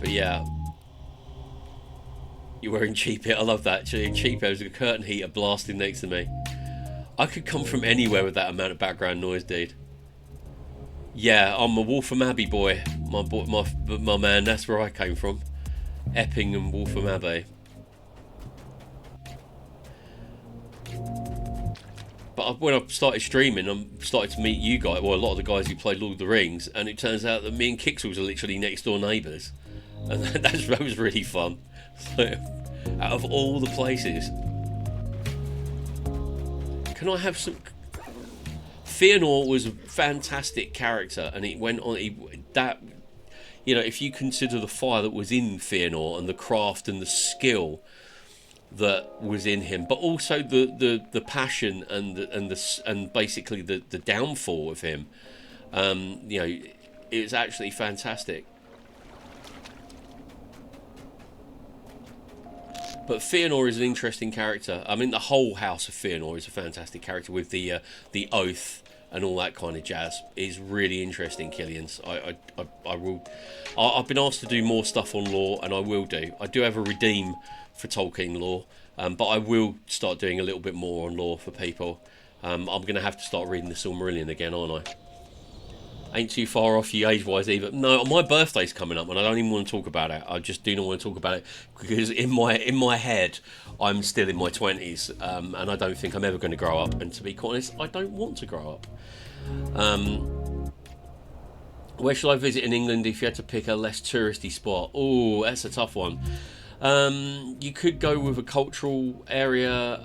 but yeah, you're wearing cheap it. I love that. Actually, cheap it was a curtain heater blasting next to me. I could come from anywhere with that amount of background noise, dude. Yeah, I'm a Waltham Abbey boy. My man, that's where I came from. Epping and Waltham Abbey. But when I started streaming, I started to meet you guys, well, a lot of the guys who played Lord of the Rings, and it turns out that me and Kixels are literally next door neighbours. And that was really fun. So, out of all the places, can I have some... Fëanor was a fantastic character, and it went on... You know, if you consider the fire that was in Fëanor and the craft and the skill that was in him, but also the passion and basically the downfall of him, you know, it was actually fantastic. But Fëanor is an interesting character. I mean, the whole House of Fëanor is a fantastic character with the oath and all that kind of jazz. Is really interesting, Killian's. I've been asked to do more stuff on lore, and I will do. I do have a redeem for Tolkien lore, but I will start doing a little bit more on lore for people. I'm going to have to start reading the Silmarillion again, aren't I? Ain't too far off you age-wise either. No, my birthday's coming up, and I don't even want to talk about it. I just do not want to talk about it because in my head, I'm still in my 20s, and I don't think I'm ever going to grow up. And to be quite honest, I don't want to grow up. Where should I visit in England if you had to pick a less touristy spot? Oh, that's a tough one. You could go with a cultural area.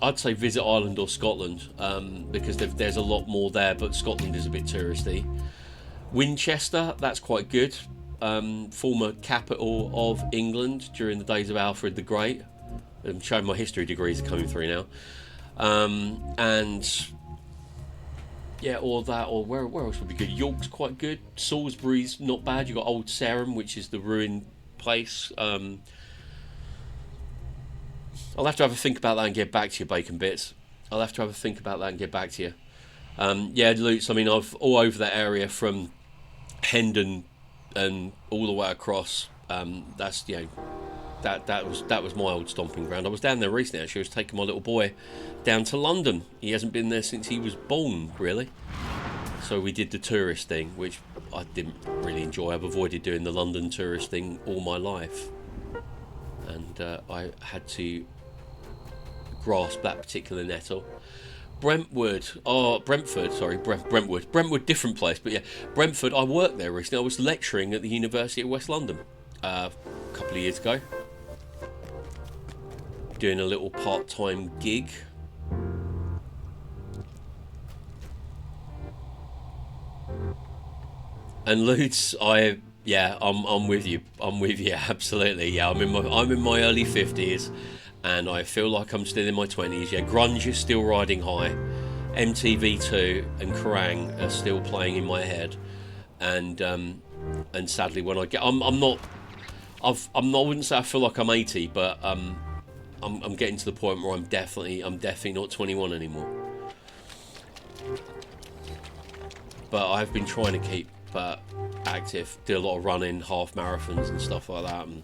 I'd say visit Ireland or Scotland, because there's a lot more there, but Scotland is a bit touristy. Winchester, that's quite good. Former capital of England during the days of Alfred the Great. I'm showing my history degrees are coming through now. And yeah, or that, or where else would be good? York's quite good. Salisbury's not bad. You've got Old Sarum, which is the ruined place. I'll have to have a think about that and get back to you, Bacon Bits. I'll have to have a think about that and get back to you. Yeah, Lutz, I mean, I've all over that area from Hendon and all the way across. That's, you know, that was my old stomping ground. I was down there recently. Actually, I was taking my little boy down to London. He hasn't been there since he was born, really. So we did the tourist thing, which I didn't really enjoy. I've avoided doing the London tourist thing all my life, and I had to grasp that particular nettle. Brentwood, different place, but yeah, Brentford. I worked there recently. I was lecturing at the University of West London a couple of years ago, doing a little part-time gig. And Lutz, I'm with you. I'm with you, absolutely. Yeah, I'm in my early 50s, and I feel like I'm still in my 20s. Yeah, grunge is still riding high. MTV2 and Kerrang are still playing in my head, and sadly, when I get, I wouldn't say I feel like I'm 80, but I'm getting to the point where I'm definitely not 21 anymore. But I've been trying to keep active, do a lot of running, half marathons and stuff like that. And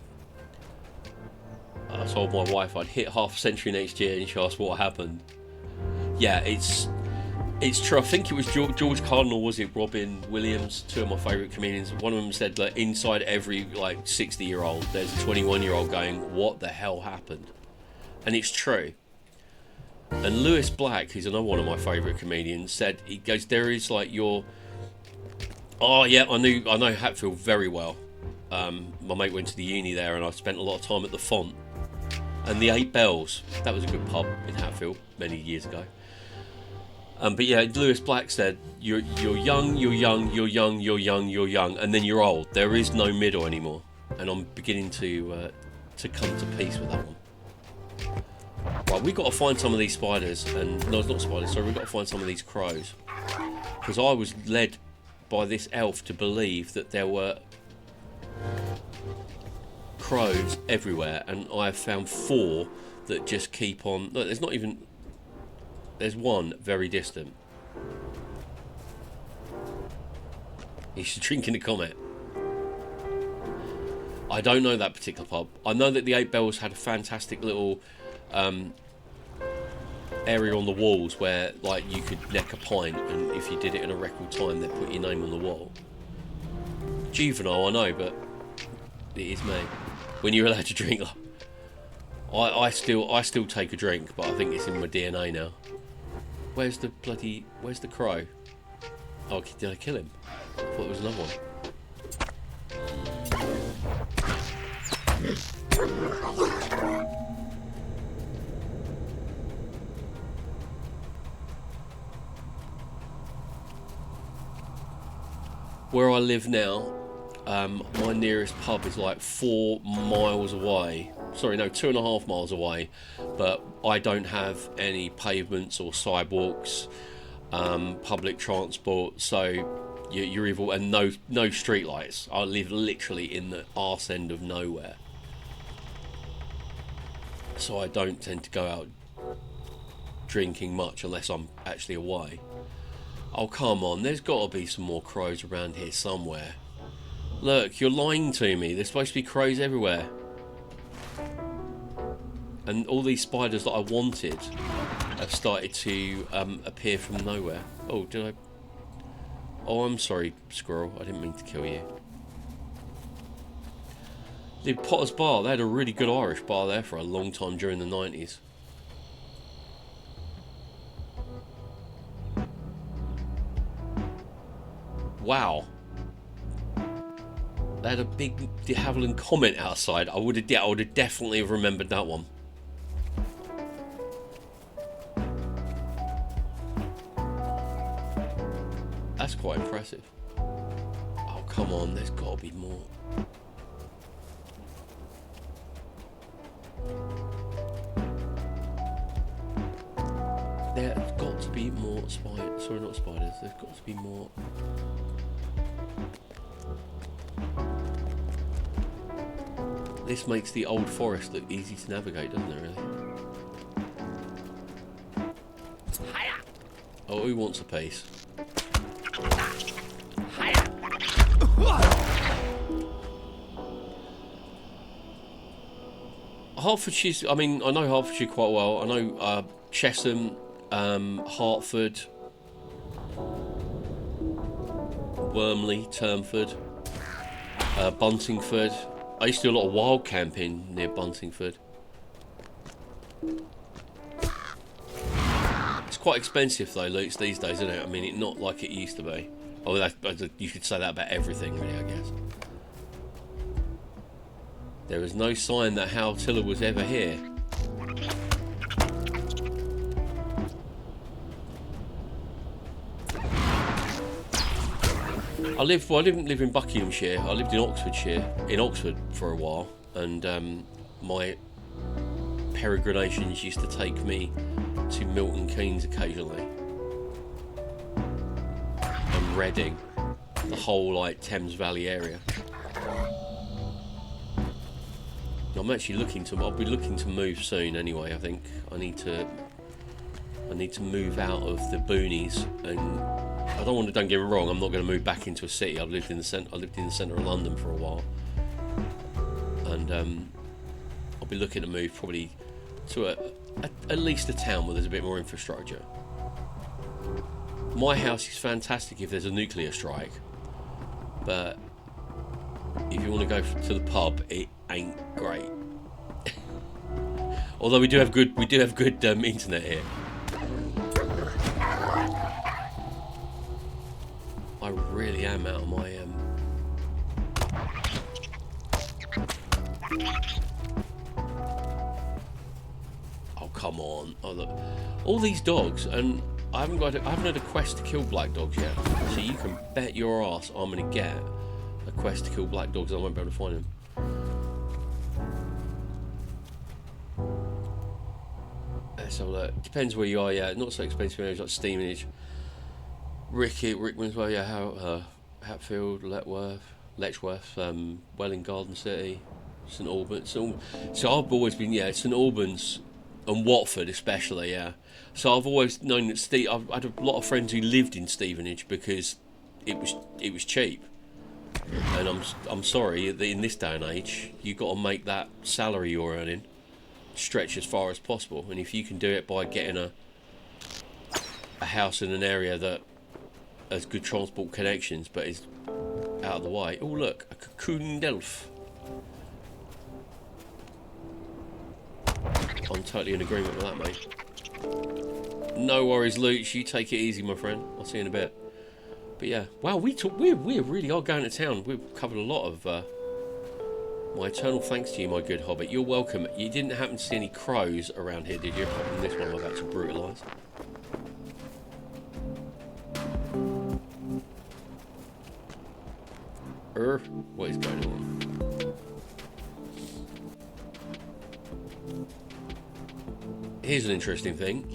I told my wife I'd hit half a century next year, and she asked what happened. Yeah, it's true. I think it was George Cardinal, was it? Robin Williams, two of my favourite comedians. One of them said that inside every 60-year-old, there's a 21-year-old going, "What the hell happened?" And it's true. And Lewis Black, who's another one of my favourite comedians, said, he goes, there is oh yeah, I know Hatfield very well. My mate went to the uni there, and I spent a lot of time at the Font and the Eight Bells. That was a good pub in Hatfield many years ago. But yeah, Lewis Black said, you're young, you're young, you're young, you're young, you're young, and then you're old. There is no middle anymore. And I'm beginning to come to peace with that one. Right, we've got to find some of these spiders, and no, it's not spiders, sorry, we've got to find some of these crows. Because I was led by this elf to believe that there were crows everywhere, and I have found 4 that just keep on. Look, there's one very distant. You should drink in the comment. I don't know that particular pub. I know that the Eight Bells had a fantastic little area on the walls where you could neck a pint, and if you did it in a record time, they'd put your name on the wall. Juvenile, I know, but it is me. When you're allowed to drink, I still take a drink, but I think it's in my DNA now. Where's the crow? Oh, did I kill him? I thought it was another one. Where I live now, my nearest pub is 4 miles away. Sorry, no, 2.5 miles away. But I don't have any pavements or sidewalks, public transport, so you're evil, and no street lights. I live literally in the arse end of nowhere. So I don't tend to go out drinking much unless I'm actually away. Oh, come on, there's got to be some more crows around here somewhere. Look, you're lying to me. There's supposed to be crows everywhere. And all these spiders that I wanted have started to appear from nowhere. Oh, did I? Oh, I'm sorry, squirrel. I didn't mean to kill you. The Potter's Bar, they had a really good Irish bar there for a long time during the 90s. Wow. They had a big de Havilland comment outside. I would have definitely have remembered that one. That's quite impressive. Oh, come on, there's got to be more. There's got to be more spiders. Sorry, not spiders. There's got to be more. This makes the old forest look easy to navigate, doesn't it, really? Oh, who wants a piece? Hertfordshire's, I mean, I know Hertfordshire quite well. I know Chesham, Hertford, Wormley, Turnford, Buntingford. I used to do a lot of wild camping near Buntingford. It's quite expensive though, Lutz, these days, isn't it? I mean, it's not like it used to be. Oh, you could say that about everything, really, I guess. There is no sign that Hal Tiller was ever here. I didn't live in Buckinghamshire. I lived in Oxford for a while, and my peregrinations used to take me to Milton Keynes occasionally, and Reading, the whole like Thames Valley area. I'm actually I'll be looking to move soon anyway. I think I need to move out of the boonies, and I don't get me wrong, I'm not going to move back into a city. I lived in the centre of London for a while, and I'll be looking to move probably to at least a town where there's a bit more infrastructure. My house is fantastic if there's a nuclear strike, but if you want to go to the pub, it ain't great. Although we do have good internet here. I really am out of my Oh come on! Oh look, all these dogs, and I haven't had a quest to kill black dogs yet. So you can bet your ass I'm gonna get a quest to kill black dogs. I won't be able to find them. So look, depends where you are. Yeah, not so expensive areas like Stevenage, Rickmansworth, well, yeah, Hatfield, Letchworth, Welling Garden City, St Albans. So I've always been St Albans and Watford especially. Yeah. So I've always known that I've had a lot of friends who lived in Stevenage because it was cheap. And I'm sorry that in this day and age you've got to make that salary you're earning stretch as far as possible, and if you can do it by getting a house in an area that has good transport connections but is out of the way. Oh look, a cocoon delph. I'm totally in agreement with that, mate. No worries, Luke, you take it easy, my friend. I'll see you in a bit. But yeah, wow, we really are going to town. We've covered a lot of my eternal thanks to you, my good hobbit. You're welcome. You didn't happen to see any crows around here, did you? Apart from this one I'm about to brutalise. What is going on? Here's an interesting thing.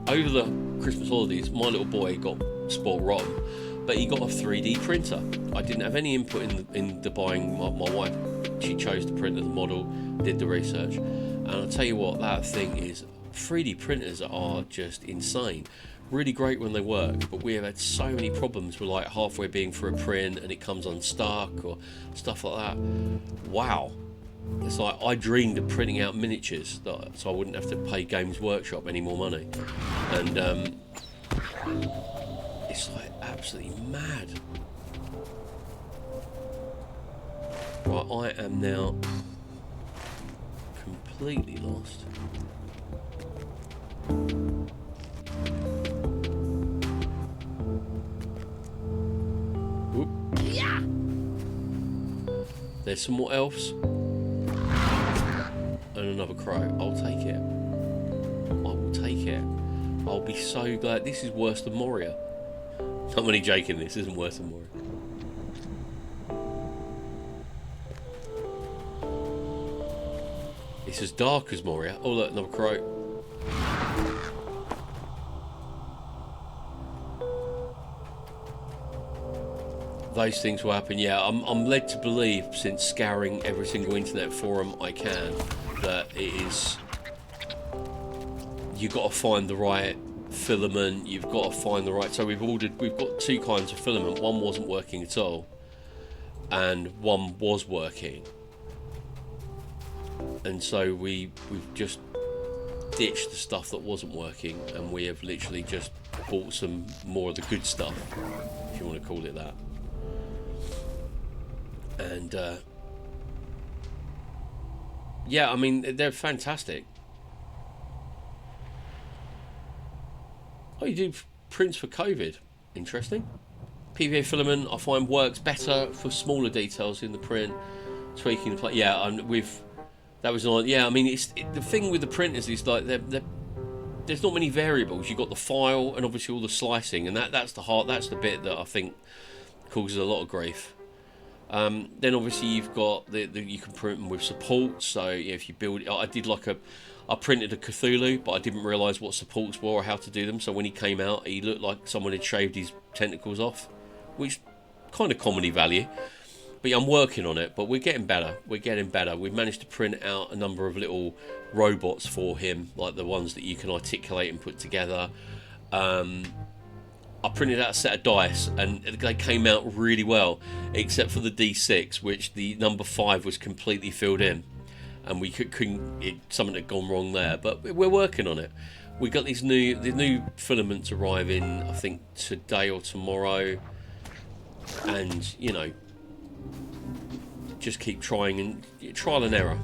Over the Christmas holidays, my little boy got spoiled rotten, but he got a 3D printer. I didn't have any input in the buying. My wife, she chose to print the model, did the research, and I'll tell you what, that thing is. 3D printers are just insane. Really great when they work, but we have had so many problems with like halfway being through a print and it comes unstuck or stuff like that. Wow. It's like I dreamed of printing out miniatures so I wouldn't have to pay Games Workshop any more money, and it's like absolutely mad. Right, I am now completely lost. Whoop. Yeah. There's some more elves. And another crow. I'll take it. I will take it. I'll be so glad. This is worse than Moria. I'm only joking, this isn't worse than Moria. It's as dark as Moria. Oh look, another crow. Those things will happen, yeah. I'm led to believe, since scouring every single internet forum I can, that it is, you've got to find the right filament, you've got to find the right, so we've got two kinds of filament. One wasn't working at all and one was working, and so we've just ditched the stuff that wasn't working, and we have literally just bought some more of the good stuff, if you want to call it that. And yeah, I mean, they're fantastic. Oh, you do prints for COVID. Interesting. PVA filament I find works better for smaller details in the print. Tweaking the plate. Yeah, that was on. Yeah, I mean, the thing with the printers is like there's not many variables. You've got the file and obviously all the slicing, and that's the bit that I think causes a lot of grief. Then obviously you've got you can print them with supports. So yeah, if you build, I printed a Cthulhu, but I didn't realise what supports were or how to do them. So when he came out, he looked like someone had shaved his tentacles off, which kind of comedy value. But yeah, I'm working on it, but we're getting better. We've managed to print out a number of little robots for him, like the ones that you can articulate and put together. I printed out a set of dice, and they came out really well, except for the D6, which the number 5 was completely filled in, and we something had gone wrong there. But we're working on it. We got the new filaments arriving, I think today or tomorrow, and you know, just keep trying and trial and error.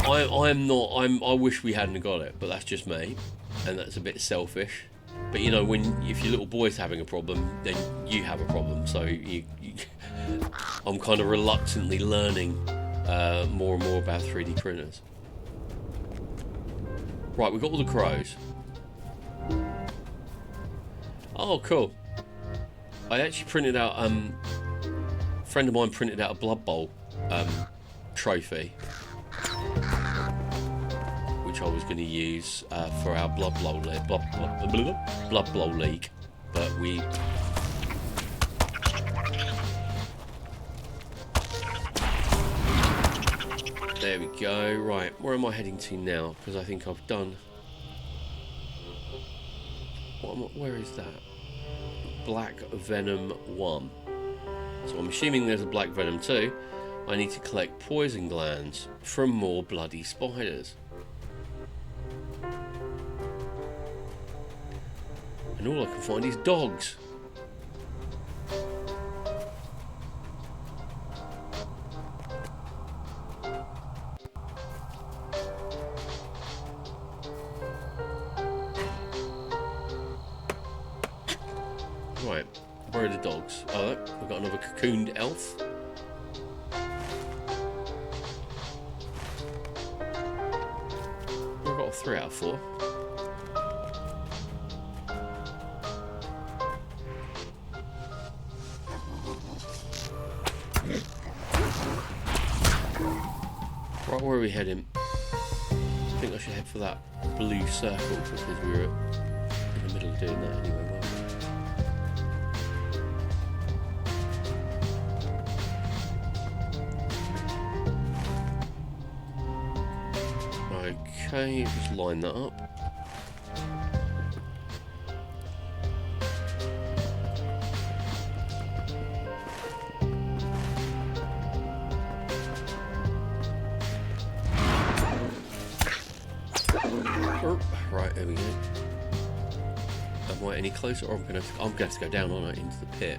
I wish we hadn't got it, but that's just me, and that's a bit selfish. But you know, if your little boy's having a problem, then you have a problem. So I'm kind of reluctantly learning more and more about 3D printers. Right, we've got all the crows. Oh, cool. I actually printed out, a friend of mine printed out a Blood Bowl trophy, which I was going to use for our Blood Bowl League, but we... There we go. Right, where am I heading to now? Because I think I've done... Where is that? Black Venom 1. So I'm assuming there's a Black Venom 2. I need to collect poison glands from more bloody spiders. And all I can find is dogs. Right, where are the dogs? Oh, we've got another cocooned elf. We've got a 3 out of 4. Right, where are we heading? I think I should head for that blue circle because we were in the middle of doing that anyway, weren't we? Okay, just line that up. Right, there we go. Am I any closer? Or I'm gonna have to go down, aren't I, into the pit?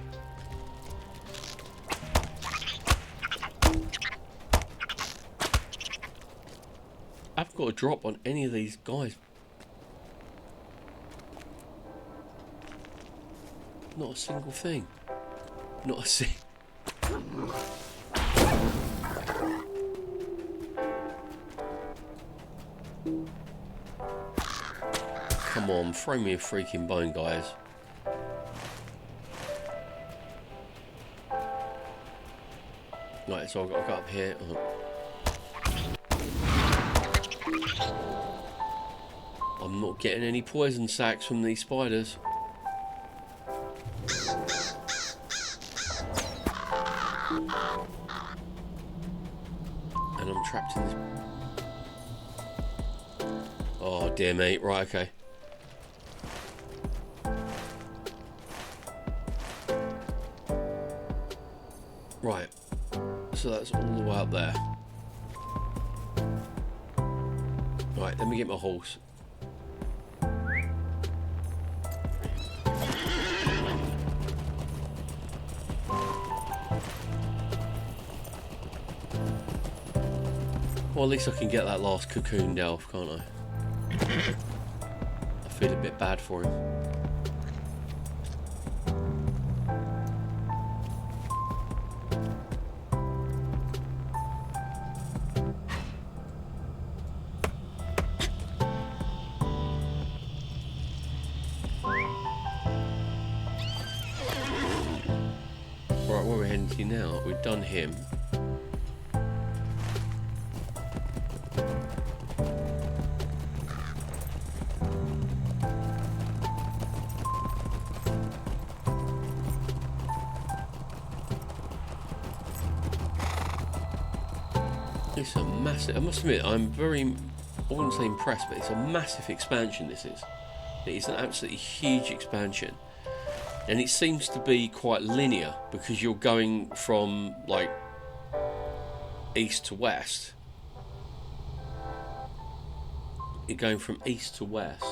I haven't got a drop on any of these guys. Not a single thing. Not a single. Come on, throw me a freaking bone, guys. Right, so I've got to go up here. I'm not getting any poison sacs from these spiders. And I'm trapped in this... Oh dear mate, right, okay. Right. So that's all the way up there. Right, let me get my horse. Well, at least I can get that last cocooned elf, can't I? I feel a bit bad for him. Right, where we're heading to now, we've done him. It's a massive, I must admit, I'm very, I wouldn't say impressed, but it's a massive expansion, this is. It is an absolutely huge expansion. And it seems to be quite linear, because you're going from, like, east to west. You're going from east to west.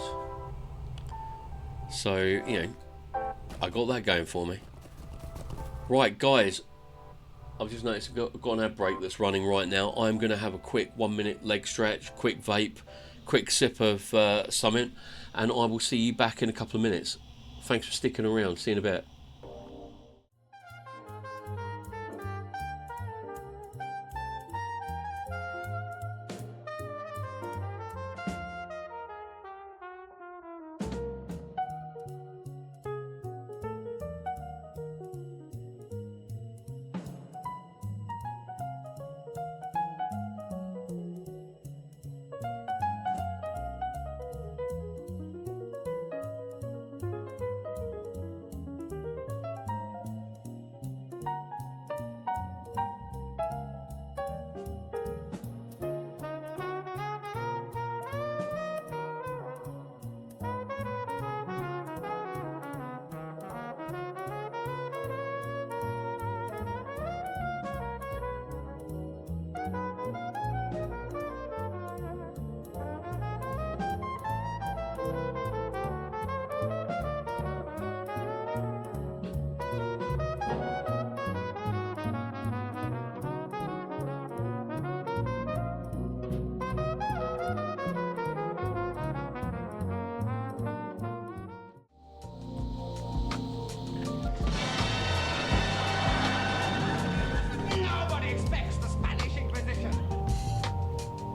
So, you know, I got that going for me. Right, guys. I've just noticed I've got an ad break that's running right now. I'm going to have a quick 1 minute leg stretch, quick vape, quick sip of something, and I will see you back in a couple of minutes. Thanks for sticking around. See you in a bit.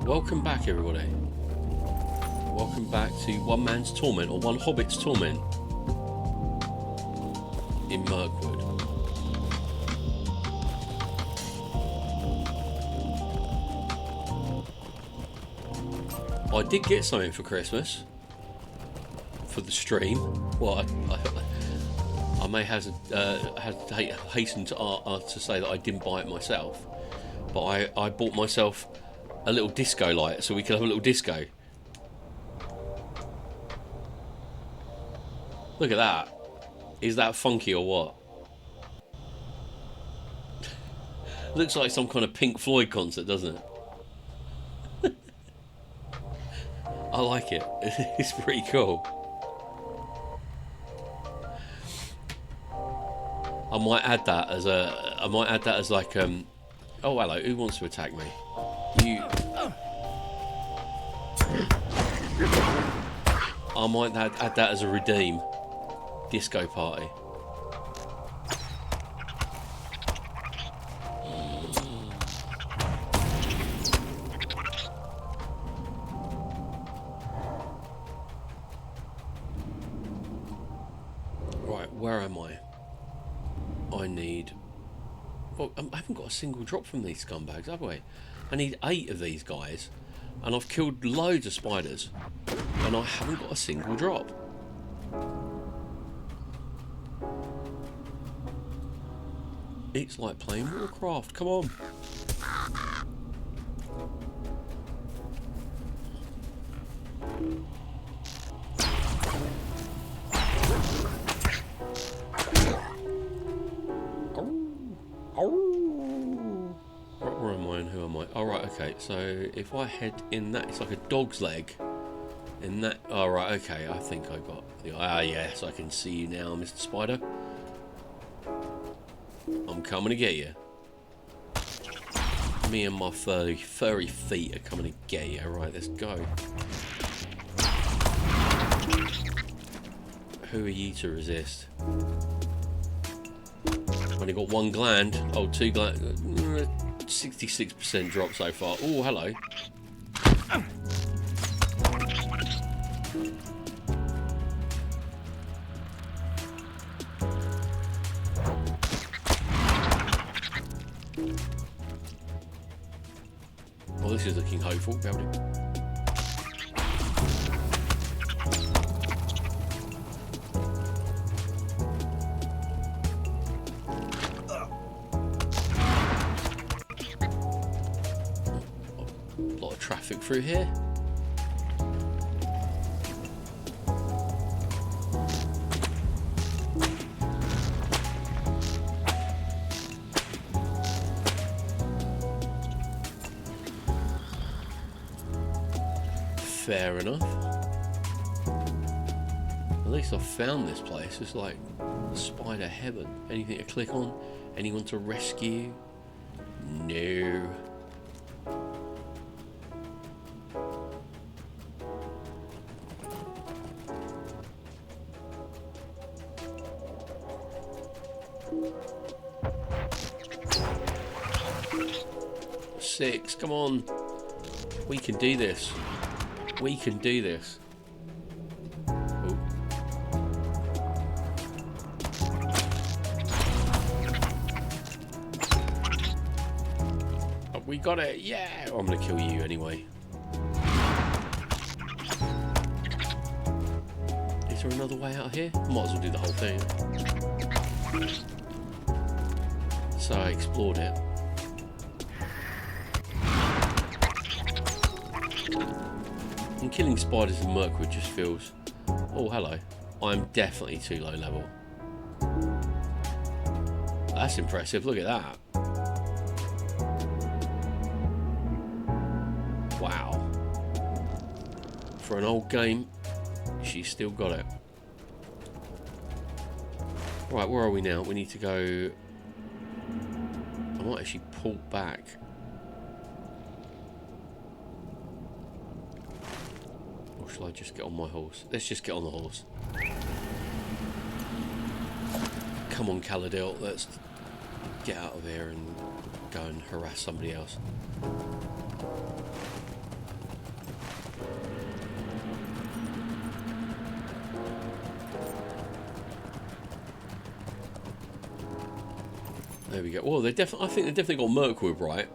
Welcome back, everybody. Welcome back to One Man's Torment, or One Hobbit's Torment in Mirkwood. I did get something for Christmas for the stream. Well, I may have hastened to say that I didn't buy it myself, but I bought myself a little disco light so we could have a little disco. Look at that. Is that funky or what? Looks like some kind of Pink Floyd concert, doesn't it? I like it. It's pretty cool. I might add that as like oh hello, who wants to attack me? You. I might add that as a redeem disco party. Right, where am I? I need. Well, I haven't got a single drop from these scumbags, have we? I need 8 of these guys, and I've killed loads of spiders, and I haven't got a single drop. It's like playing Warcraft, come on. who am I? Oh, right, okay. So if I head in that, it's like a dog's leg. In that, oh, right, okay. I think I got the, yes, I can see you now, Mr. Spider. I'm coming to get you. Me and my furry feet are coming to get you. Right, let's go. Who are you to resist? Only got one gland. Oh, two gland. 66% drop so far. Oh, hello. Well, this is looking hopeful, building. A lot of traffic through here. Fair enough. At least I've found this place. It's like spider heaven. Anything to click on? Anyone to rescue? No. Six, come on. We can do this. We can do this. Oh. Oh, we got it. Yeah. Oh, I'm going to kill you anyway. Is there another way out here? Might as well do the whole thing. So I explored it. And killing spiders in Mirkwood just feels... Oh, hello. I'm definitely too low level. That's impressive. Look at that. Wow. For an old game, she's still got it. Right, where are we now? We need to go... I might actually pull back. Shall I just get on my horse? Let's just get on the horse. Come on, Scaradells, let's get out of here and go and harass somebody else. There we go. Well, I think they definitely got Mirkwood right.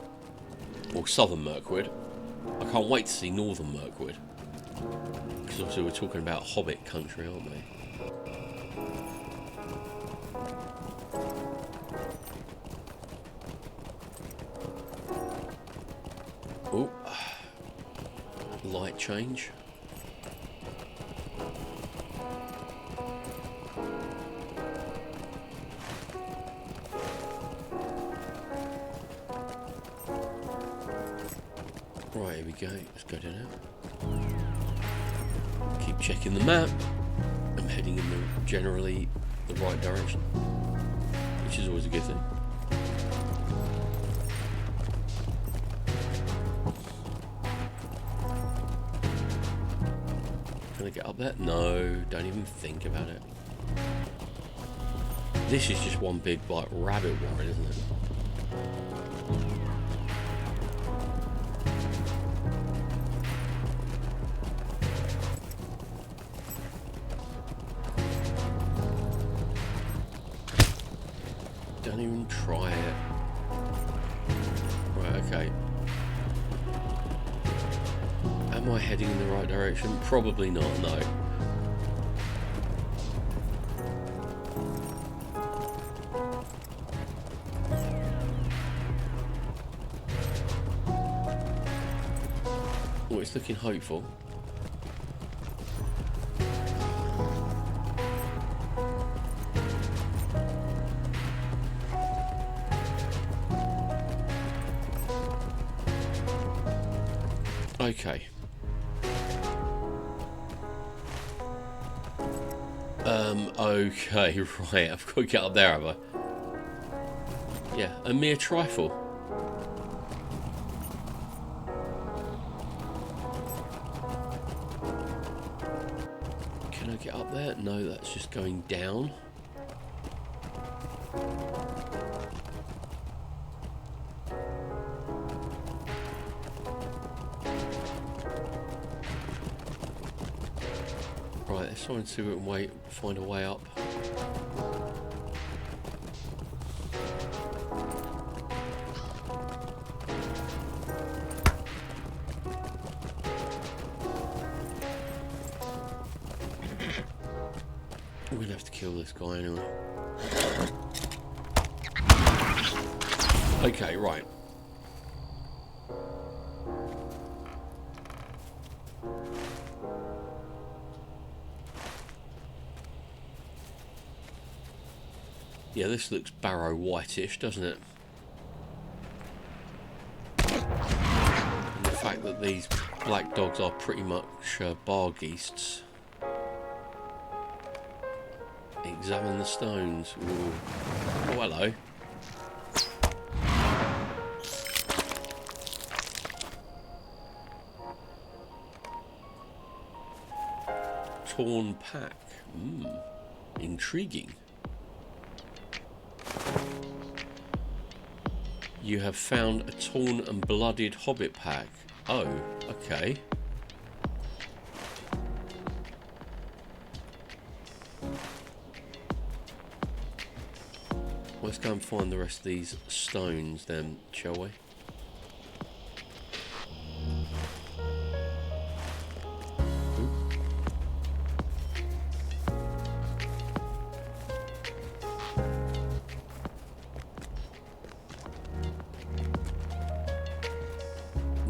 Or southern Mirkwood. I can't wait to see northern Mirkwood. Because obviously we're talking about Hobbit country, aren't we? Oh, light change. Right, here we go. Let's go down now. Keep checking the map. I'm heading in the generally the right direction, which is always a good thing. Can I get up there? No, don't even think about it. This is just one big like rabbit warren, isn't it? Don't even try it. Right, okay. Am I heading in the right direction? Probably not, no. Oh, it's looking hopeful. Okay. Okay, right. I've got to get up there, have I? Yeah, a mere trifle. Can I get up there? No, that's just going down. Right, let's try and see if we can find a way up. We're gonna have to kill this guy anyway. Okay, right. Yeah, this looks Barrow whitish, doesn't it? And the fact that these black dogs are pretty much bargeests. Examine the stones. Ooh. Oh, hello. Torn pack. Intriguing. You have found a torn and bloodied hobbit pack. Oh, okay. Let's go and find the rest of these stones then, shall we?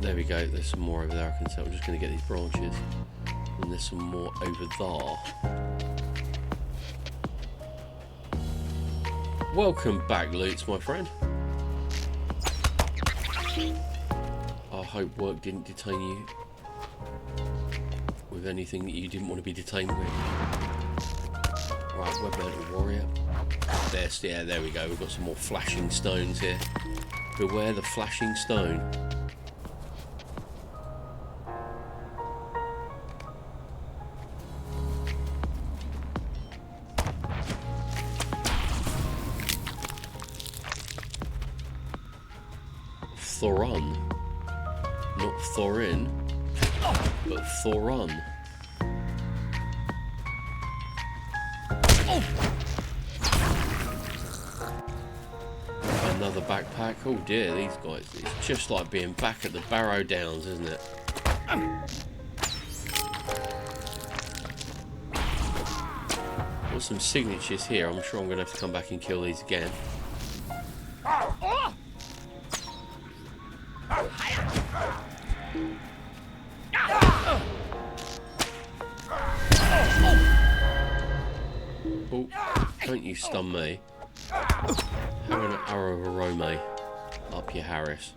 There we go, there's some more over there, I can tell. I'm just going to get these branches. And there's some more over there. Welcome back, Lutz, my friend. I hope work didn't detain you with anything that you didn't want to be detained with. Right, Webmounted Warrior. Yeah, there we go. We've got some more flashing stones here. Beware the flashing stone. Thoron, not Thorin, but Thoron. Another backpack. Oh dear, these guys. It's just like being back at the Barrow Downs, isn't it? Got some signatures here. I'm sure I'm going to have to come back and kill these again. Oh, don't you stun me. Hang an arrow of arome up your Harris.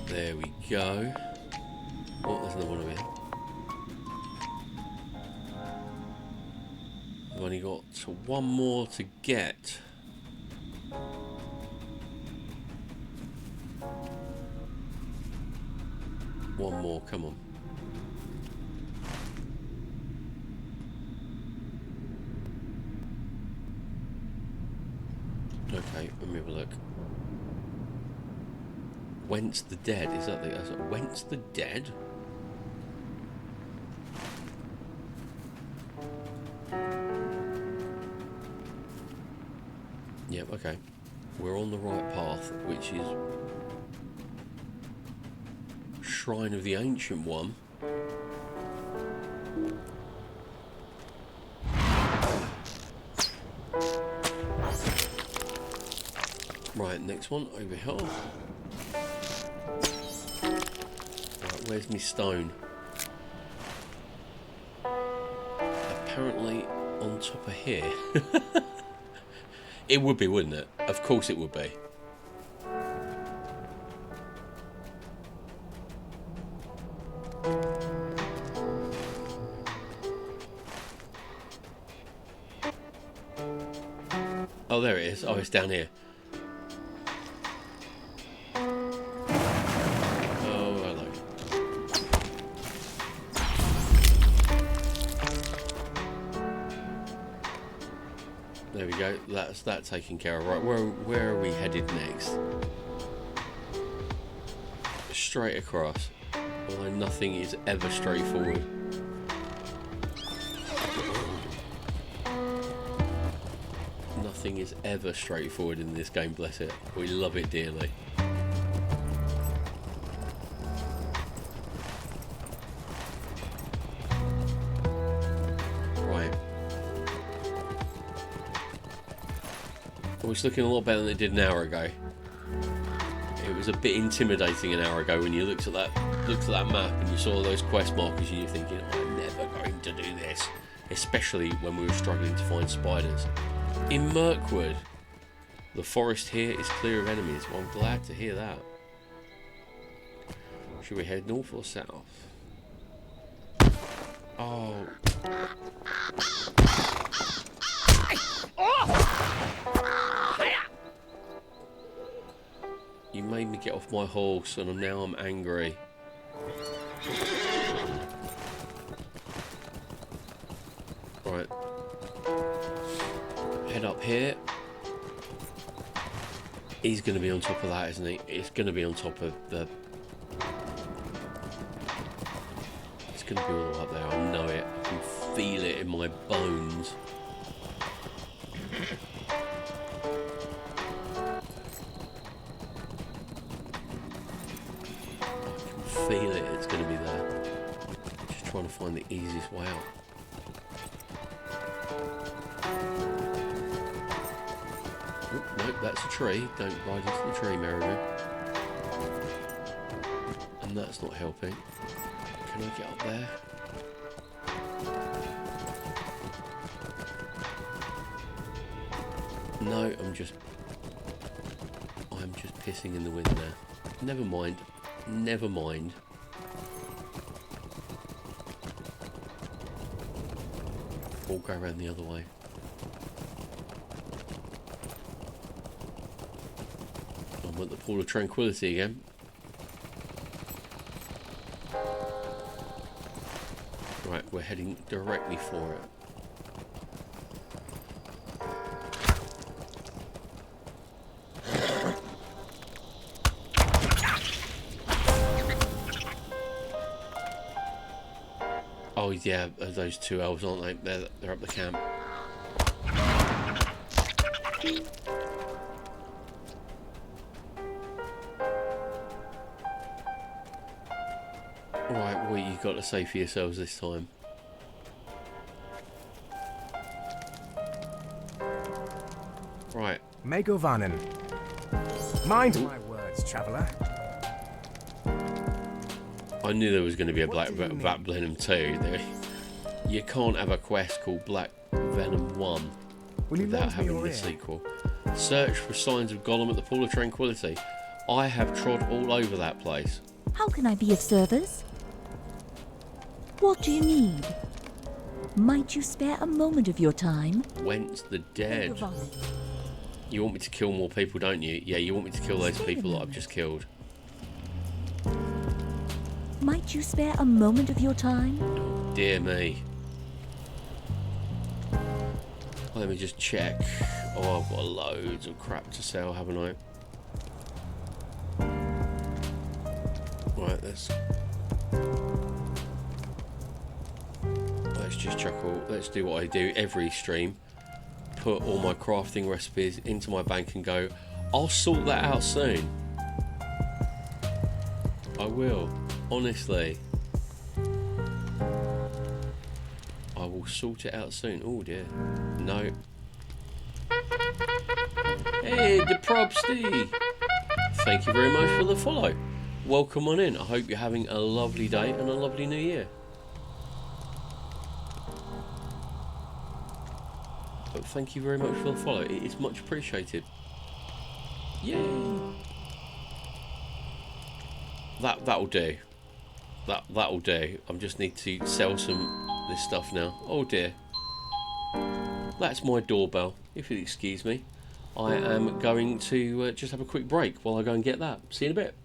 There we go. Oh, there's another one over here. We've only got one more to get. One more, come on. Okay, let me have a look. Whence the dead? Is that whence the dead? Yep, okay. We're on the right path, which is Shrine of the Ancient One. Right, next one over here. Right, where's my stone? Apparently on top of here. It would be, wouldn't it? Of course it would be. this? Oh, it's down here. Oh, hello. There we go. That's that taken care of. Right, where are we headed next? Straight across. Although nothing is ever straightforward. Nothing is ever straightforward in this game, bless it. We love it dearly. Right. Well, it's looking a lot better than it did an hour ago. It was a bit intimidating an hour ago when you looked at that map and you saw those quest markers and you're thinking, I'm never going to do this. Especially when we were struggling to find spiders. In Mirkwood, the forest here is clear of enemies. Well, I'm glad to hear that. Should we head north or south? Oh. You made me get off my horse and now I'm angry. Right. Head up here. He's going to be on top of that, isn't he? It's going to be on top of the... It's going to be all the way up there. I know it. I can feel it in my bones. I can feel it. It's going to be there. Just trying to find the easiest way out. Nope, that's a tree. Don't ride into the tree, Maribou. And that's not helping. Can I get up there? No, I'm just pissing in the wind now. Never mind. Never mind. We'll go around the other way. I'm at the Pool of Tranquility again. Right, we're heading directly for it. Oh yeah, those two elves, aren't they? They're up the camp. Right, what you got to say for yourselves this time? Right. Megovanen. Mind my words, traveller. I knew there was going to be a Black Venom 2. You can't have a quest called Black Venom 1 without having the sequel. Search for signs of Gollum at the Pool of Tranquility. I have trod all over that place. How can I be of service? What do you need? Might you spare a moment of your time? Whence the dead? You want me to kill more people, don't you? Yeah, you want me to kill those people that I've just killed. Might you spare a moment of your time? Dear me. Let me just check. Oh, I've got loads of crap to sell, haven't I? Right, let's just chuckle. Let's do what I do every stream. Put all my crafting recipes into my bank and go, I'll sort that out soon. I will. Honestly. I will sort it out soon. Oh dear. No. Hey, the Probsty! Thank you very much for the follow. Welcome on in. I hope you're having a lovely day and a lovely new year. But thank you very much for the follow. It is much appreciated. Yay! That'll do. That'll do. I just need to sell some this stuff now. Oh dear. That's my doorbell, if you'll excuse me. I am going to just have a quick break while I go and get that. See you in a bit.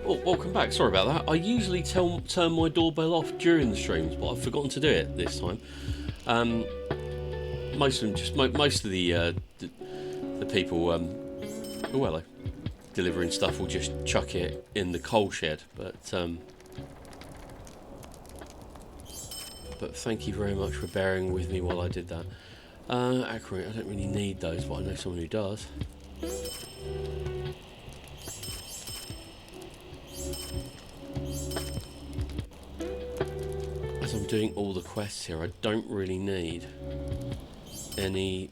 Oh, welcome back. Sorry about that. I usually turn my doorbell off during the streams, but I've forgotten to do it this time. Most of them, just most of the people, oh hello, delivering stuff will just chuck it in the coal shed. But thank you very much for bearing with me while I did that. Accurate. I don't really need those, but I know someone who does. As I'm doing all the quests here, I don't really need any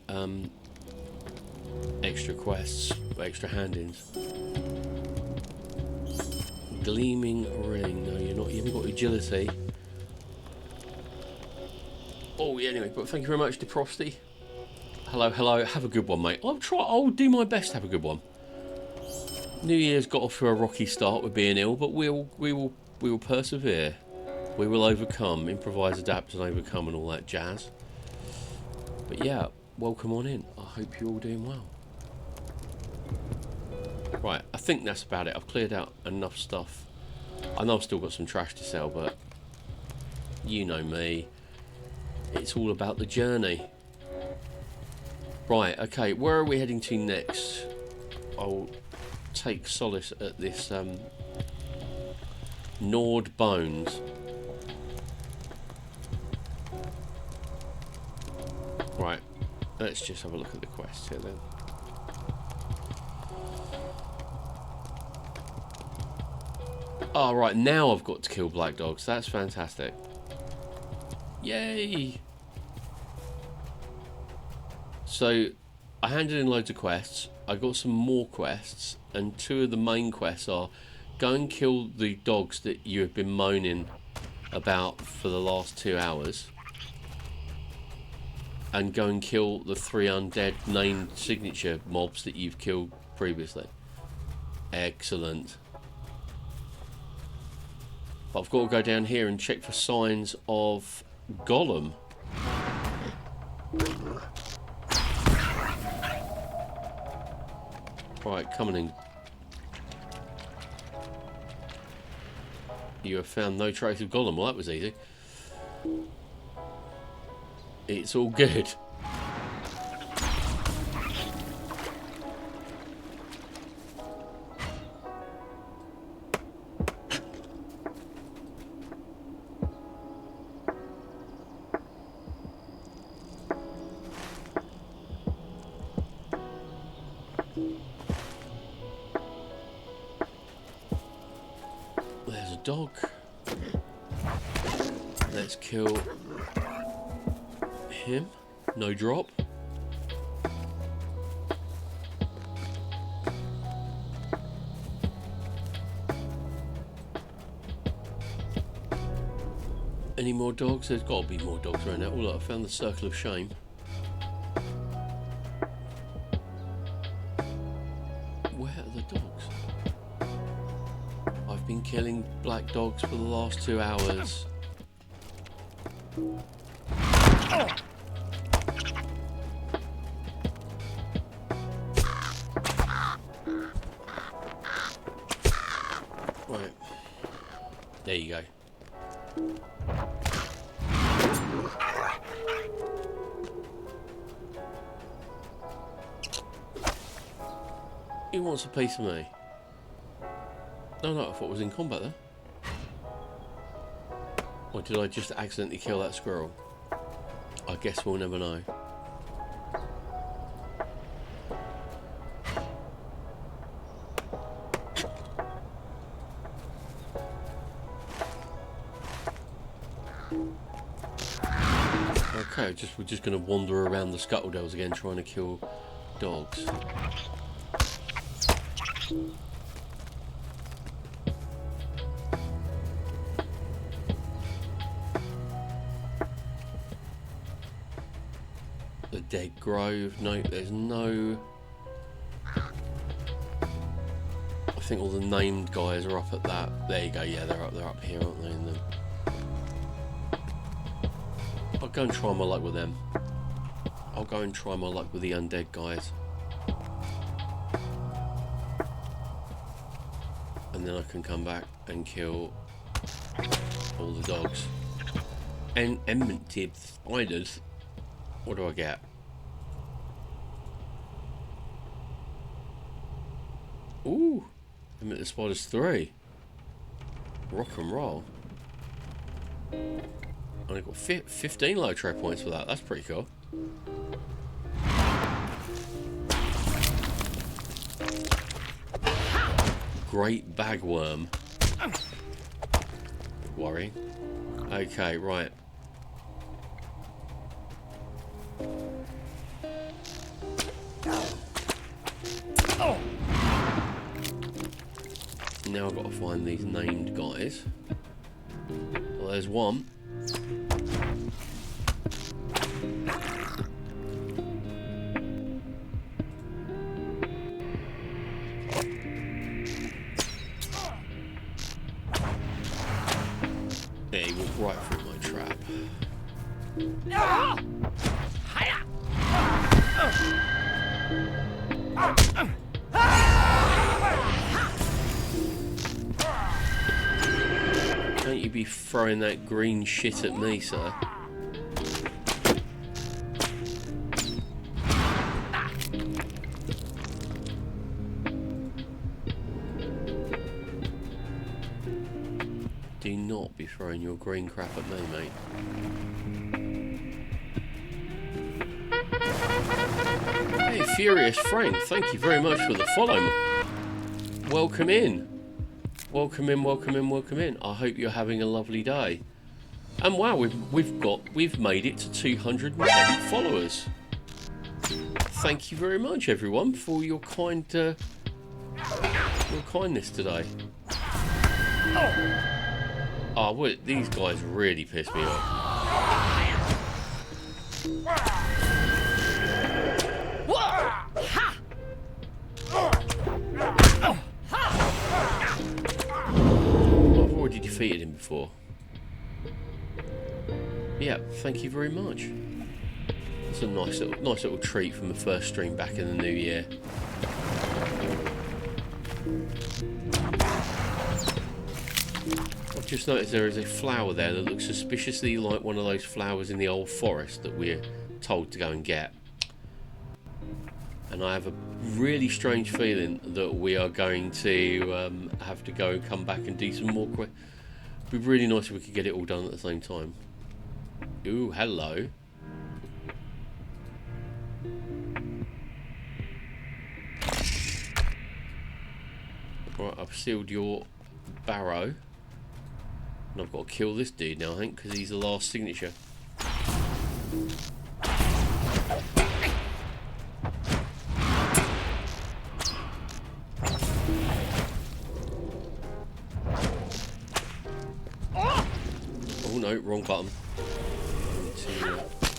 extra quests, extra hand-ins. Gleaming ring. No, you're not. You haven't got agility. Oh, yeah. Anyway, but thank you very much, Deprosty. Hello, hello. Have a good one, mate. I'll do my best to have a good one. New Year's got off to a rocky start with being ill, but we will persevere. We will overcome, improvise, adapt, and overcome, and all that jazz. But yeah, welcome on in. I hope you're all doing well. Right, I think that's about it. I've cleared out enough stuff. I know I've still got some trash to sell, but you know me. It's all about the journey. Right, okay, where are we heading to next? I'll take solace at this gnawed bones. Right, let's just have a look at the quest here then. Oh, right, now I've got to kill black dogs. That's fantastic. Yay! So, I handed in loads of quests. I got some more quests, and two of the main quests are go and kill the dogs that you have been moaning about for the last 2 hours, and go and kill the 3 undead named signature mobs that you've killed previously. Excellent. But I've got to go down here and check for signs of Gollum. Right, coming in. You have found no trace of Gollum. Well, that was easy. It's all good. There's a dog. Let's kill him. No drop. Any more dogs? There's got to be more dogs around there. Oh look, I found the circle of shame. Where are the dogs? I've been killing black dogs for the last 2 hours. Right. There you go. He wants a piece of me. No, I thought it was in combat there. Or did I just accidentally kill that squirrel? I guess we'll never know. Okay, we're just going to wander around the Scaradells again, trying to kill dogs. The dead grove. No, there's no. I think all the named guys are up at that. There you go. Yeah, they're up here, aren't they? I'll go and try my luck with them. I'll go and try my luck with the undead guys. And then I can come back and kill all the dogs. And enmity spiders. What do I get? Ooh! Enmity spiders 3. Rock and roll. I got 15 low trade points for that. That's pretty cool. Great bagworm. Worry. Okay, right. Now I've got to find these named guys. Well, there's one. Yeah, he walked right through my trap. Don't you be throwing that green shit at me, sir. Do not be throwing your green crap at me, mate. Hey, Furious Frank, thank you very much for the follow. Welcome in. Welcome in, welcome in, welcome in. I hope you're having a lovely day. And wow, we've made it to 210 followers. Thank you very much, everyone, for your kindness today. Oh, what, these guys really piss me off. I've already defeated him before. Yeah, thank you very much. It's a nice little treat from the first stream back in the new year. I've just noticed there is a flower there that looks suspiciously like one of those flowers in the old forest that we're told to go and get. And I have a really strange feeling that we are going to have to go and come back and do some more quests. It'd be really nice if we could get it all done at the same time. Ooh, hello. Right, I've sealed your barrow. And I've got to kill this dude now, I think, because he's the last signature. Oh no, wrong button.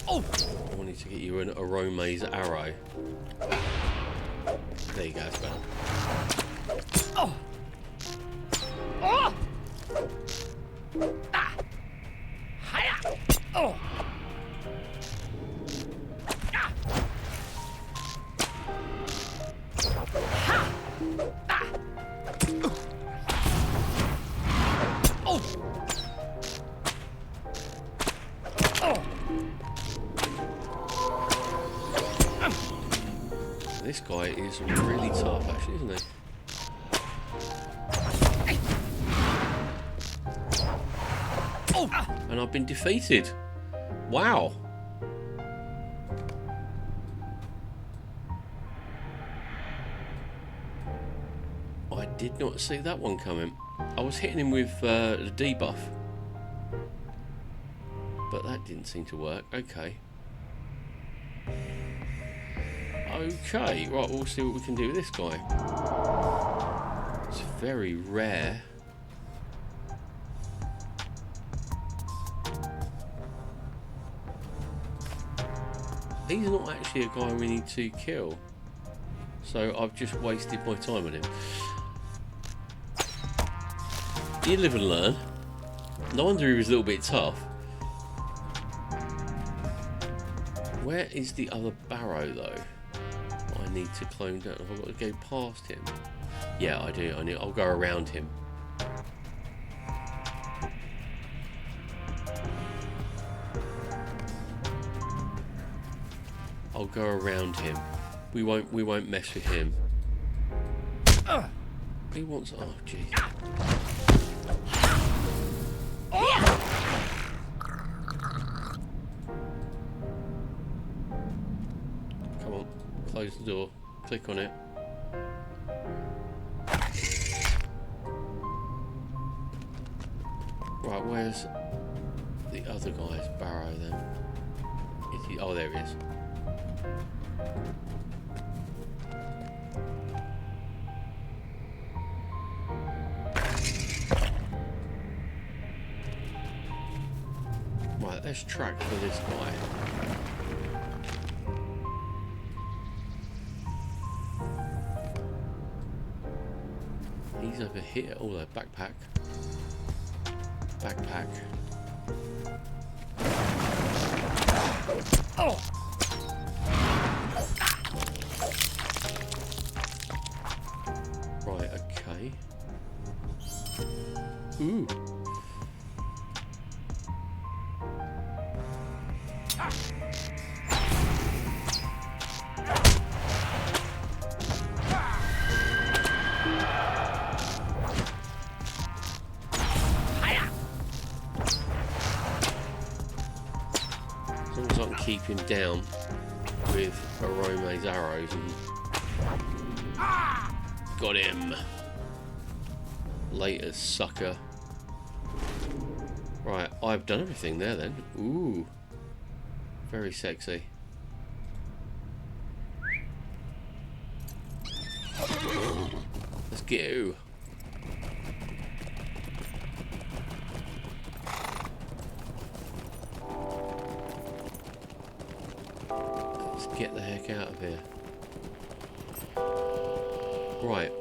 I need to get you an Arome's arrow. There you go, it's better. this guy is really tough, actually, isn't he? Oh! And I've been defeated. Wow. I did not see that one coming. I was hitting him with the debuff, but that didn't seem to work. Okay. Okay, right, we'll see what we can do with this guy. It's very rare. He's not actually a guy we need to kill, so I've just wasted my time on him. You live and learn. No wonder he was a little bit tough. Where is the other barrow though? I need to clone down. Have I got to go past him? Yeah, I do. I'll go around him. I'll go around him. We won't mess with him. He wants. Oh, jeez. Come on, close the door. Click on it. Right, where's the other guy's barrow then? Is he? Oh, there he is. Right, let's track for this guy. He's over here. Oh, the backpack. Backpack. Oh! Right, okay. Ooh. As long as I can keep him down with Arome's arrows and... Got him! Later, sucker. Right, I've done everything there then. Ooh. Very sexy. Let's go. Let's get the heck out of here. Right.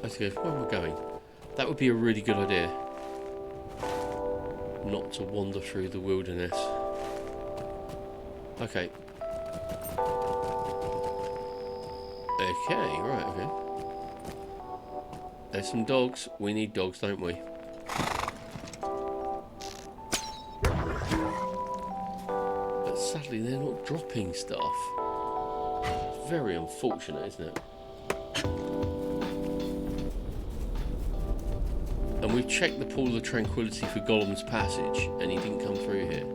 Let's go. Where am I going? That would be a really good idea. Not to wander through the wilderness. Okay. Okay, right, okay. There's some dogs. We need dogs, don't we? But sadly, they're not dropping stuff. Very unfortunate, isn't it? And we've checked the Pool of Tranquility for Gollum's Passage, and he didn't come through here.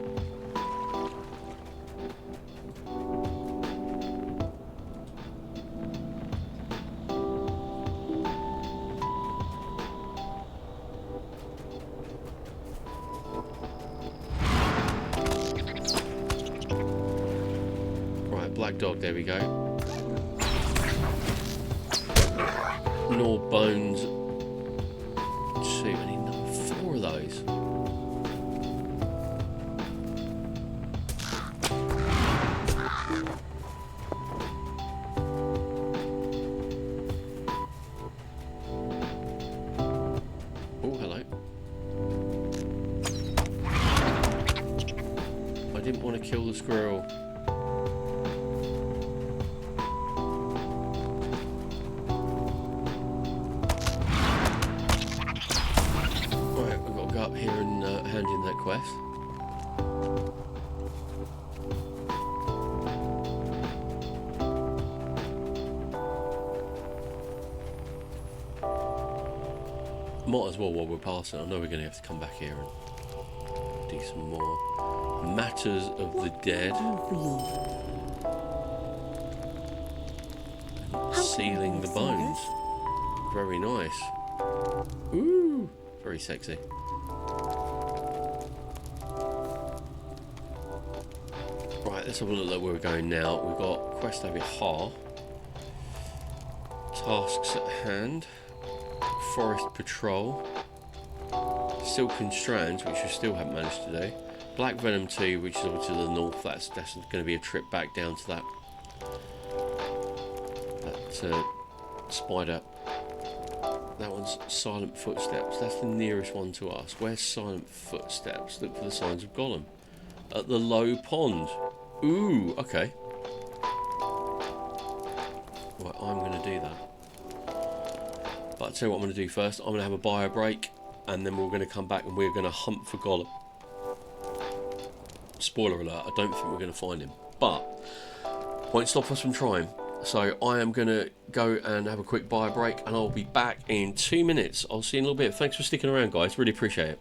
Right, black dog, there we go. Gnaw bones. I need number 4 of those. Oh, hello. I didn't want to kill the squirrel. quest. Might as well while we're passing. I know we're going to have to come back here and do some more Matters of the Dead. Sealing the bones. Very nice. Ooh, very sexy. Right, let's have a look at where we're going now. We've got quest over here. Tasks at hand. Forest Patrol. Silken Strands, which we still haven't managed to do. Black Venom 2, which is over to the north. That's going to be a trip back down to that spider. That one's Silent Footsteps. That's the nearest one to us. Where's Silent Footsteps? Look for the signs of Gollum. At the low pond. Ooh, okay. Right, I'm going to do that. But I'll tell you what I'm going to do first. I'm going to have a bio break, and then we're going to come back and we're going to hunt for Gollum. Spoiler alert, I don't think we're going to find him. But won't stop us from trying. So I am going to go and have a quick bio break, and I'll be back in 2 minutes. I'll see you in a little bit. Thanks for sticking around, guys. Really appreciate it.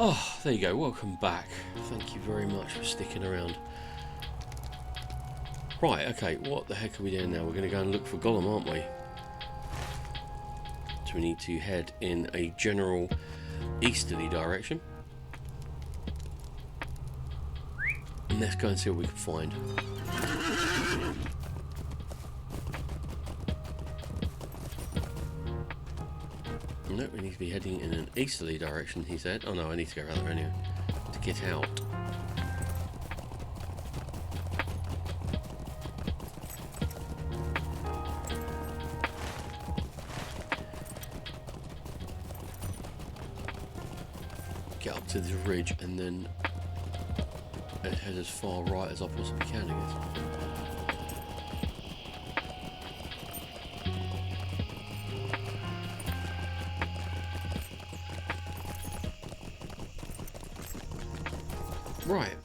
Oh, there you go. Welcome back. Thank you very much for sticking around. Right, okay, what the heck are we doing now? We're going to go and look for Gollum, aren't we? So we need to head in a general easterly direction. And let's go and see what we can find. Nope, we need to be heading in an easterly direction, he said. Oh no, I need to go around there anyway. To get out. Get up to this ridge and then head as far right as I possibly can, I guess. Right.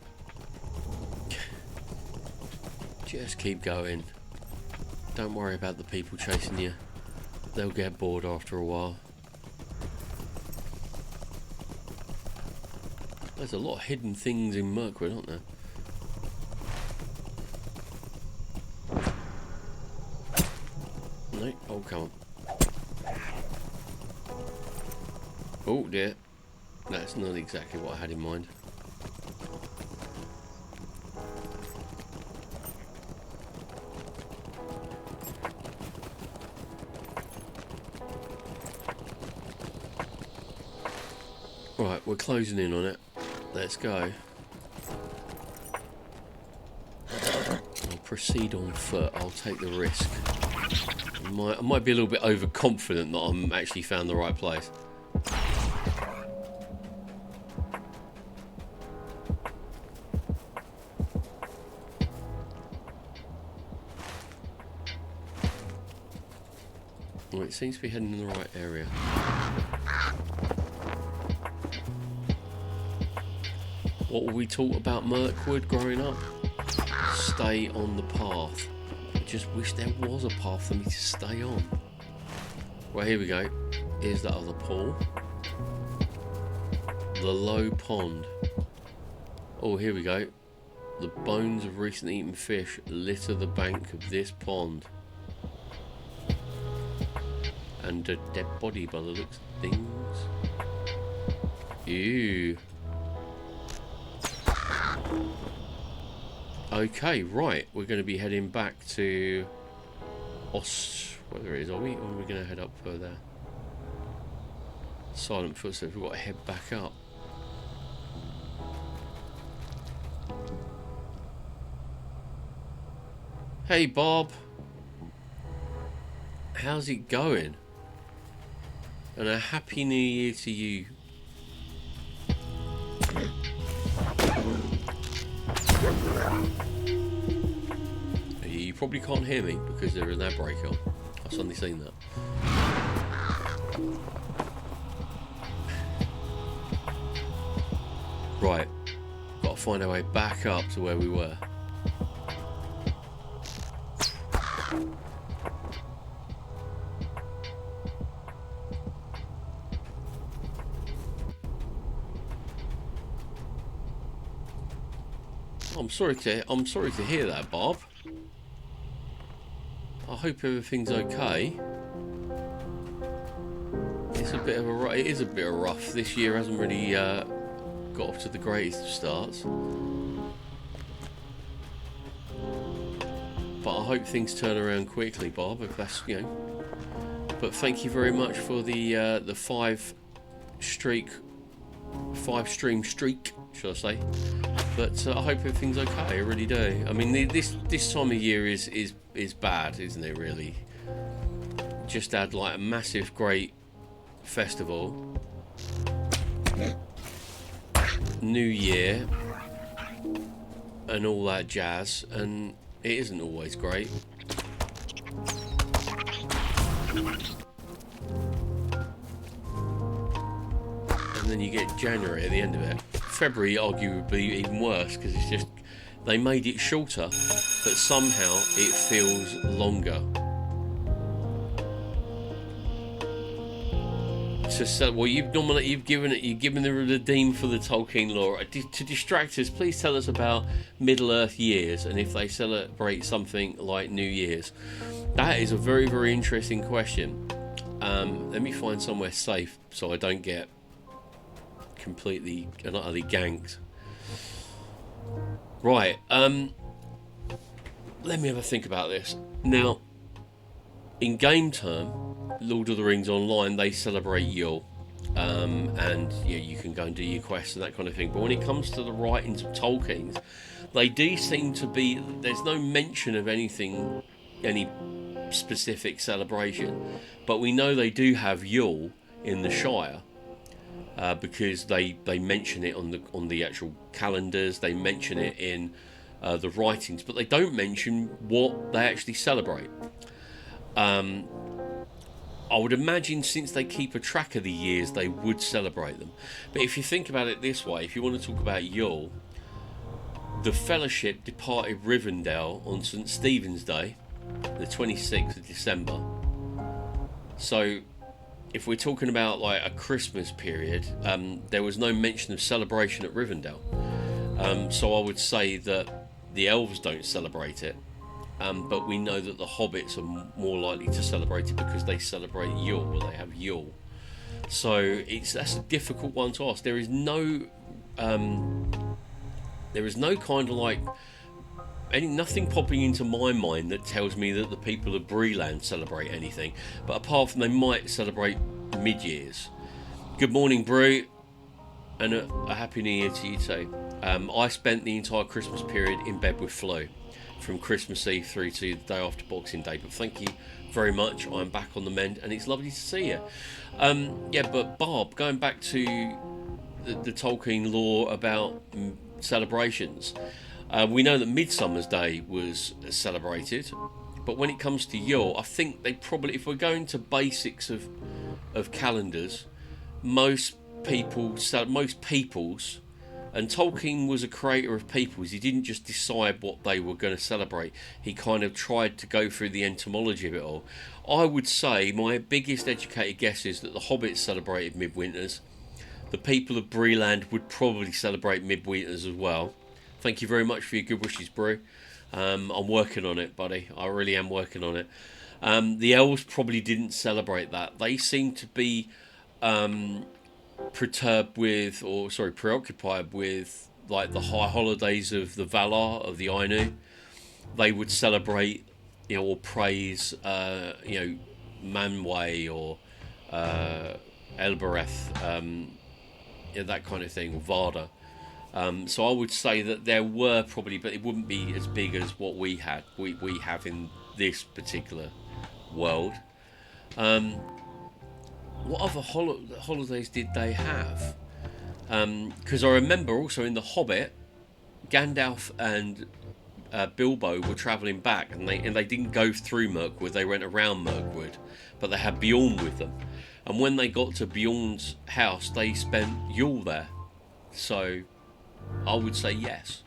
Just keep going. Don't worry about the people chasing you. They'll get bored after a while. There's a lot of hidden things in Mirkwood, aren't there? No, oh come on. Oh dear. That's not exactly what I had in mind. Right, we're closing in on it. Let's go. I'll proceed on foot. I'll take the risk. I might be a little bit overconfident that I'm actually found the right place. Well, it seems to be heading in the right area. What were we taught about Mirkwood growing up? Stay on the path. I just wish there was a path for me to stay on. Right, here we go. Here's that other pool. The low pond. Oh, here we go. The bones of recently eaten fish litter the bank of this pond. And a dead body by the looks of things. Ew. Okay, right. We're going to be heading back to whether it is, are we? Or are we going to head up further? Silent footsteps. We've got to head back up. Hey, Bob. How's it going? And a happy new year to you. You probably can't hear me because there is an air brake on. I've suddenly seen that. Right, got to find our way back up to where we were. I'm sorry to hear that, Bob. I hope everything's okay. It is a bit of rough. This year hasn't really got off to the greatest of starts. But I hope things turn around quickly, Bob. If that's But thank you very much for the 5-stream streak, should I say? But I hope everything's okay. I really do. I mean, this time of year is bad, isn't it? Really. Just had like a massive, great festival, New Year, and all that jazz, and it isn't always great. And then you get January at the end of it. February arguably even worse because it's just they made it shorter, but somehow it feels longer. Well, you've given the theme for the Tolkien lore. To distract us, please tell us about Middle Earth years and if they celebrate something like New Year's. That is a very, very interesting question. Let me find somewhere safe so I don't get completely and utterly ganked. Right, let me have a think about this. Now, in game term, Lord of the Rings Online, they celebrate Yule, and yeah, you can go and do your quests and that kind of thing. But when it comes to the writings of Tolkien's, they do seem to be, there's no mention of any specific celebration, but we know they do have Yule in the Shire. Because they mention it on the actual calendars, they mention it in the writings, but they don't mention what they actually celebrate. I would imagine since they keep a track of the years, they would celebrate them. But if you think about it this way, if you want to talk about Yule, the Fellowship departed Rivendell on St. Stephen's Day, the 26th of December. So if we're talking about like a Christmas period, there was no mention of celebration at Rivendell. So I would say that the elves don't celebrate it, but we know that the hobbits are more likely to celebrate it because they celebrate Yule, or they have Yule. So that's a difficult one to ask. There is no kind of like nothing popping into my mind that tells me that the people of Breland celebrate anything, but apart from they might celebrate mid-years. Good morning, Brew. And a happy new year to you too. I spent the entire Christmas period in bed with flu, from Christmas Eve through to the day after Boxing Day. But thank you very much. I'm back on the mend, and it's lovely to see you. Yeah, but Barb, going back to the Tolkien lore about celebrations, we know that Midsummer's Day was celebrated, but when it comes to Yule, I think they probably, if we're going to basics of calendars, most peoples, and Tolkien was a creator of peoples. He didn't just decide what they were going to celebrate. He kind of tried to go through the etymology of it all. I would say my biggest educated guess is that the Hobbits celebrated midwinters. The people of Breeland would probably celebrate midwinters as well. Thank you very much for your good wishes, Brew. I'm working on it, buddy. I really am working on it. The elves probably didn't celebrate that. They seem to be preoccupied with like the high holidays of the Valar, of the Ainu. They would celebrate, or praise, Manwë or Elbereth, that kind of thing, or Varda. So I would say that there were probably, but it wouldn't be as big as what we have in this particular world. What other holidays did they have? Because I remember also in The Hobbit, Gandalf and Bilbo were travelling back, and they didn't go through Mirkwood, they went around Mirkwood, but they had Bjorn with them. And when they got to Bjorn's house, they spent Yule there. So I would say yes.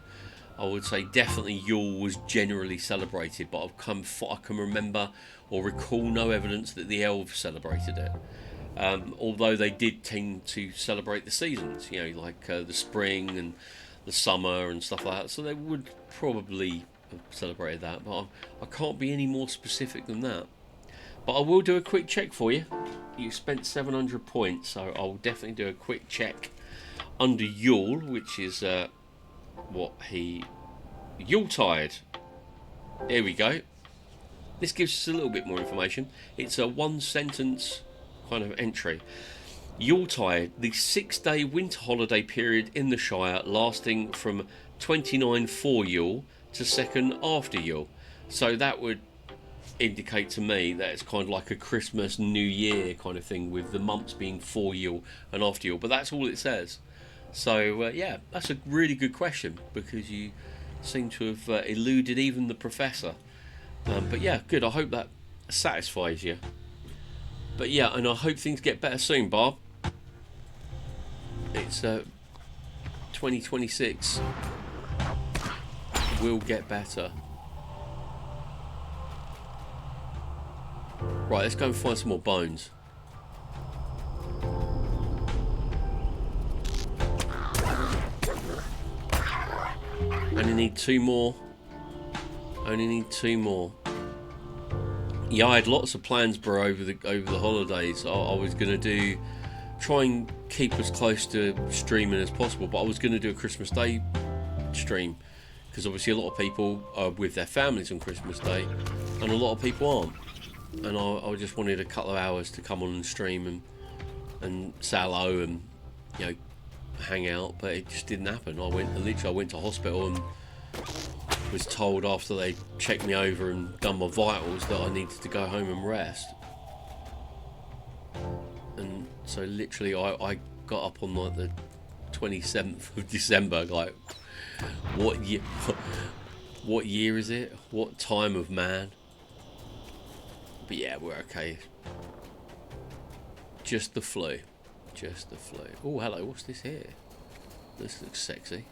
I would say definitely Yule was generally celebrated, but I can remember or recall no evidence that the elves celebrated it. Although they did tend to celebrate the seasons, like the spring and the summer and stuff like that. So they would probably have celebrated that, but I can't be any more specific than that. But I will do a quick check for you. You spent 700 points, so I'll definitely do a quick check under Yule, which is Yuletide. There we go. This gives us a little bit more information. It's a one-sentence kind of entry. Yuletide, the 6-day winter holiday period in the Shire, lasting from 29 for Yule to 2nd after Yule. So that would indicate to me that it's kind of like a Christmas, New Year kind of thing, with the months being for Yule and after Yule. But that's all it says. So yeah, that's a really good question, because you seem to have eluded even the professor. But yeah, good. I hope that satisfies you. But yeah, and I hope things get better soon, Bob. It's 2026 will get better. Right, let's go and find some more bones. Only need 2 more. Only need 2 more. Yeah, I had lots of plans, bro, over the holidays. I was gonna try and keep as close to streaming as possible, but I was gonna do a Christmas Day stream, because obviously a lot of people are with their families on Christmas Day, and a lot of people aren't. And I just wanted a couple of hours to come on and stream and say hello and hang out, but it just didn't happen. I went to hospital and was told after they checked me over and done my vitals that I needed to go home and rest. And so literally I got up on like the 27th of December, like, what year is it? What time of man? But yeah, we're okay. Just the flu. Just the flu. Oh, hello, what's this here? This looks sexy.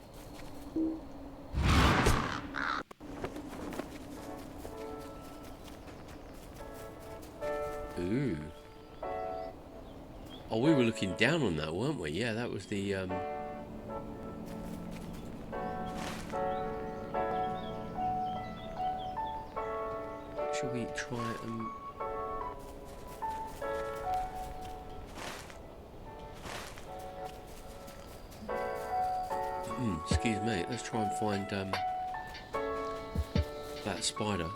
Ooh. Oh, we were looking down on that, weren't we? Yeah, that was the Shall we try and excuse me, let's try and find that spider.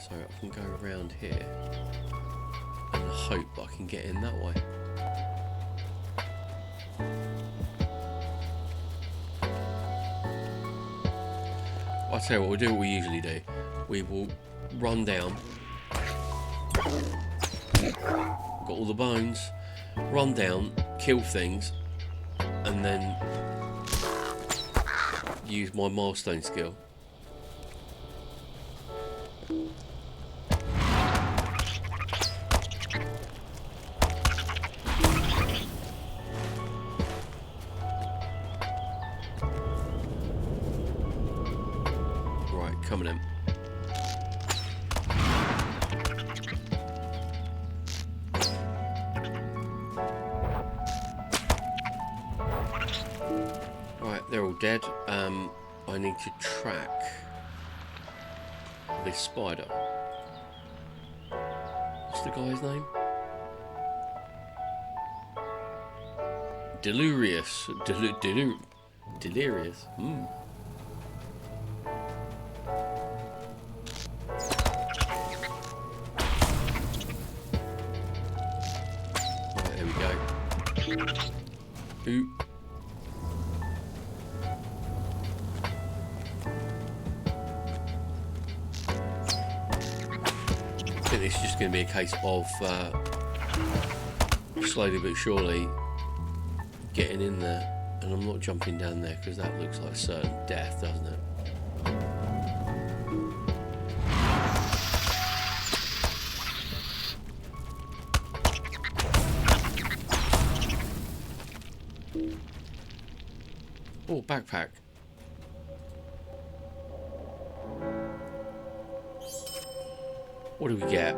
So I can go around here and hope I can get in that way. I'll tell you what, we'll do what we usually do. We will run down. Got all the bones. Run down, kill things, and then use my milestone skill. Right, coming in. Right, they're all dead. I need to track this spider. What's the guy's name? Delirious. Delirious. Right, there we go. Ooh. I think it's just going to be a case of slowly but surely getting in there, and I'm not jumping down there because that looks like certain death, doesn't it? Oh, backpack. What do we get?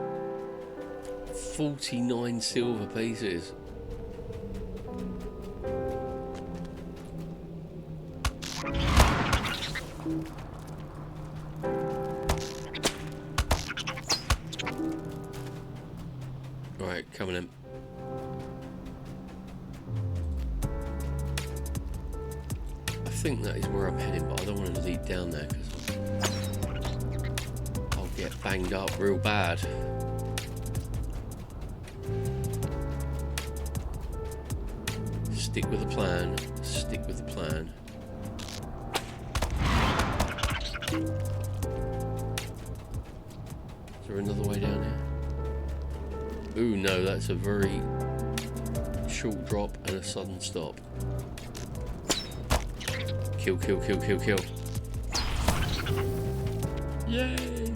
49 silver pieces. Right, coming in. I think that is where I'm heading, but I don't want to lead down there because I'll get banged up real bad. Stick with the plan. Stick with the plan. Is there another way down here? Ooh, no, that's a very short drop and a sudden stop. Kill, kill, kill, kill, kill. Yay!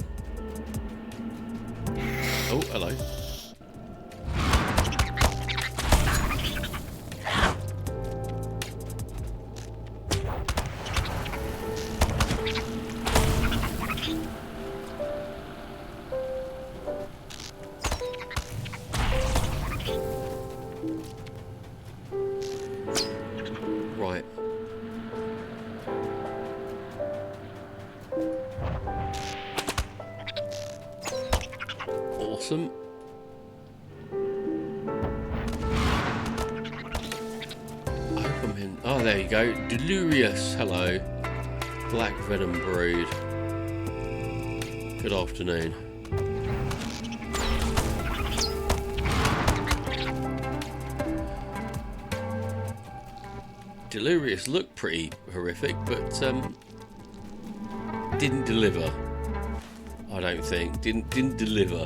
Oh, hello. Right. Awesome. I hope I'm in. Oh, there you go. Delirious. Hello. Black Venom Brood. Good afternoon. Delirious looked pretty horrific, but didn't deliver. I don't think. Didn't deliver.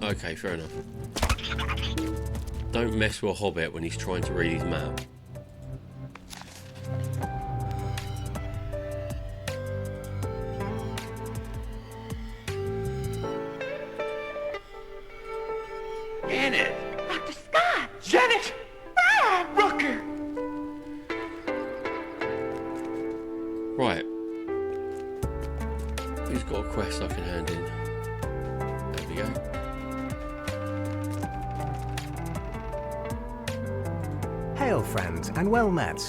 Okay, fair enough. Don't mess with a hobbit when he's trying to read his map. Janet! Dr. Scott! Janet! Ah, Rooker! Right. Who's got a quest I can hand in? There we go. Hail, friend, and well met.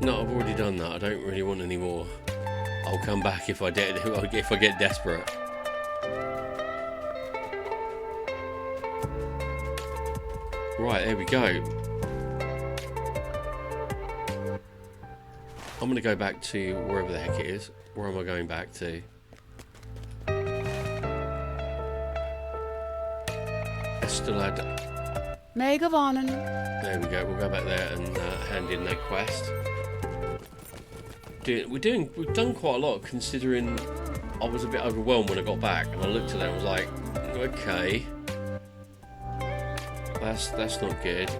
No, I've already done that. I don't really want any more. I'll come back if I get desperate. Right, there we go. I'm going to go back to wherever the heck it is. Where am I going back to? Scaradells. Megawonnen. There we go. We'll go back there and hand in that quest. We've done quite a lot, considering I was a bit overwhelmed when I got back, and I looked at it and was like, okay, that's not good.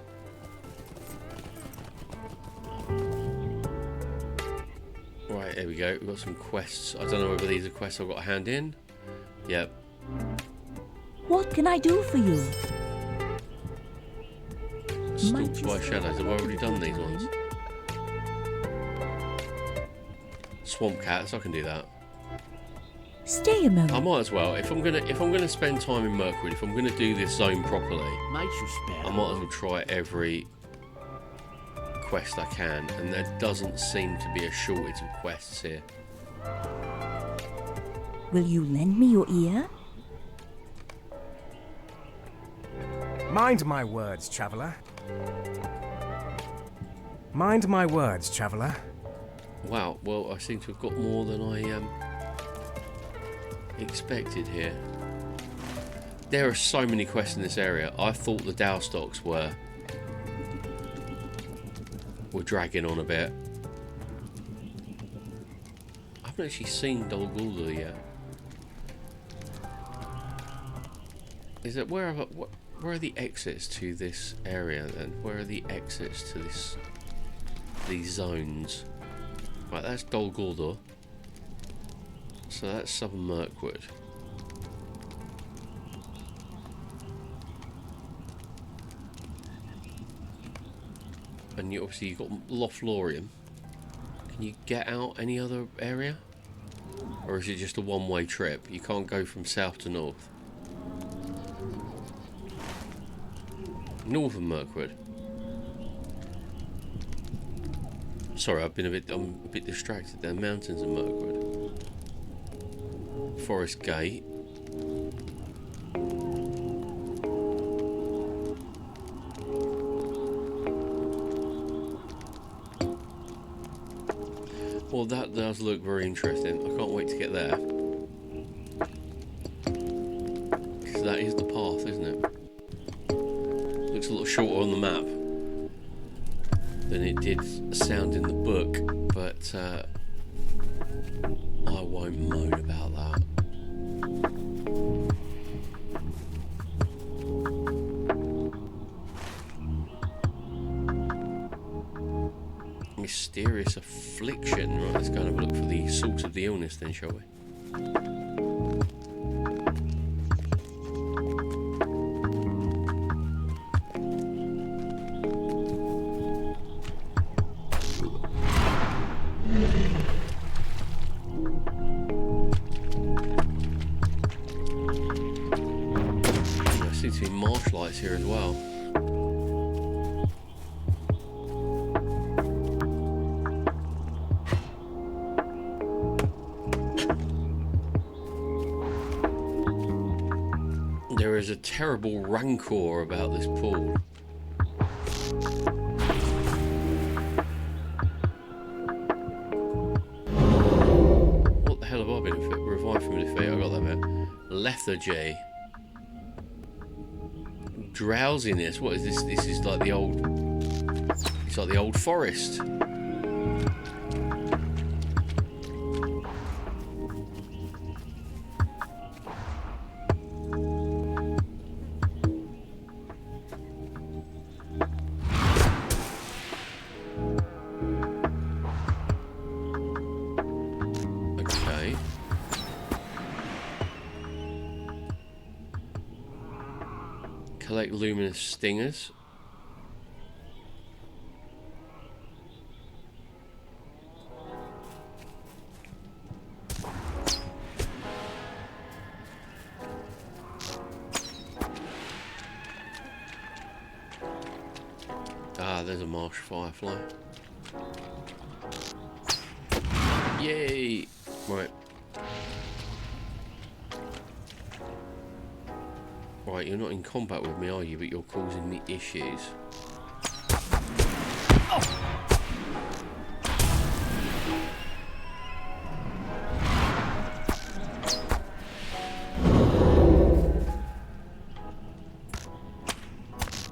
Right, there we go. We've got some quests. I don't know whether these are quests I've got to hand in. Yep. What can I do for you? Stalked by shadows. Have I already done these ones? Swamp cats. I can do that. Stay a moment. I might as well. If I'm gonna spend time in Mirkwood, if I'm gonna do this zone properly, Might you spare I might as well try every quest I can. And there doesn't seem to be a shortage of quests here. Will you lend me your ear? Mind my words, traveler. Mind my words, traveler. Wow. Well, I seem to have got more than I expected here. There are so many quests in this area. I thought the Dow stocks were dragging on a bit. I haven't actually seen Dol Guldur yet. Is it where are the exits to this area then? Where are the exits to these zones? Right, that's Dol Guldur. So that's Southern Mirkwood. And obviously you've got Lothlorien. Can you get out any other area? Or is it just a one-way trip? You can't go from south to north. Northern Mirkwood. Sorry, I'm a bit distracted there. Mountains of Mirkwood. Forest Gate. Well, that does look very interesting. I can't wait to get there. Because that is the path, isn't it? Looks a lot shorter on the map than it did sound in the book, but I won't moan about that. Mysterious affliction. Right, let's go and have a look for the source of the illness then, shall we? There seems to be marsh lights here as well. There is a terrible rancor about this pool. What the hell have I been revived from defeat? I got that bit. Lethargy. Drowsiness. What is this? This is like the old... It's like the old forest. Collect luminous stingers. Ah, there's a marsh firefly. Yay! Right. Right, Right, you're not in combat with me, are you? But you're causing me issues.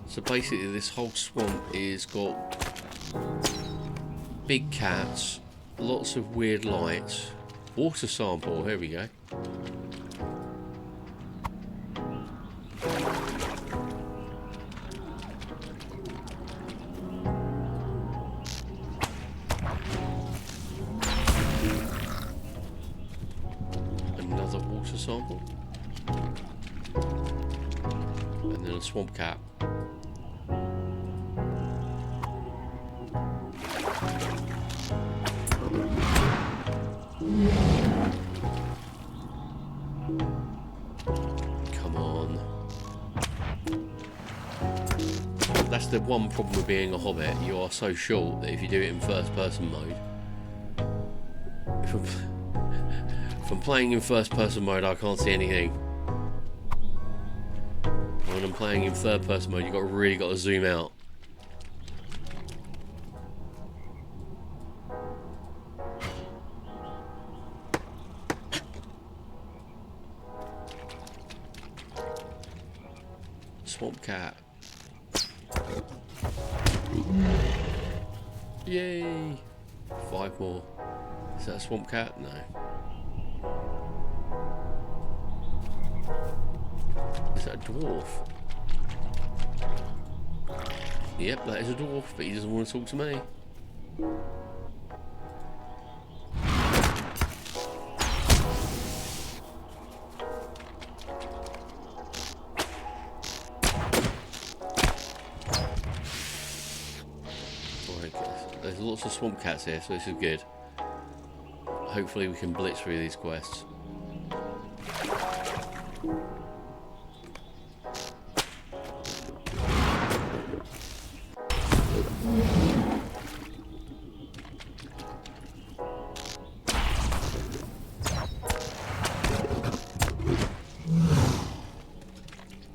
So basically this whole swamp is got big cats, lots of weird lights, water sample, here we go. Another water sample. And then a swamp cat. Come on. That's the one problem with being a hobbit. You are so short that if you do it in first person mode. If I'm playing in first person mode, I can't see anything. When I'm playing in third person mode, you've really got to zoom out. Swamp cat. Yay! 5 more. Is that a swamp cat? No. Is that a dwarf? Yep, that is a dwarf, but he doesn't want to talk to me. There's lots of swamp cats here, so this is good. Hopefully we can blitz through these quests.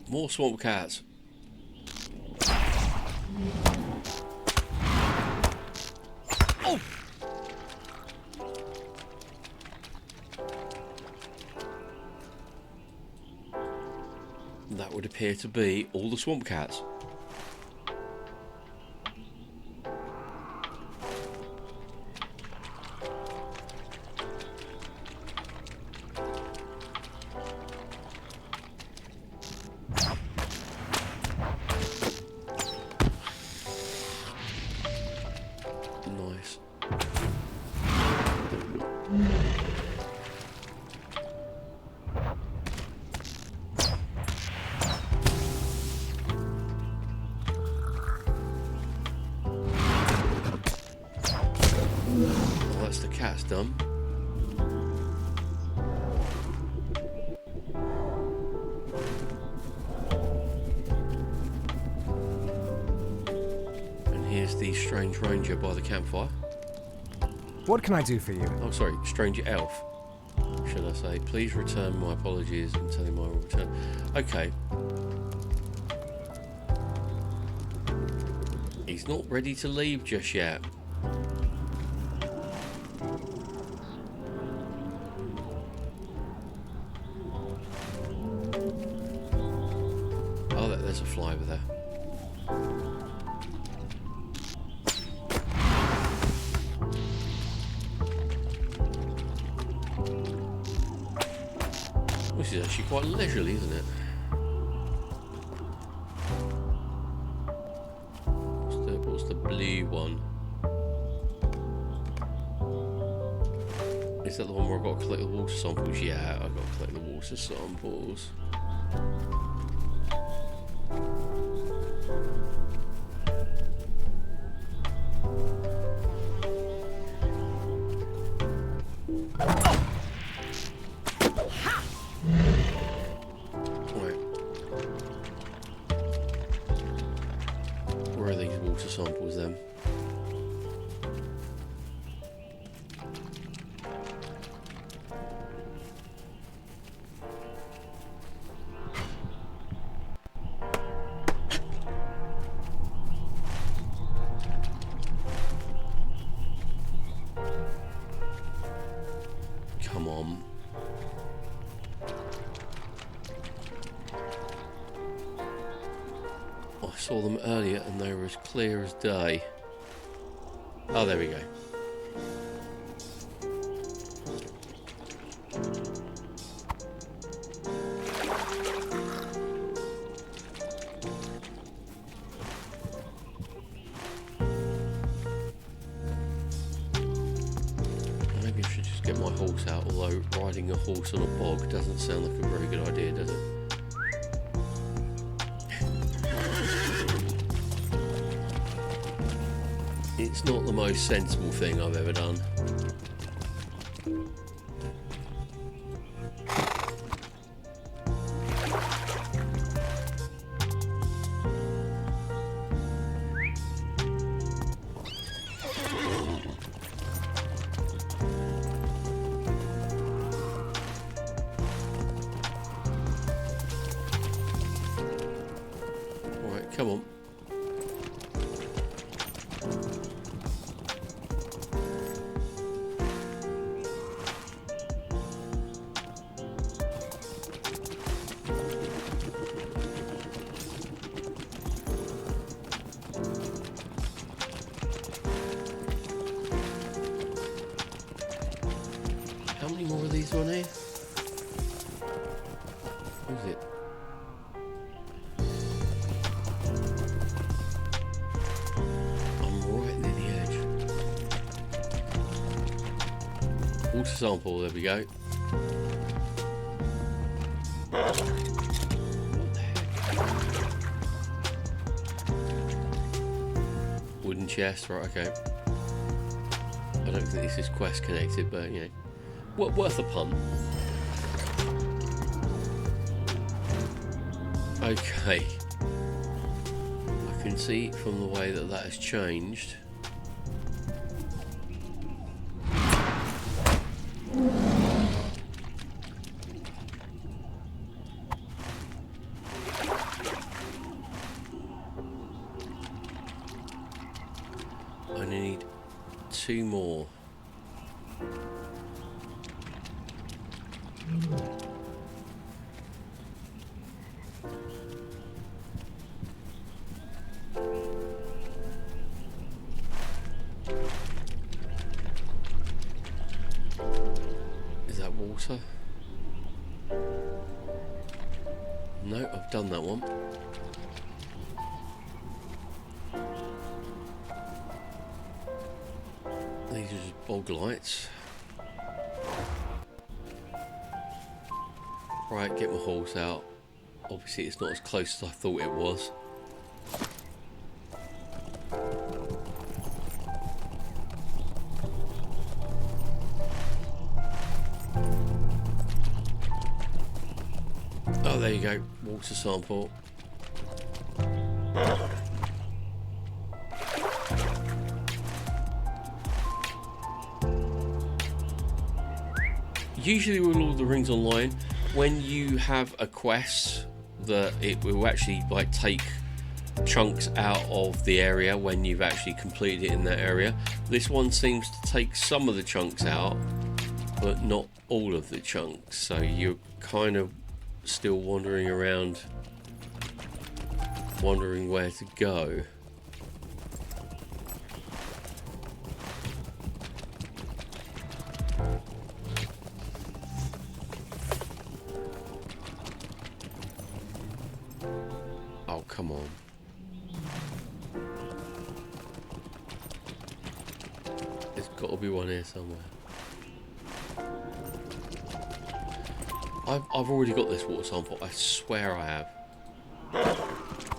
More swamp cats. That would appear to be all the swamp cats. Nice. Well, that's the cat's done. And here's the strange ranger by the campfire. What can I do for you? Oh, sorry, stranger elf. Should I say? Please return my apologies and tell him I will return. Okay. He's not ready to leave just yet. Oh, there's a fly over there. This is actually quite leisurely, isn't it? What's the blue one? Is that the one where I've got to collect the water samples? Yeah, I've got to collect the water samples. Where are these water samples then? saw them earlier and they were as clear as day. Oh, there we go. Maybe I should just get my horse out, although riding a horse on a bog doesn't sound like a very good idea, does it? It's not the most sensible thing I've ever done. Right, come on. How many more of these on here? What is it? I'm right near the edge. Water sample, there we go. What the heck? Wooden chest, right, okay. I don't think this is quest connected, but you know. Worth a punt. Okay. I can see from the way that that has changed. I need 2 more. Is that water? No, I've done that one. These are just bog lights. Right, get my horse out. Obviously it's not as close as I thought it was. Oh, there you go, water sample. Usually with Lord of the Rings Online, when you have a quest that it will actually like take chunks out of the area when you've actually completed it in that area. This one seems to take some of the chunks out, but not all of the chunks, so you're kind of still wandering around, wondering where to go. Oh, come on. There's got to be one here somewhere. I've already got this water sample. I swear I have.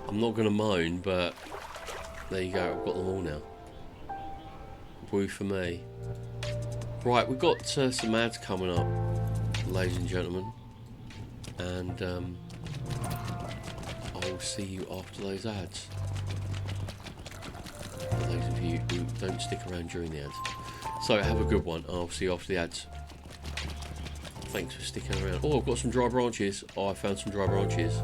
I'm not going to moan, but there you go. I've got them all now. Woo for me. Right, we've got some ads coming up, ladies and gentlemen. And I will see you after those ads. For those of you who don't stick around during the ads. So have a good one. I'll see you after the ads. Thanks for sticking around. Oh, I've got some dry branches. Oh, I found some dry branches.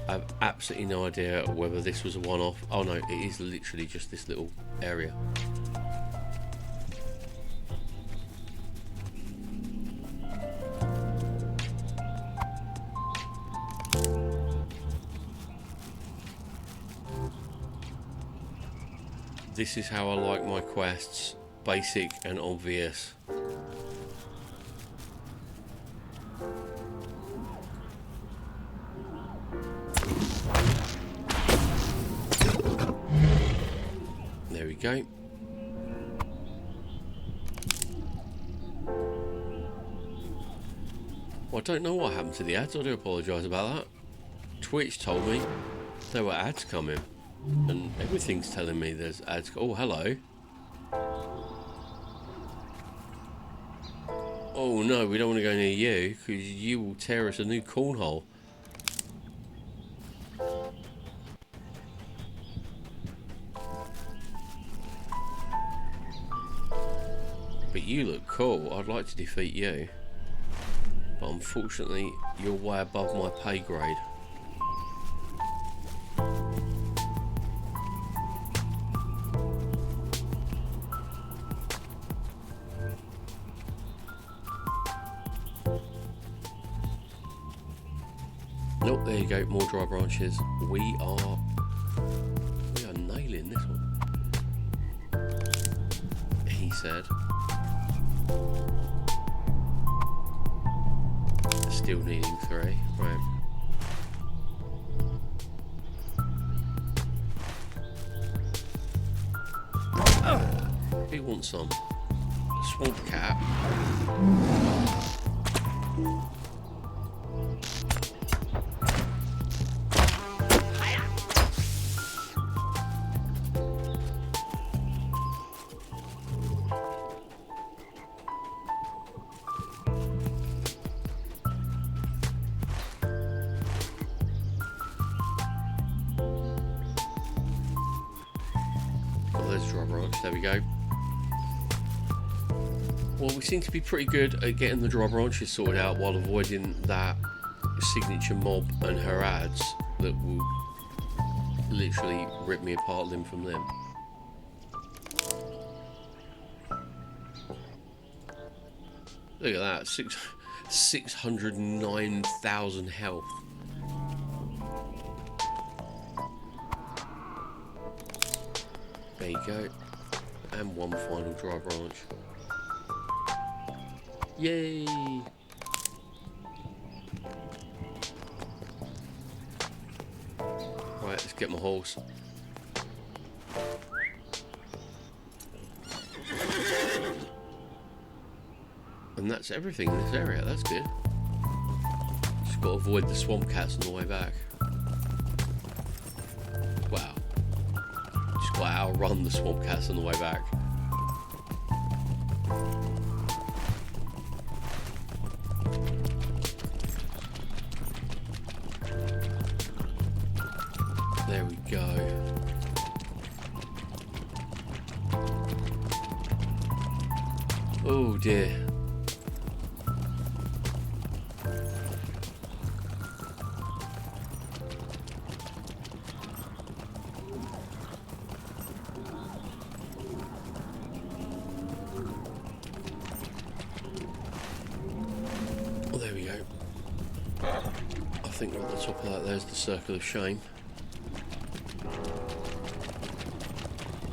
I have absolutely no idea whether this was a one-off. Oh no, it is literally just this little area. This is how I like my quests. Basic and obvious. There we go. Well, I don't know what happened to the ads. I do apologise about that. Twitch told me there were ads coming. And everything's telling me there's ads. Oh, hello. Oh no, we don't want to go near you because you will tear us a new cornhole. But you look cool. I'd like to defeat you. But unfortunately, you're way above my pay grade. Nope, there you go, more dry branches. We are nailing this one. He said. Still needing 3, right. Who wants some? Swamp cat. There we go. Well, we seem to be pretty good at getting the dry branches sorted out while avoiding that signature mob and her ads that will literally rip me apart limb from limb. Look at that, 609,000 health. There you go. And one final dry branch. Yay! Right, let's get my horse. And that's everything in this area, that's good. Just got to avoid the swamp cats on the way back. Wow. Just got to outrun the swamp cats on the way back. There we go. Oh dear. Oh, there we go. I think at the top of that there's the circle of shame.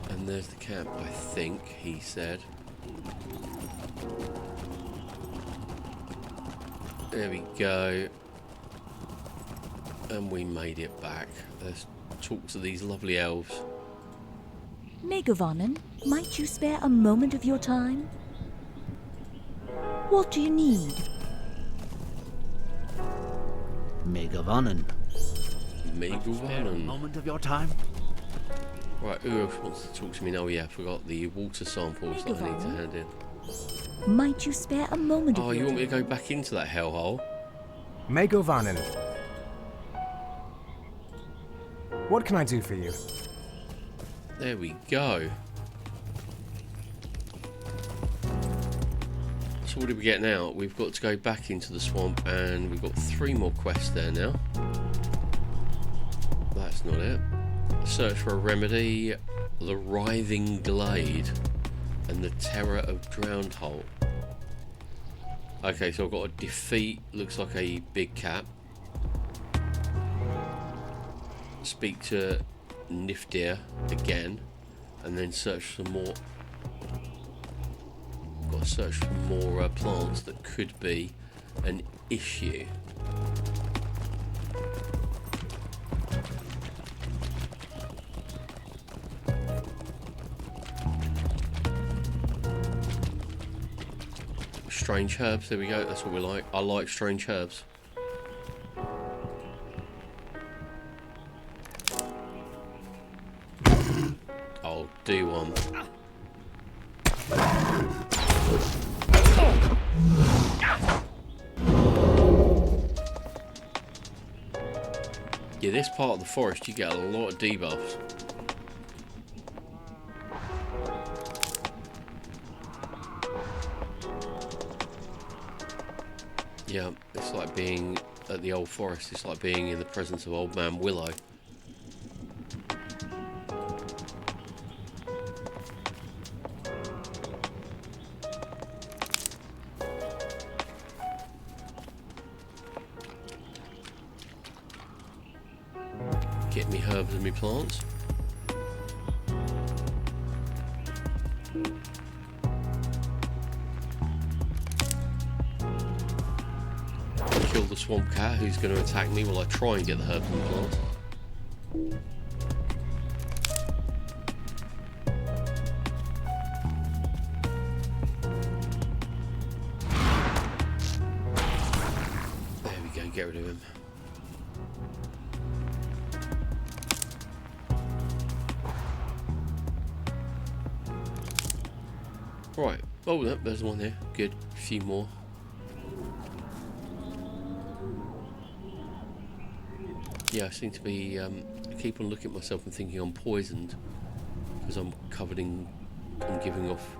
And there's the camp, I think, he said. There we go. And we made it back. Let's talk to these lovely elves. Megavanen, might you spare a moment of your time? What do you need? Megavanen. Megavanen. Moment of your time? Right, who else wants to talk to me? No, yeah, I forgot the water samples that I need to hand in. Might you spare a moment of Oh, your you want me time? to go back into that hellhole? Megavanen. What can I do for you? There we go. So what do we get now? We've got to go back into the swamp and we've got 3 more quests there now. That's not it. Search for a remedy, the writhing glade, and the terror of drowned hole. Okay, so I've got to defeat, looks like a big cat. Speak to Nifdir again. and then search for more. Got to search for more plants that could be an issue. Strange herbs, there we go, that's what we like. I like strange herbs. Oh, do one. Yeah, this part of the forest you get a lot of debuffs. Yeah, it's like being at the old forest, it's like being in the presence of Old Man Willow. Get me herbs and me plants. Kill the swamp cat who's going to attack me while I try and get the herbs and plants. There we go, get rid of him. Right, oh no, there's one there, good, a few more. Yeah, I seem to be, I keep on looking at myself and thinking I'm poisoned because I'm covered in, I'm giving off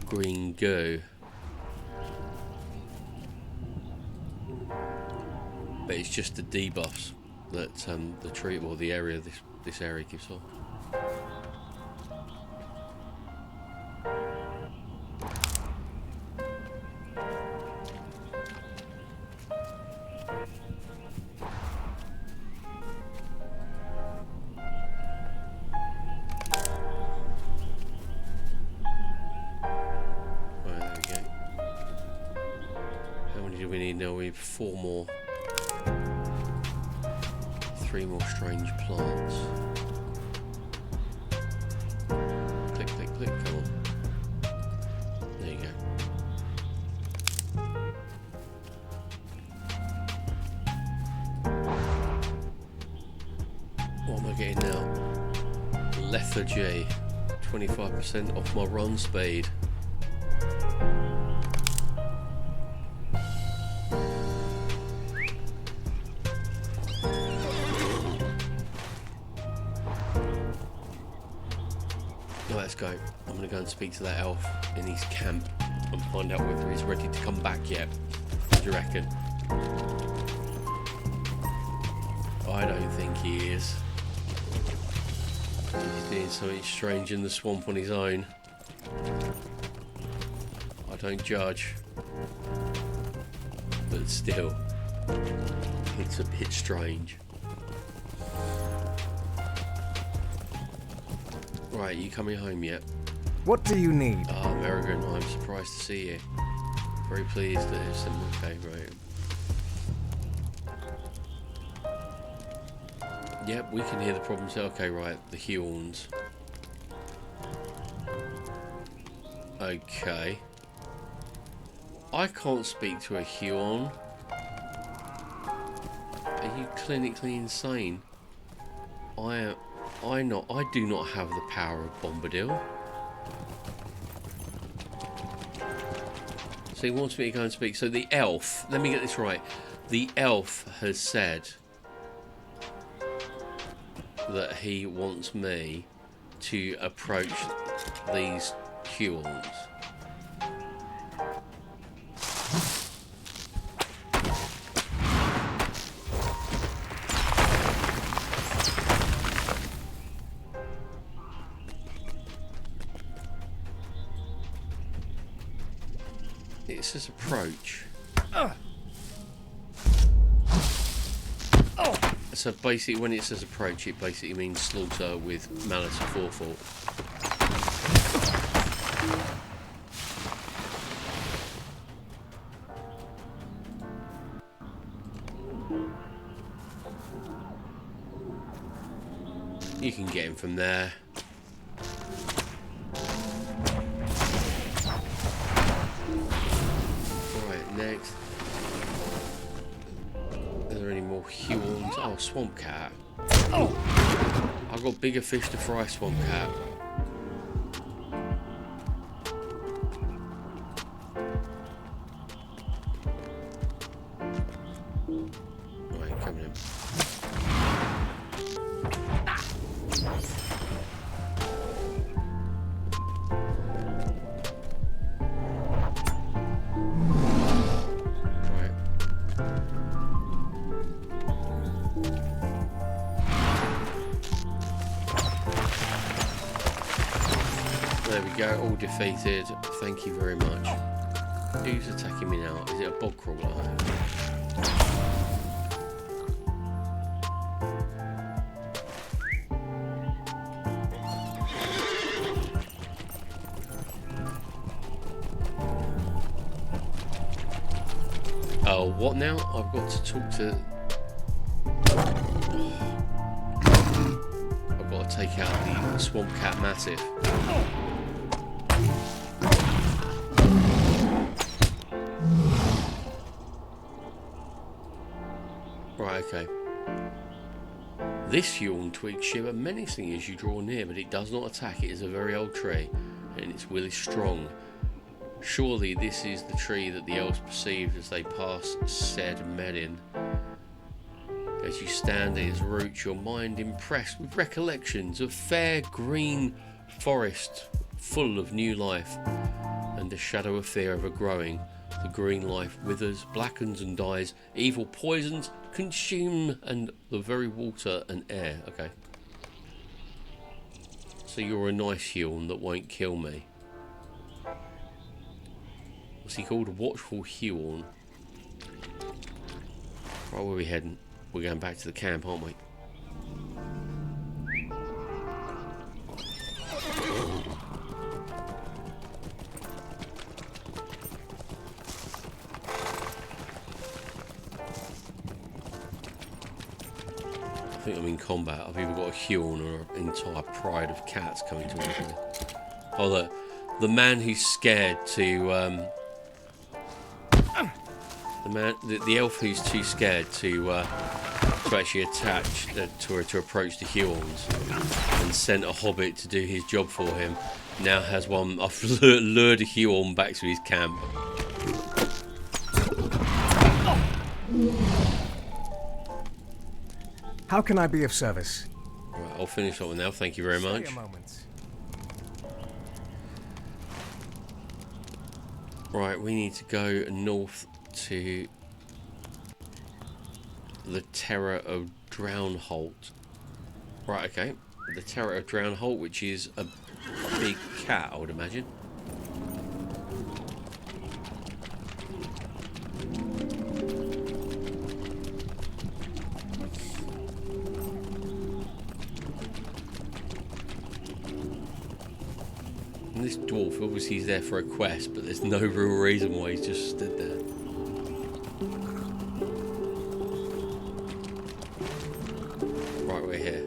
green goo. But it's just the debuffs that the tree, or the area, this area gives off. Now we have 4 more, 3 more strange plants. Click, click, click, come on. There you go. What am I getting now? Lethargy, 25% off my run speed. Let's go. I'm going to go and speak to that elf in his camp and find out whether he's ready to come back yet. What do you reckon? I don't think he is. He's doing something strange in the swamp on his own. I don't judge. But still, it's a bit strange. Right, you coming home yet? What do you need? Ah, Merrigan, I'm surprised to see you. Very pleased that there's some. Okay, right. Yep, we can hear the problems. Okay, right, the Huons. Okay. I can't speak to a Huon. Are you clinically insane? I do not have the power of Bombadil. So he wants me to go and speak. So the elf, let me get this right. The elf has said that he wants me to approach these Huons. It says approach. So basically when it says approach, it basically means slaughter with malice aforethought. You can get him from there. Right, next. Are there any more Huons? Oh, swamp cat. I've got bigger fish to fry, swamp cat. Right, coming in. There we go, all defeated. Thank you very much. Who's attacking me now? Is it a bog crawler? Oh, what now? I've got to talk to... I've got to take out the swamp cat massive. Right, okay. This yawn twig shiver menacing as you draw near, but it does not attack. It is a very old tree, and its will is strong. Surely this is the tree that the elves perceived as they passed said Medin. As you stand at its roots, your mind impressed with recollections of fair green forest full of new life, and the shadow of fear ever growing. The green life withers, blackens and dies. Evil poisons consume and the very water and air. Okay. So you're a nice Huon that won't kill me. What's he called? A watchful Huon. Right, where are we heading? We're going back to the camp, aren't we? I think I'm in combat. I've either got a Huon or an entire pride of cats coming towards me. Oh, look. The man who's scared to... the elf who's too scared to actually attach, to approach the Huons and sent a hobbit to do his job for him, now has one... I've lured a Huon back to his camp. How can I be of service? Right, I'll finish that one now. Thank you very much. Stay a moment. Right, we need to go north to the Terror of Drownholt. Right, okay. The Terror of Drownholt, which is a big cat, I would imagine. And this dwarf, obviously he's there for a quest, but there's no real reason why he's just stood there. Right, we're here.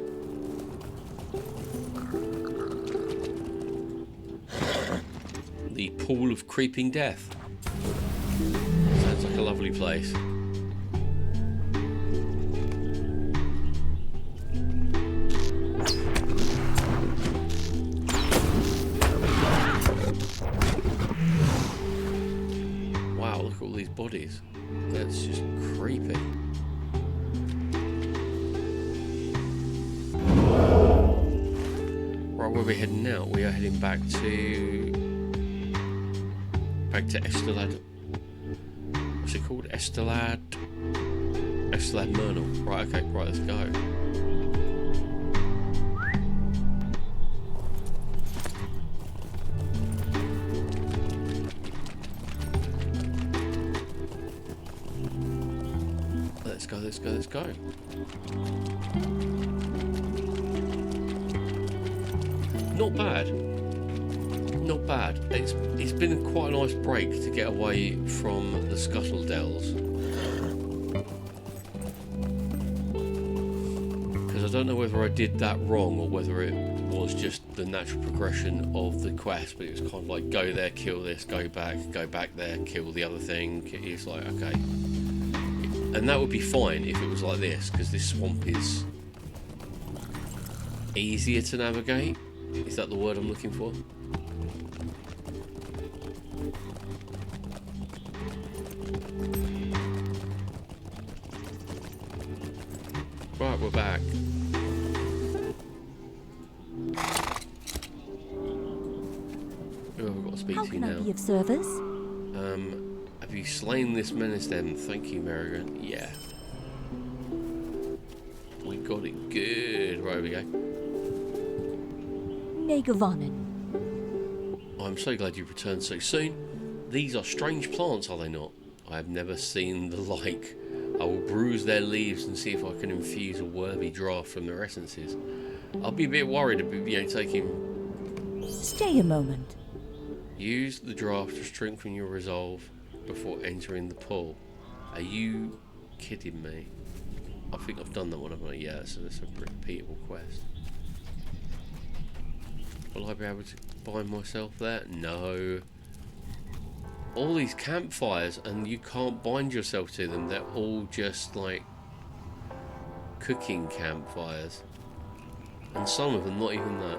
The Pool of Creeping Death. Sounds like a lovely place. Wow, look at all these bodies. That's just creepy. Right, where are we heading now? We are heading back to Estelad. What's it called? Estelad Myrnal. Right, okay, right, let's go. Let's go. Not not bad. It's been quite a nice break to get away from the Scaradells. Because I don't know whether I did that wrong or whether it was just the natural progression of the quest, but it was kind of like go there, kill this, go back there, kill the other thing. It's like, okay. And that would be fine if it was like this, because this swamp is easier to navigate. Is that the word I'm looking for? Right, we're back. Who have I got to speak How to can now? I be of service? Have you slain this menace then? Thank you, Marion. Yeah. We got it good. Right, here we go. Megavonen. I'm so glad you returned so soon. These are strange plants, are they not? I have never seen the like. I will bruise their leaves and see if I can infuse a worthy draught from their essences. I'll be a bit worried about, taking... Stay a moment. Use the draught to strengthen your resolve before entering the pool. Are you kidding me? I think I've done that one, haven't I? Yeah, so it's a repeatable quest. Will I be able to find myself there? No. All these campfires and you can't bind yourself to them. They're all just like cooking campfires. And some of them not even that.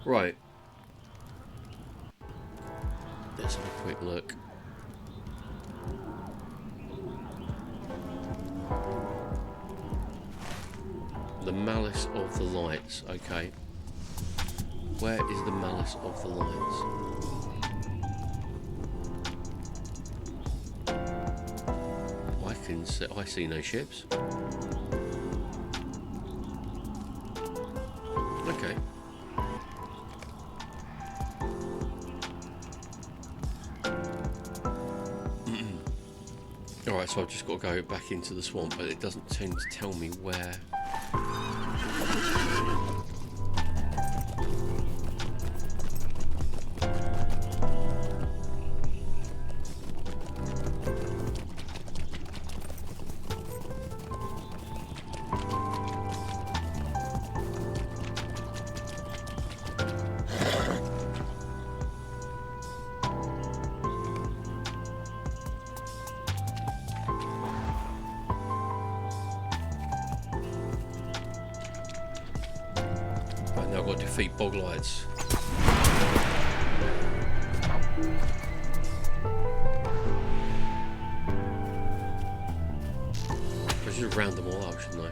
Right. Let's have a quick look. The Malice of the Lights. Okay. Where is the Malice of the Lights? I see no ships. Okay. Alright, so I've just got to go back into the swamp, but it doesn't tend to tell me where. Now I've got to defeat Boglights. I should round them all up, shouldn't I?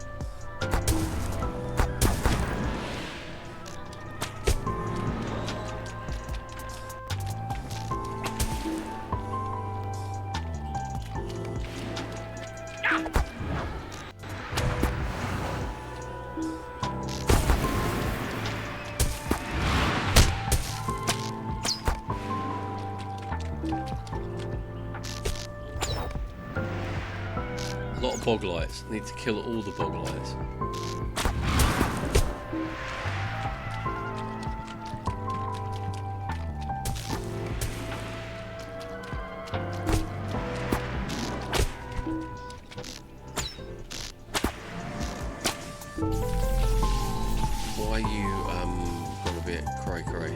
A lot of Boglights. Need to kill all the Boglights. Why you got a bit cray-cray?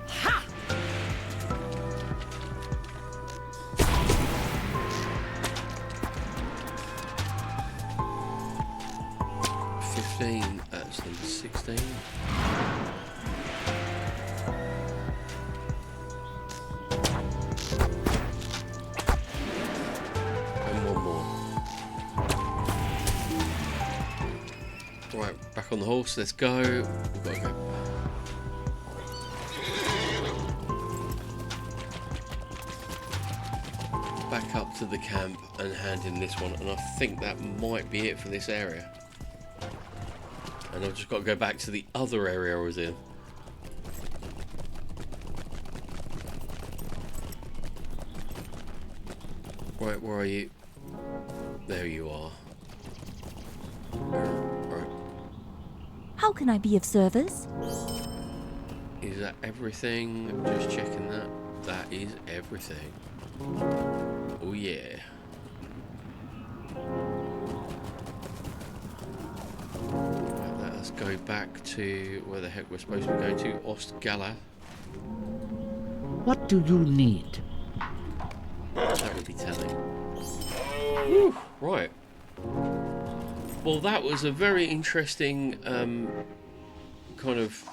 Ha! 15, that's number 16. And one more. Right, back on the horse, let's go. We've got to go. Back up to the camp and hand in this one, and I think that might be it for this area. And I've just got to go back to the other area I was in. Right, where are you? There you are. Right. How can I be of service? Is that everything? I'm just checking that. That is everything. Oh yeah. Right, let's go back to where the heck we're supposed to be going to. Ostgala. What do you need? That would be telling. Whew, right. Well, that was a very interesting kind of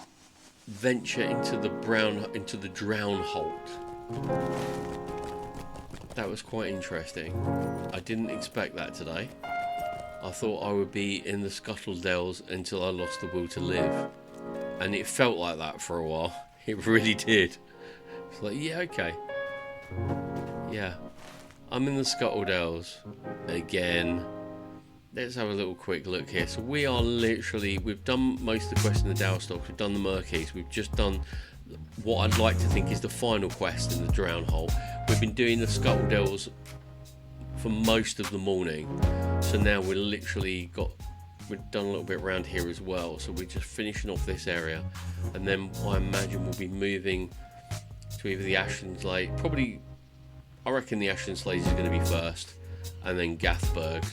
venture into the drown hold. That was quite interesting. I didn't expect that today. I thought I would be in the Scaradells until I lost the will to live, and it felt like that for a while. It really did. It's like, yeah, okay, yeah, I'm in the Scaradells again. Let's have a little quick look here. So we are literally, we've done most of the quests in the Dowstocks, we've done the Murkies, we've just done what I'd like to think is the final quest in the Drown Hole. We've been doing the Scaradells for most of the morning, so now we've done a little bit around here as well, so we're just finishing off this area, and then I imagine we'll be moving to either the Ashland Slade, probably, I reckon the Ashland Slade is going to be first, and then Gathburg,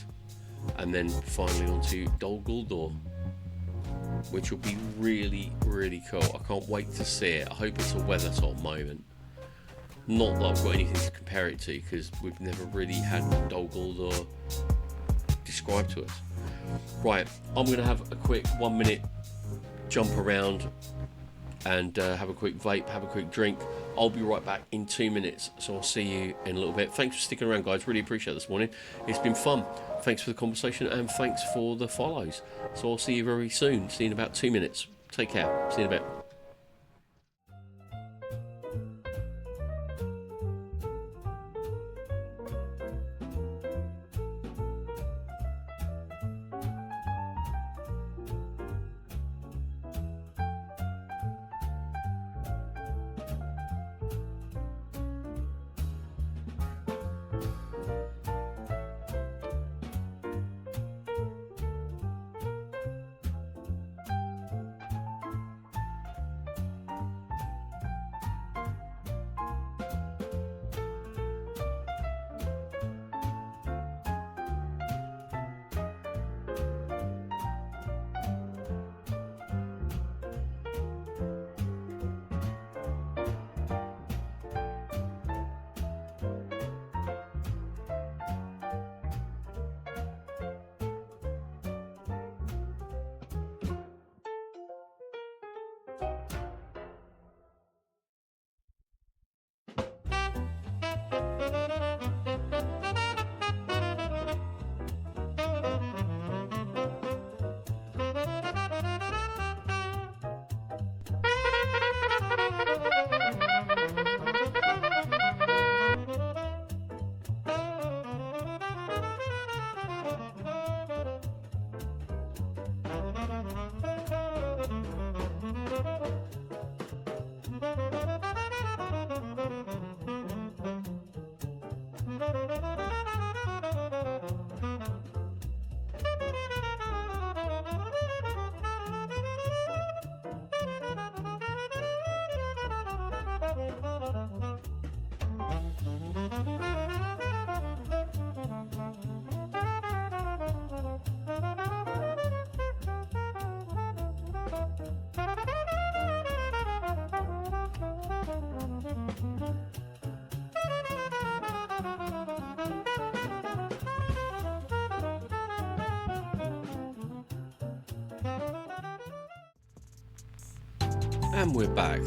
and then finally onto Dol Guldur, which will be really, really cool. I can't wait to see it. I hope it's a Weathertop moment. Not that I've got anything to compare it to, because we've never really had Dol Guldur described to us. Right, I'm going to have a quick 1 minute jump around and have a quick vape, have a quick drink. I'll be right back in 2 minutes, so I'll see you in a little bit. Thanks for sticking around, guys. Really appreciate it this morning. It's been fun. Thanks for the conversation and thanks for the follows. So I'll see you very soon. See you in about 2 minutes. Take care. See you in a bit. And we're back.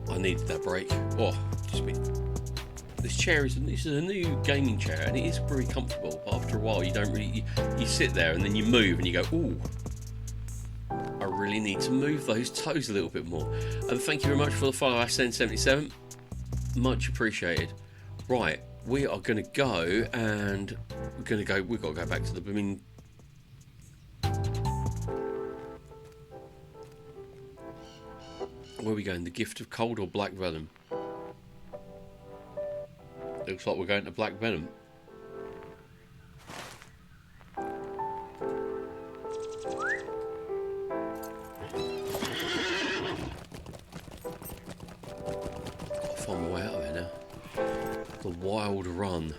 I needed that break. Oh, just been. This chair this is a new gaming chair, and it is very comfortable. But after a while, you don't really. You sit there, and then you move, and you go, "Ooh, I really need to move those toes a little bit more." And thank you very much for the follow, SN77. Much appreciated. Right, we are going to go, and we've got to go back to the blooming. Where are we going? The Gift of Cold or Black Venom? Looks like we're going to Black Venom. wild run.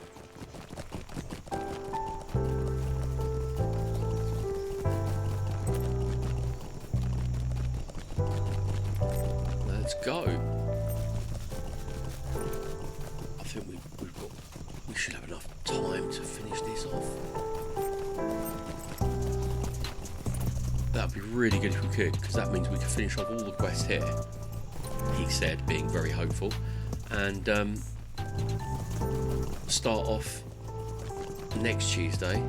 Let's go. I think we should have enough time to finish this off. That'd be really good if we could, because that means we could finish off all the quests here, he said, being very hopeful, and start off next Tuesday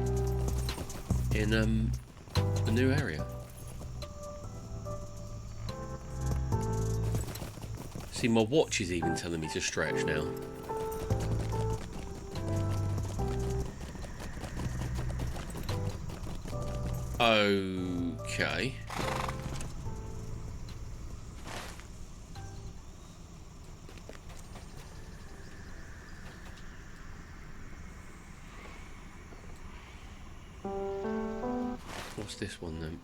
in a new area. See, my watch is even telling me to stretch now. Okay. What's this one then?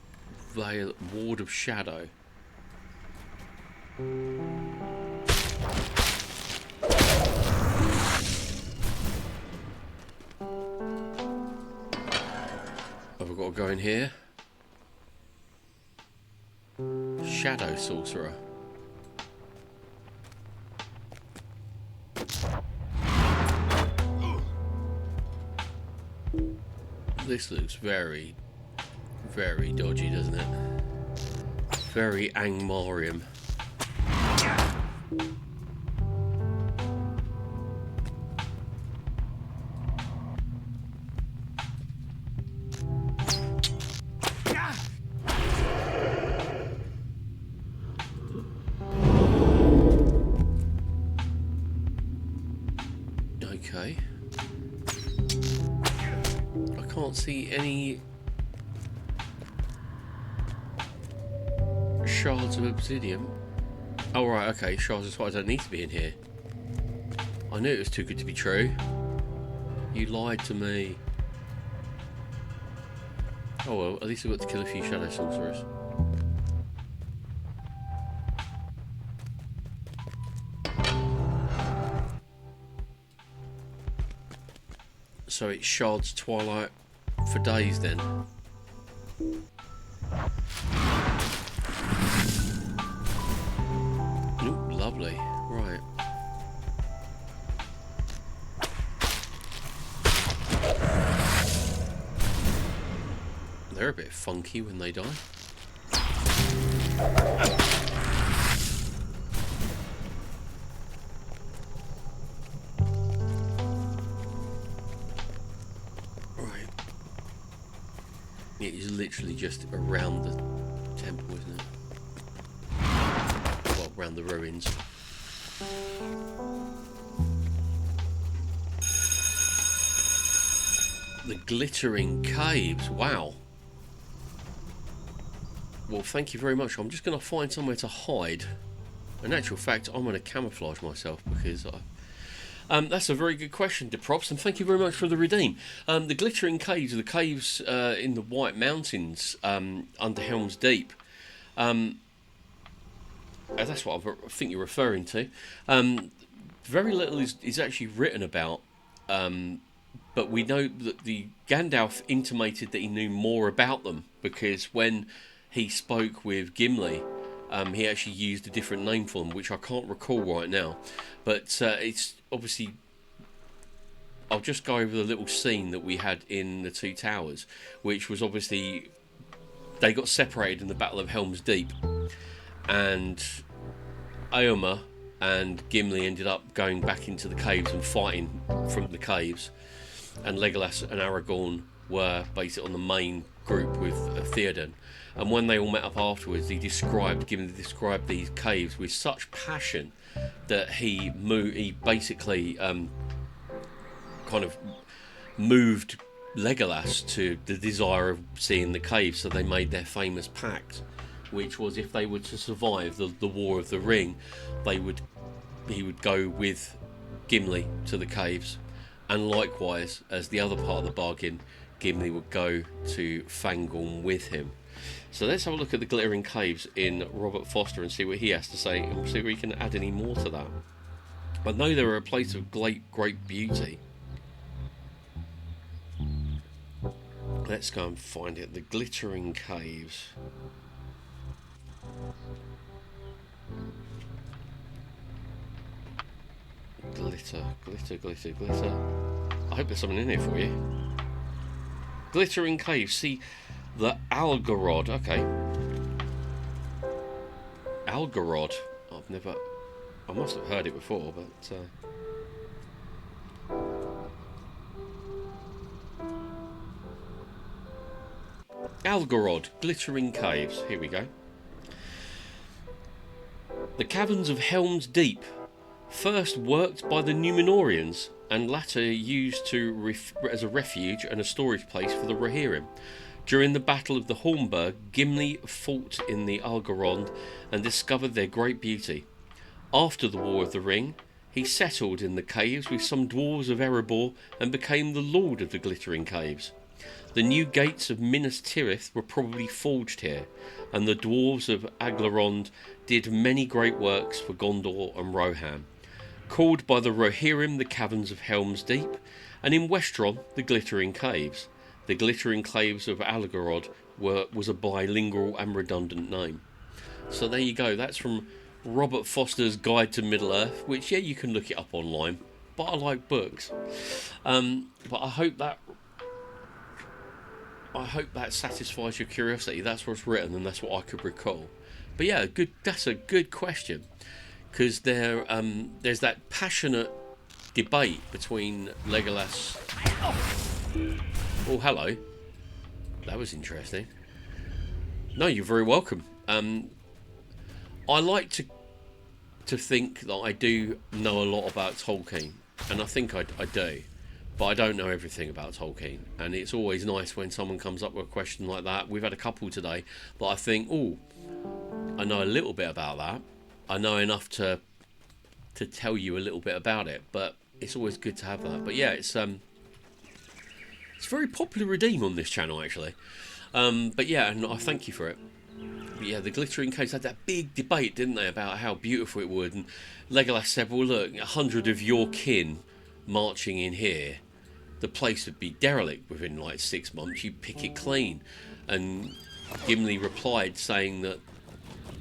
Veil, Ward of Shadow. Have I got to go in here? Shadow Sorcerer. This looks very, very dodgy, doesn't it? Very Angmarium. Okay. I can't see any shards of obsidian. Oh right, okay, shards of spite. I don't need to be in here. I knew it was too good to be true. You lied to me. Oh well, at least I've got to kill a few shadow sorcerers. So it shards twilight for days then. Ooh, lovely. Right. They're a bit funky when they die. It is literally just around the temple, isn't it? Well, around the ruins. The glittering caves, wow. Well, thank you very much. I'm just going to find somewhere to hide. In actual fact, I'm going to camouflage myself because that's a very good question, DeProps, and thank you very much for the redeem. The glittering caves are the caves in the White Mountains under Helm's Deep. That's what I think you're referring to. Very little is actually written about, but we know that the Gandalf intimated that he knew more about them because when he spoke with Gimli, he actually used a different name for them, which I can't recall right now. But it's obviously... I'll just go over the little scene that we had in the Two Towers, which was obviously... They got separated in the Battle of Helm's Deep. And Éomer and Gimli ended up going back into the caves and fighting from the caves. And Legolas and Aragorn were basically on the main group with Theoden. And when they all met up afterwards, Gimli described these caves with such passion that he basically kind of moved Legolas to the desire of seeing the caves. So they made their famous pact, which was if they were to survive the War of the Ring, he would go with Gimli to the caves, and likewise, as the other part of the bargain, Gimli would go to Fangorn with him. So let's have a look at the glittering caves in Robert Foster and see what he has to say, and see if we can add any more to that. I know they're a place of great beauty. Let's go and find it. The Glittering Caves. Glitter. I hope there's something in here for you. Glittering Caves. See, the Algarod. Okay. Algarod. I must have heard it before, but... Algarod, Glittering Caves. Here we go. The caverns of Helm's Deep, first worked by the Númenóreans and latter used as a refuge and a storage place for the Rohirrim. During the Battle of the Hornburg, Gimli fought in the Algarond and discovered their great beauty. After the War of the Ring, he settled in the caves with some dwarves of Erebor and became the Lord of the Glittering Caves. The new gates of Minas Tirith were probably forged here, and the dwarves of Aglarond did many great works for Gondor and Rohan. Called by the Rohirrim the Caverns of Helm's Deep, and in Westron the Glittering Caves. The Glittering Caves of Algarod was a bilingual and redundant name. So there you go, that's from Robert Foster's Guide to Middle-earth, which, yeah, you can look it up online, but I like books. But I hope that satisfies your curiosity. That's what's written, and that's what I could recall. But yeah, that's a good question, because there's that passionate debate between Legolas. Oh, hello. That was interesting. No, you're very welcome. I like to think that I do know a lot about Tolkien, and I think I do, but I don't know everything about Tolkien, and it's always nice when someone comes up with a question like that. We've had a couple today that I think, oh, I know a little bit about that. I know enough to tell you a little bit about it, but it's always good to have that. But yeah, it's very popular redeem on this channel, actually. But yeah, and I thank you for it. But yeah, the Glittering Caves had that big debate, didn't they, about how beautiful it would. And Legolas said, well, look, 100 of your kin marching in here, the place would be derelict within like 6 months. You pick it clean. And Gimli replied saying that,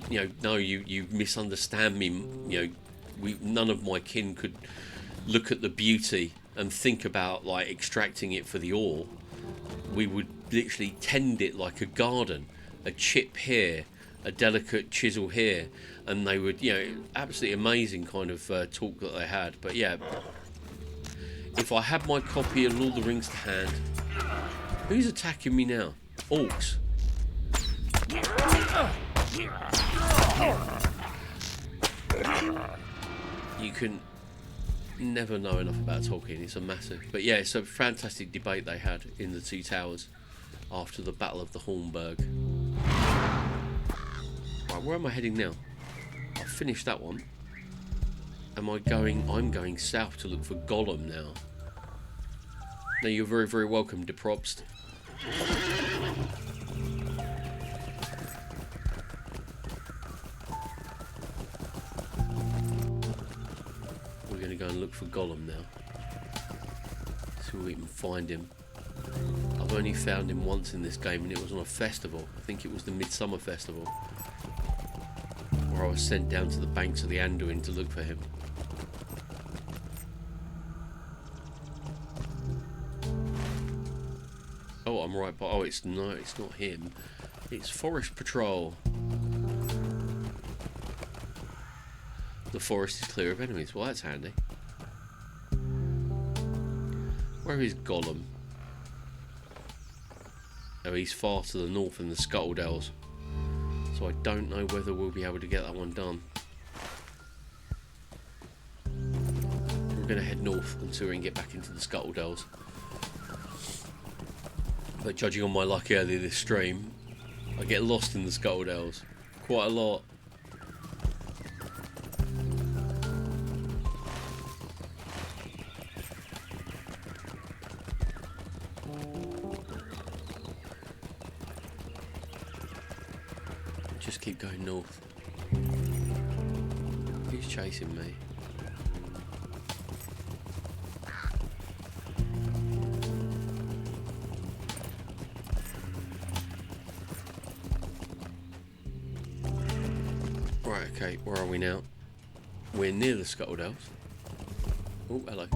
you know, no, you misunderstand me. You know, none of my kin could look at the beauty and think about like extracting it for the ore. We would literally tend it like a garden, a chip here, a delicate chisel here, and they would, you know, absolutely amazing kind of talk that they had. But yeah, if I had my copy of Lord of the Rings to hand, who's attacking me now? Orcs. You can never know enough about Tolkien. It's a massive, but yeah, it's a fantastic debate they had in the Two Towers after the Battle of the Hornburg. Right, where am I heading now? I've finished that one. I'm going south to look for Gollum now. Now, you're very, very welcome, De Probst. We're going to go and look for Gollum now. See if we can find him. I've only found him once in this game, and it was on a festival. I think it was the Midsummer Festival, where I was sent down to the banks of the Anduin to look for him. Oh, I'm right, but oh, it's not him. It's Forest Patrol. The forest is clear of enemies. Well, that's handy. Where is Gollum? Oh, he's far to the north in the Scaradells. So I don't know whether we'll be able to get that one done. We're going to head north until we can get back into the Scaradells. But judging on my luck earlier this stream, I get lost in the Scaradells quite a lot. Just keep going north. Who's chasing me? Right, okay, where are we now? We're near the Scaradells. Oh, hello.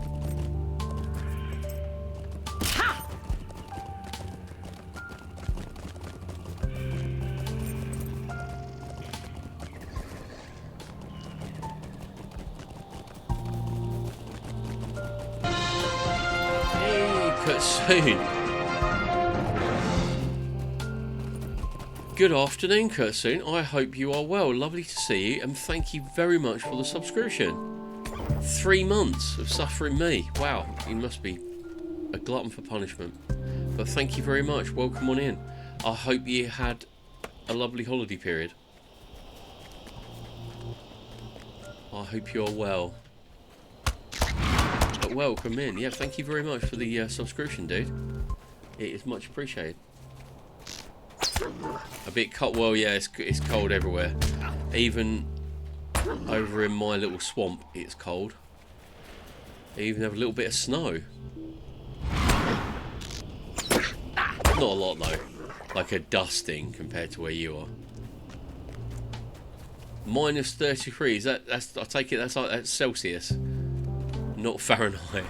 Hey, cutscene. Good afternoon, Kursoon. I hope you are well. Lovely to see you, and thank you very much for the subscription. 3 months of suffering me. Wow, you must be a glutton for punishment. But thank you very much. Welcome on in. I hope you had a lovely holiday period. I hope you are well. But welcome in. Yeah, thank you very much for the subscription, dude. It is much appreciated. A bit cold. Well, yeah, it's cold everywhere. Even over in my little swamp, it's cold. They even have a little bit of snow. Not a lot though. Like a dusting compared to where you are. Minus 33. Is that? That's. I take it that's Celsius, not Fahrenheit.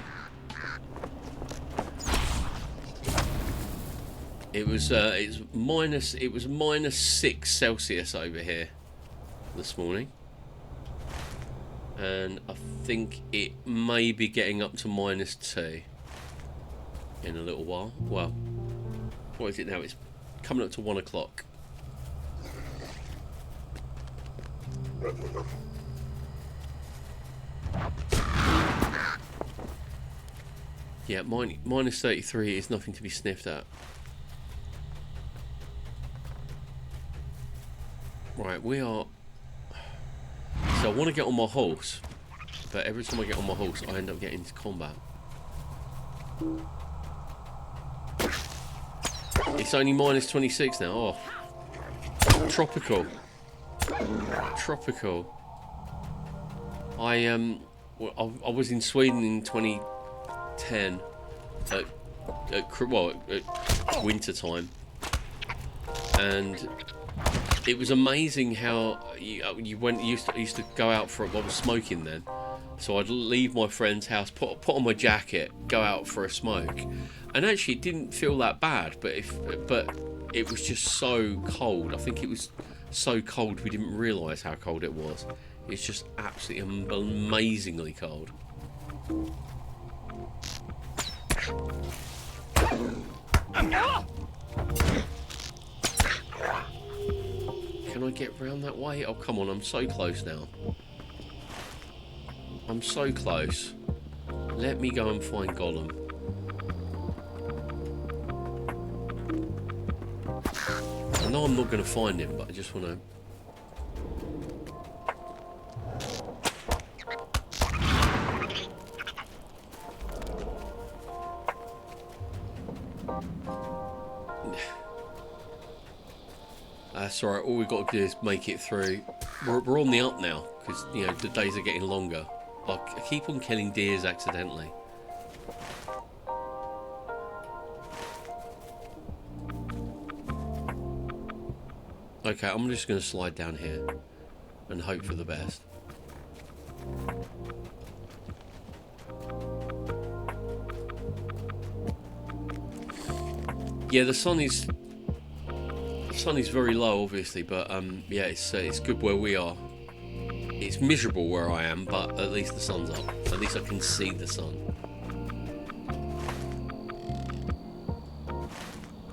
It was minus 6 Celsius over here this morning, and I think it may be getting up to minus 2 in a little while. Well, what is it now? It's coming up to 1 o'clock. Yeah, minus 33 is nothing to be sniffed at. Right, we are... So I want to get on my horse, but every time I get on my horse, I end up getting into combat. It's only minus 26 now. Oh, tropical. Tropical. I was in Sweden in 2010 at winter time, and it was amazing how you used to go out for. I was smoking then, so I'd leave my friend's house, put on my jacket, go out for a smoke, and actually it didn't feel that bad. But it was just so cold. I think it was so cold we didn't realise how cold it was. It's just absolutely amazingly cold. Can I get round that way? Oh, come on, I'm so close now. I'm so close. Let me go and find Gollum. I know I'm not going to find him, but I just want to... That's alright, all we've got to do is make it through. We're on the up now, because, you know, the days are getting longer. I keep on killing deers accidentally. Okay, I'm just going to slide down here and hope for the best. Yeah, the sun is very low, obviously, but yeah, it's good where we are. It's miserable where I am, but at least the sun's up. At least I can see the sun.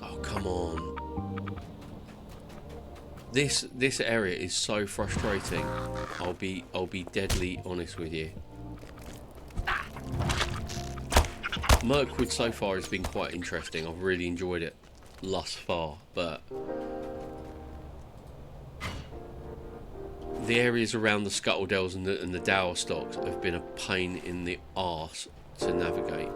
Oh, come on. This area is so frustrating. I'll be deadly honest with you. Mirkwood so far has been quite interesting. I've really enjoyed it thus far, but the areas around the Scaradells and the Dower stocks have been a pain in the arse to navigate.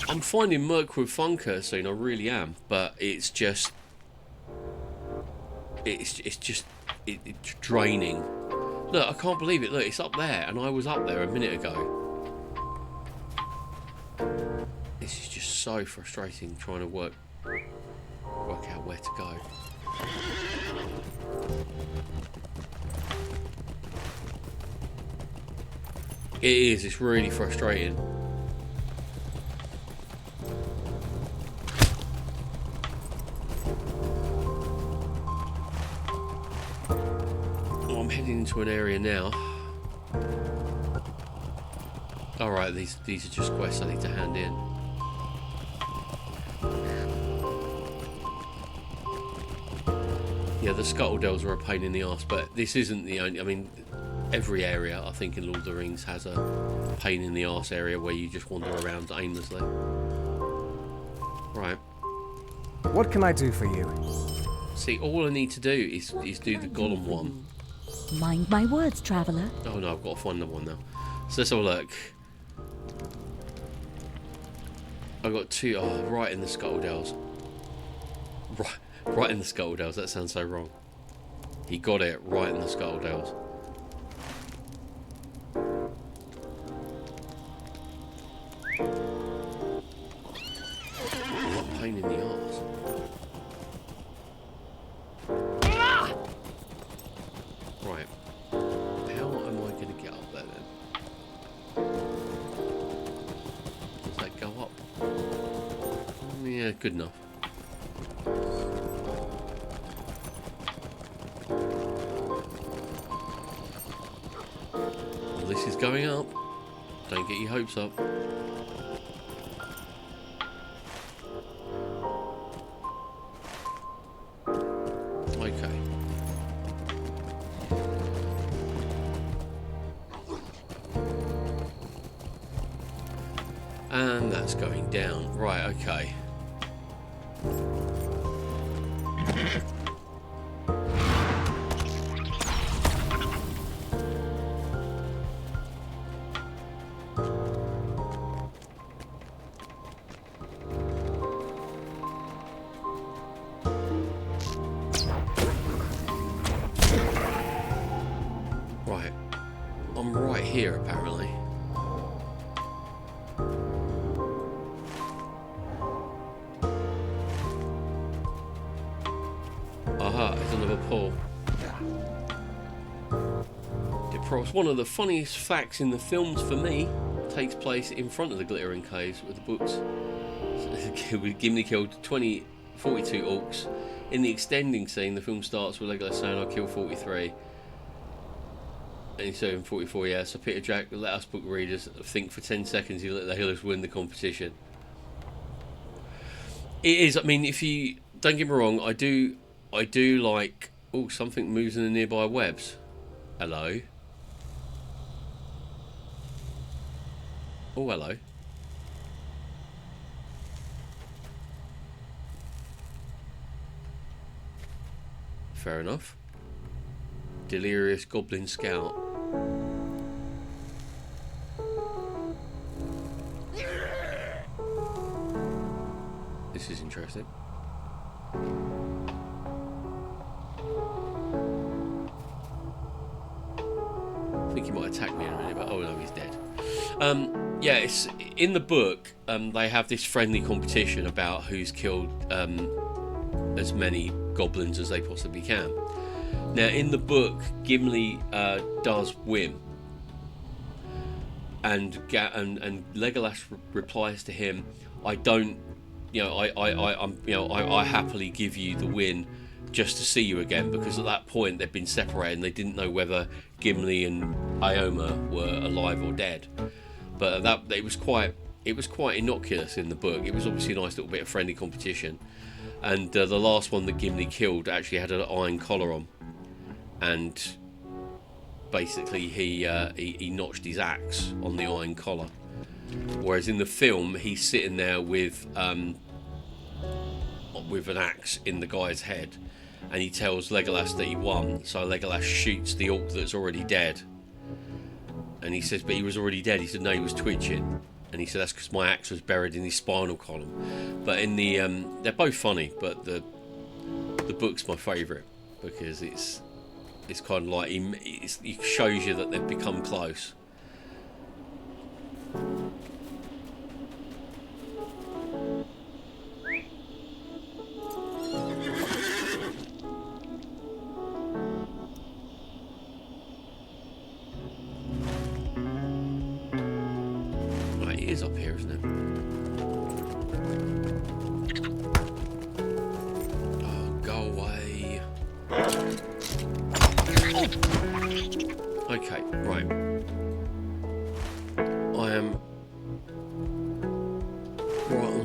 I'm finding Mirkwood fun, Kursoon, I really am, but it's just it's draining. Look, I can't believe it. Look, it's up there, and I was up there a minute ago. This is just so frustrating trying to work out where to go. It is, it's really frustrating. Well, I'm heading into an area now. Alright, these are just quests I need to hand in. Yeah, the Scaradells are a pain in the arse, but this isn't the only... I mean, every area, I think, in Lord of the Rings has a pain in the arse area where you just wander around aimlessly. Right. What can I do for you? See, all I need to do is do the Gollum one. Mind my words, traveller. Oh no, I've got to find another one now. So let's have a look. I've got two... Oh, right in the Scaradells. Right in the Scaradells, that sounds so wrong. He got it, right in the Scaradells. What a pain in the arse. Right. How am I going to get up there then? Does that go up? Yeah, good enough. Well, this is going up. Don't get your hopes up. Okay. And that's going down. Right, okay. Right. I'm right here, apparently. Aha, it's another pull. It's one of the funniest facts in the films for me. Takes place in front of the Glittering Caves with the books. Gimli killed 42 orcs. In the extending scene, the film starts with Legolas saying, "I killed 43." And he's saying 44, yeah. So Peter Jack let us book readers think for 10 seconds he let the Healers win the competition. It is, I mean, if you... Don't get me wrong, I do like... Oh, something moves in the nearby webs. Hello. Oh, hello. Fair enough. Delirious Goblin Scout. This is interesting. I think he might attack me in a minute, but oh no, he's dead. Yeah, it's in the book. They have this friendly competition about who's killed as many goblins as they possibly can. Now, in the book, Gimli does win, and Legolas replies to him, "I don't, you know, I happily give you the win just to see you again," because at that point they'd been separated and they didn't know whether Gimli and Ioma were alive or dead. But it was quite innocuous in the book. It was obviously a nice little bit of friendly competition, and the last one that Gimli killed actually had an iron collar on. And basically he notched his axe on the iron collar, whereas in the film he's sitting there with an axe in the guy's head, and he tells Legolas that he won. So Legolas shoots the orc that's already dead, and he says, "But he was already dead." He said, "No, he was twitching," and he said, "That's because my axe was buried in his spinal column." But in the they're both funny, but the book's my favourite because it's kind of like it shows you that they've become close.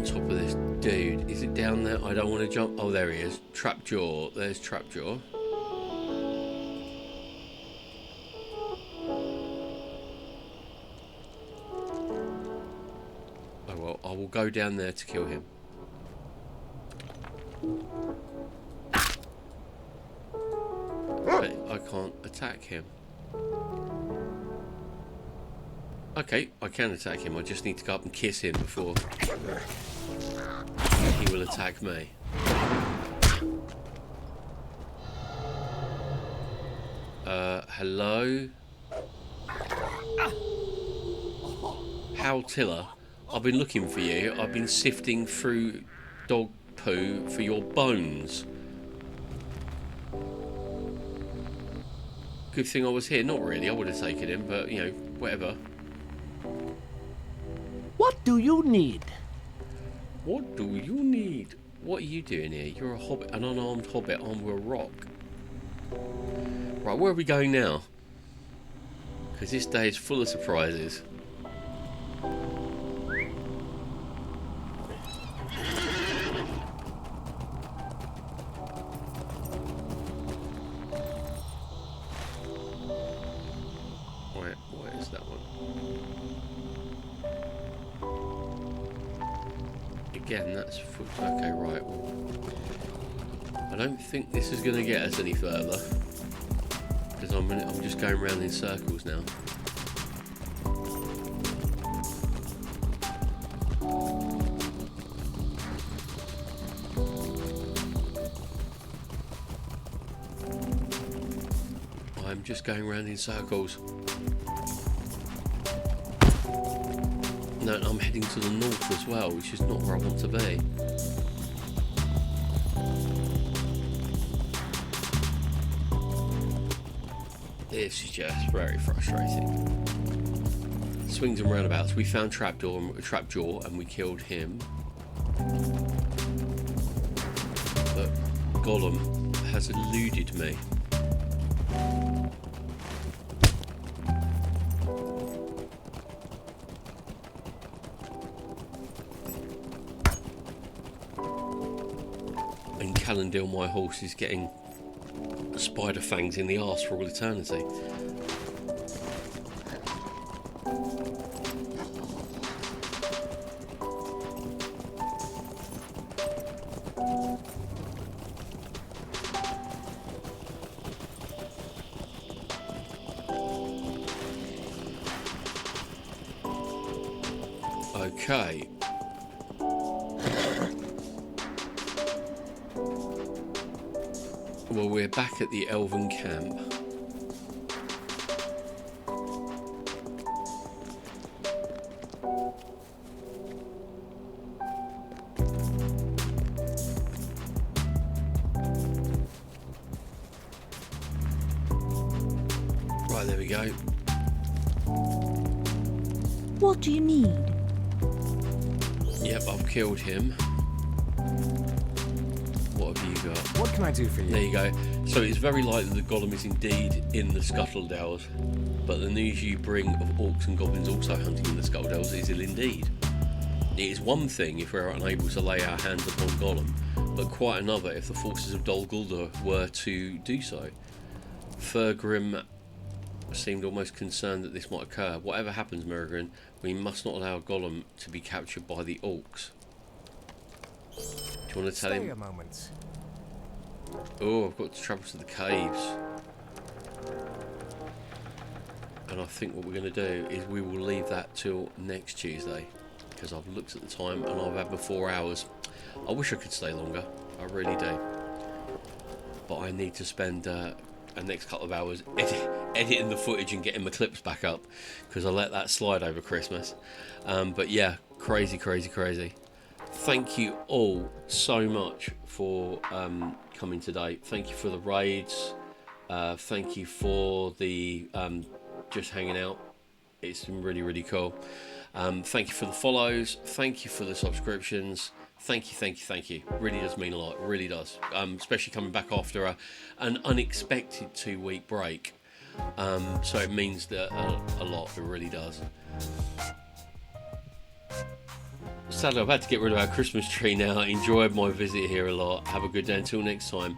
top of this dude. Is it down there? I don't want to jump. Oh, there he is. Trapjaw. There's Trapjaw. Oh well, I will go down there to kill him. But I can't attack him. Okay, I can attack him. I just need to go up and kiss him before he will attack me. Hello? Hal Tiller, I've been looking for you. I've been sifting through dog poo for your bones. Good thing I was here. Not really, I would have taken him, but, you know, whatever. What do you need? What do you need? What are you doing here? You're a hobbit, an unarmed hobbit on a rock. Right, where are we going now? Because this day is full of surprises. Right, what is that one? Again, that's okay. Right. Well, I don't think this is going to get us any further because I'm just going around in circles now. I'm just going around in circles. No, I'm heading to the north as well, which is not where I want to be. This is just very frustrating. Swings and roundabouts. We found Trapjaw and we killed him. But Gollum has eluded me. And Calendil, my horse, is getting spider fangs in the arse for all eternity. Okay. Well, we're back at the Elven camp. Right, there we go. What do you need? Yep, I've killed him. What have you got? What can I do for you? There you go. So it's very likely that Gollum is indeed in the Scaradells, but the news you bring of orcs and goblins also hunting in the Scaradells is ill indeed. It is one thing if we're unable to lay our hands upon Gollum, but quite another if the forces of Dol Guldur were to do so. Thurgrim seemed almost concerned that this might occur. Whatever happens, Merigrin, we must not allow Gollum to be captured by the orcs. Do you want to tell him? A moment. Oh, I've got to travel to the caves. And I think what we're going to do is we will leave that till next Tuesday. Because I've looked at the time and I've had my 4 hours. I wish I could stay longer. I really do. But I need to spend a next couple of hours editing the footage and getting my clips back up. Because I let that slide over Christmas. But yeah, crazy. Thank you all so much for coming today. Thank you for the raids. Thank you for the just hanging out. It's been really cool. Thank you for the follows. Thank you for the subscriptions. Thank you. Really does mean a lot. It really does. Especially coming back after an unexpected 2-week break. So it means that a lot. It really does. Sadly, I've had to get rid of our Christmas tree now. I enjoyed my visit here a lot. Have a good day. Until next time.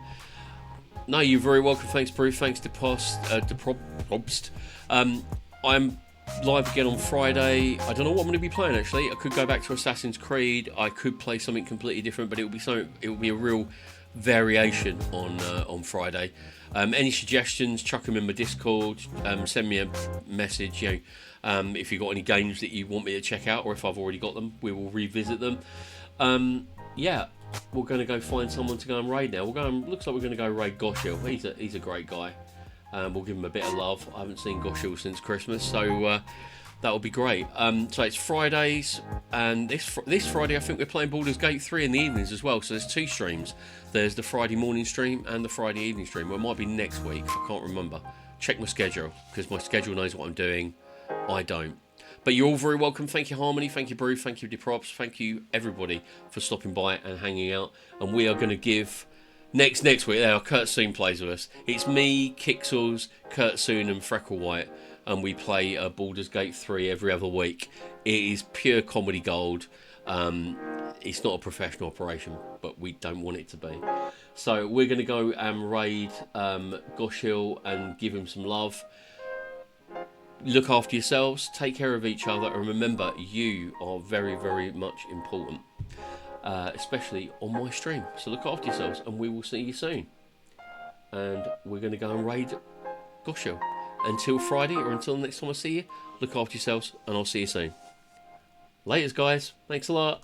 No, you're very welcome. Thanks, Bruce. Thanks to Probst. I'm live again on Friday. I don't know what I'm going to be playing actually. I could go back to Assassin's Creed. I could play something completely different, but it will be a real variation on Friday. Any suggestions? Chuck them in my Discord. Send me a message. If you've got any games that you want me to check out, or if I've already got them, we will revisit them. Yeah, we're going to go find someone to go and raid now. Looks like we're going to go raid Goshil. He's a great guy. We'll give him a bit of love. I haven't seen Goshil since Christmas, so that'll be great. So it's Fridays, and this Friday I think we're playing Baldur's Gate 3 in the evenings as well. So there's 2 streams. There's the Friday morning stream and the Friday evening stream. Well, it might be next week. I can't remember. Check my schedule, because my schedule knows what I'm doing. I don't. But you're all very welcome. Thank you, Harmony. Thank you, Brew. Thank you, Deprops. Thank you, everybody, for stopping by and hanging out. And we are going to give next week. There, Kurt Soon plays with us. It's me, Kixels, Kurt Soon, and Freckle White, and we play Baldur's Gate 3 every other week. It is pure comedy gold. It's not a professional operation, but we don't want it to be. So we're going to go and raid Goshil and give him some love. Look after yourselves, take care of each other, and remember, you are very, very much important, especially on my stream. So look after yourselves, and we will see you soon. And we're going to go and raid Goshil. Until Friday, or until the next time I see you, look after yourselves, and I'll see you soon. Laters, guys. Thanks a lot.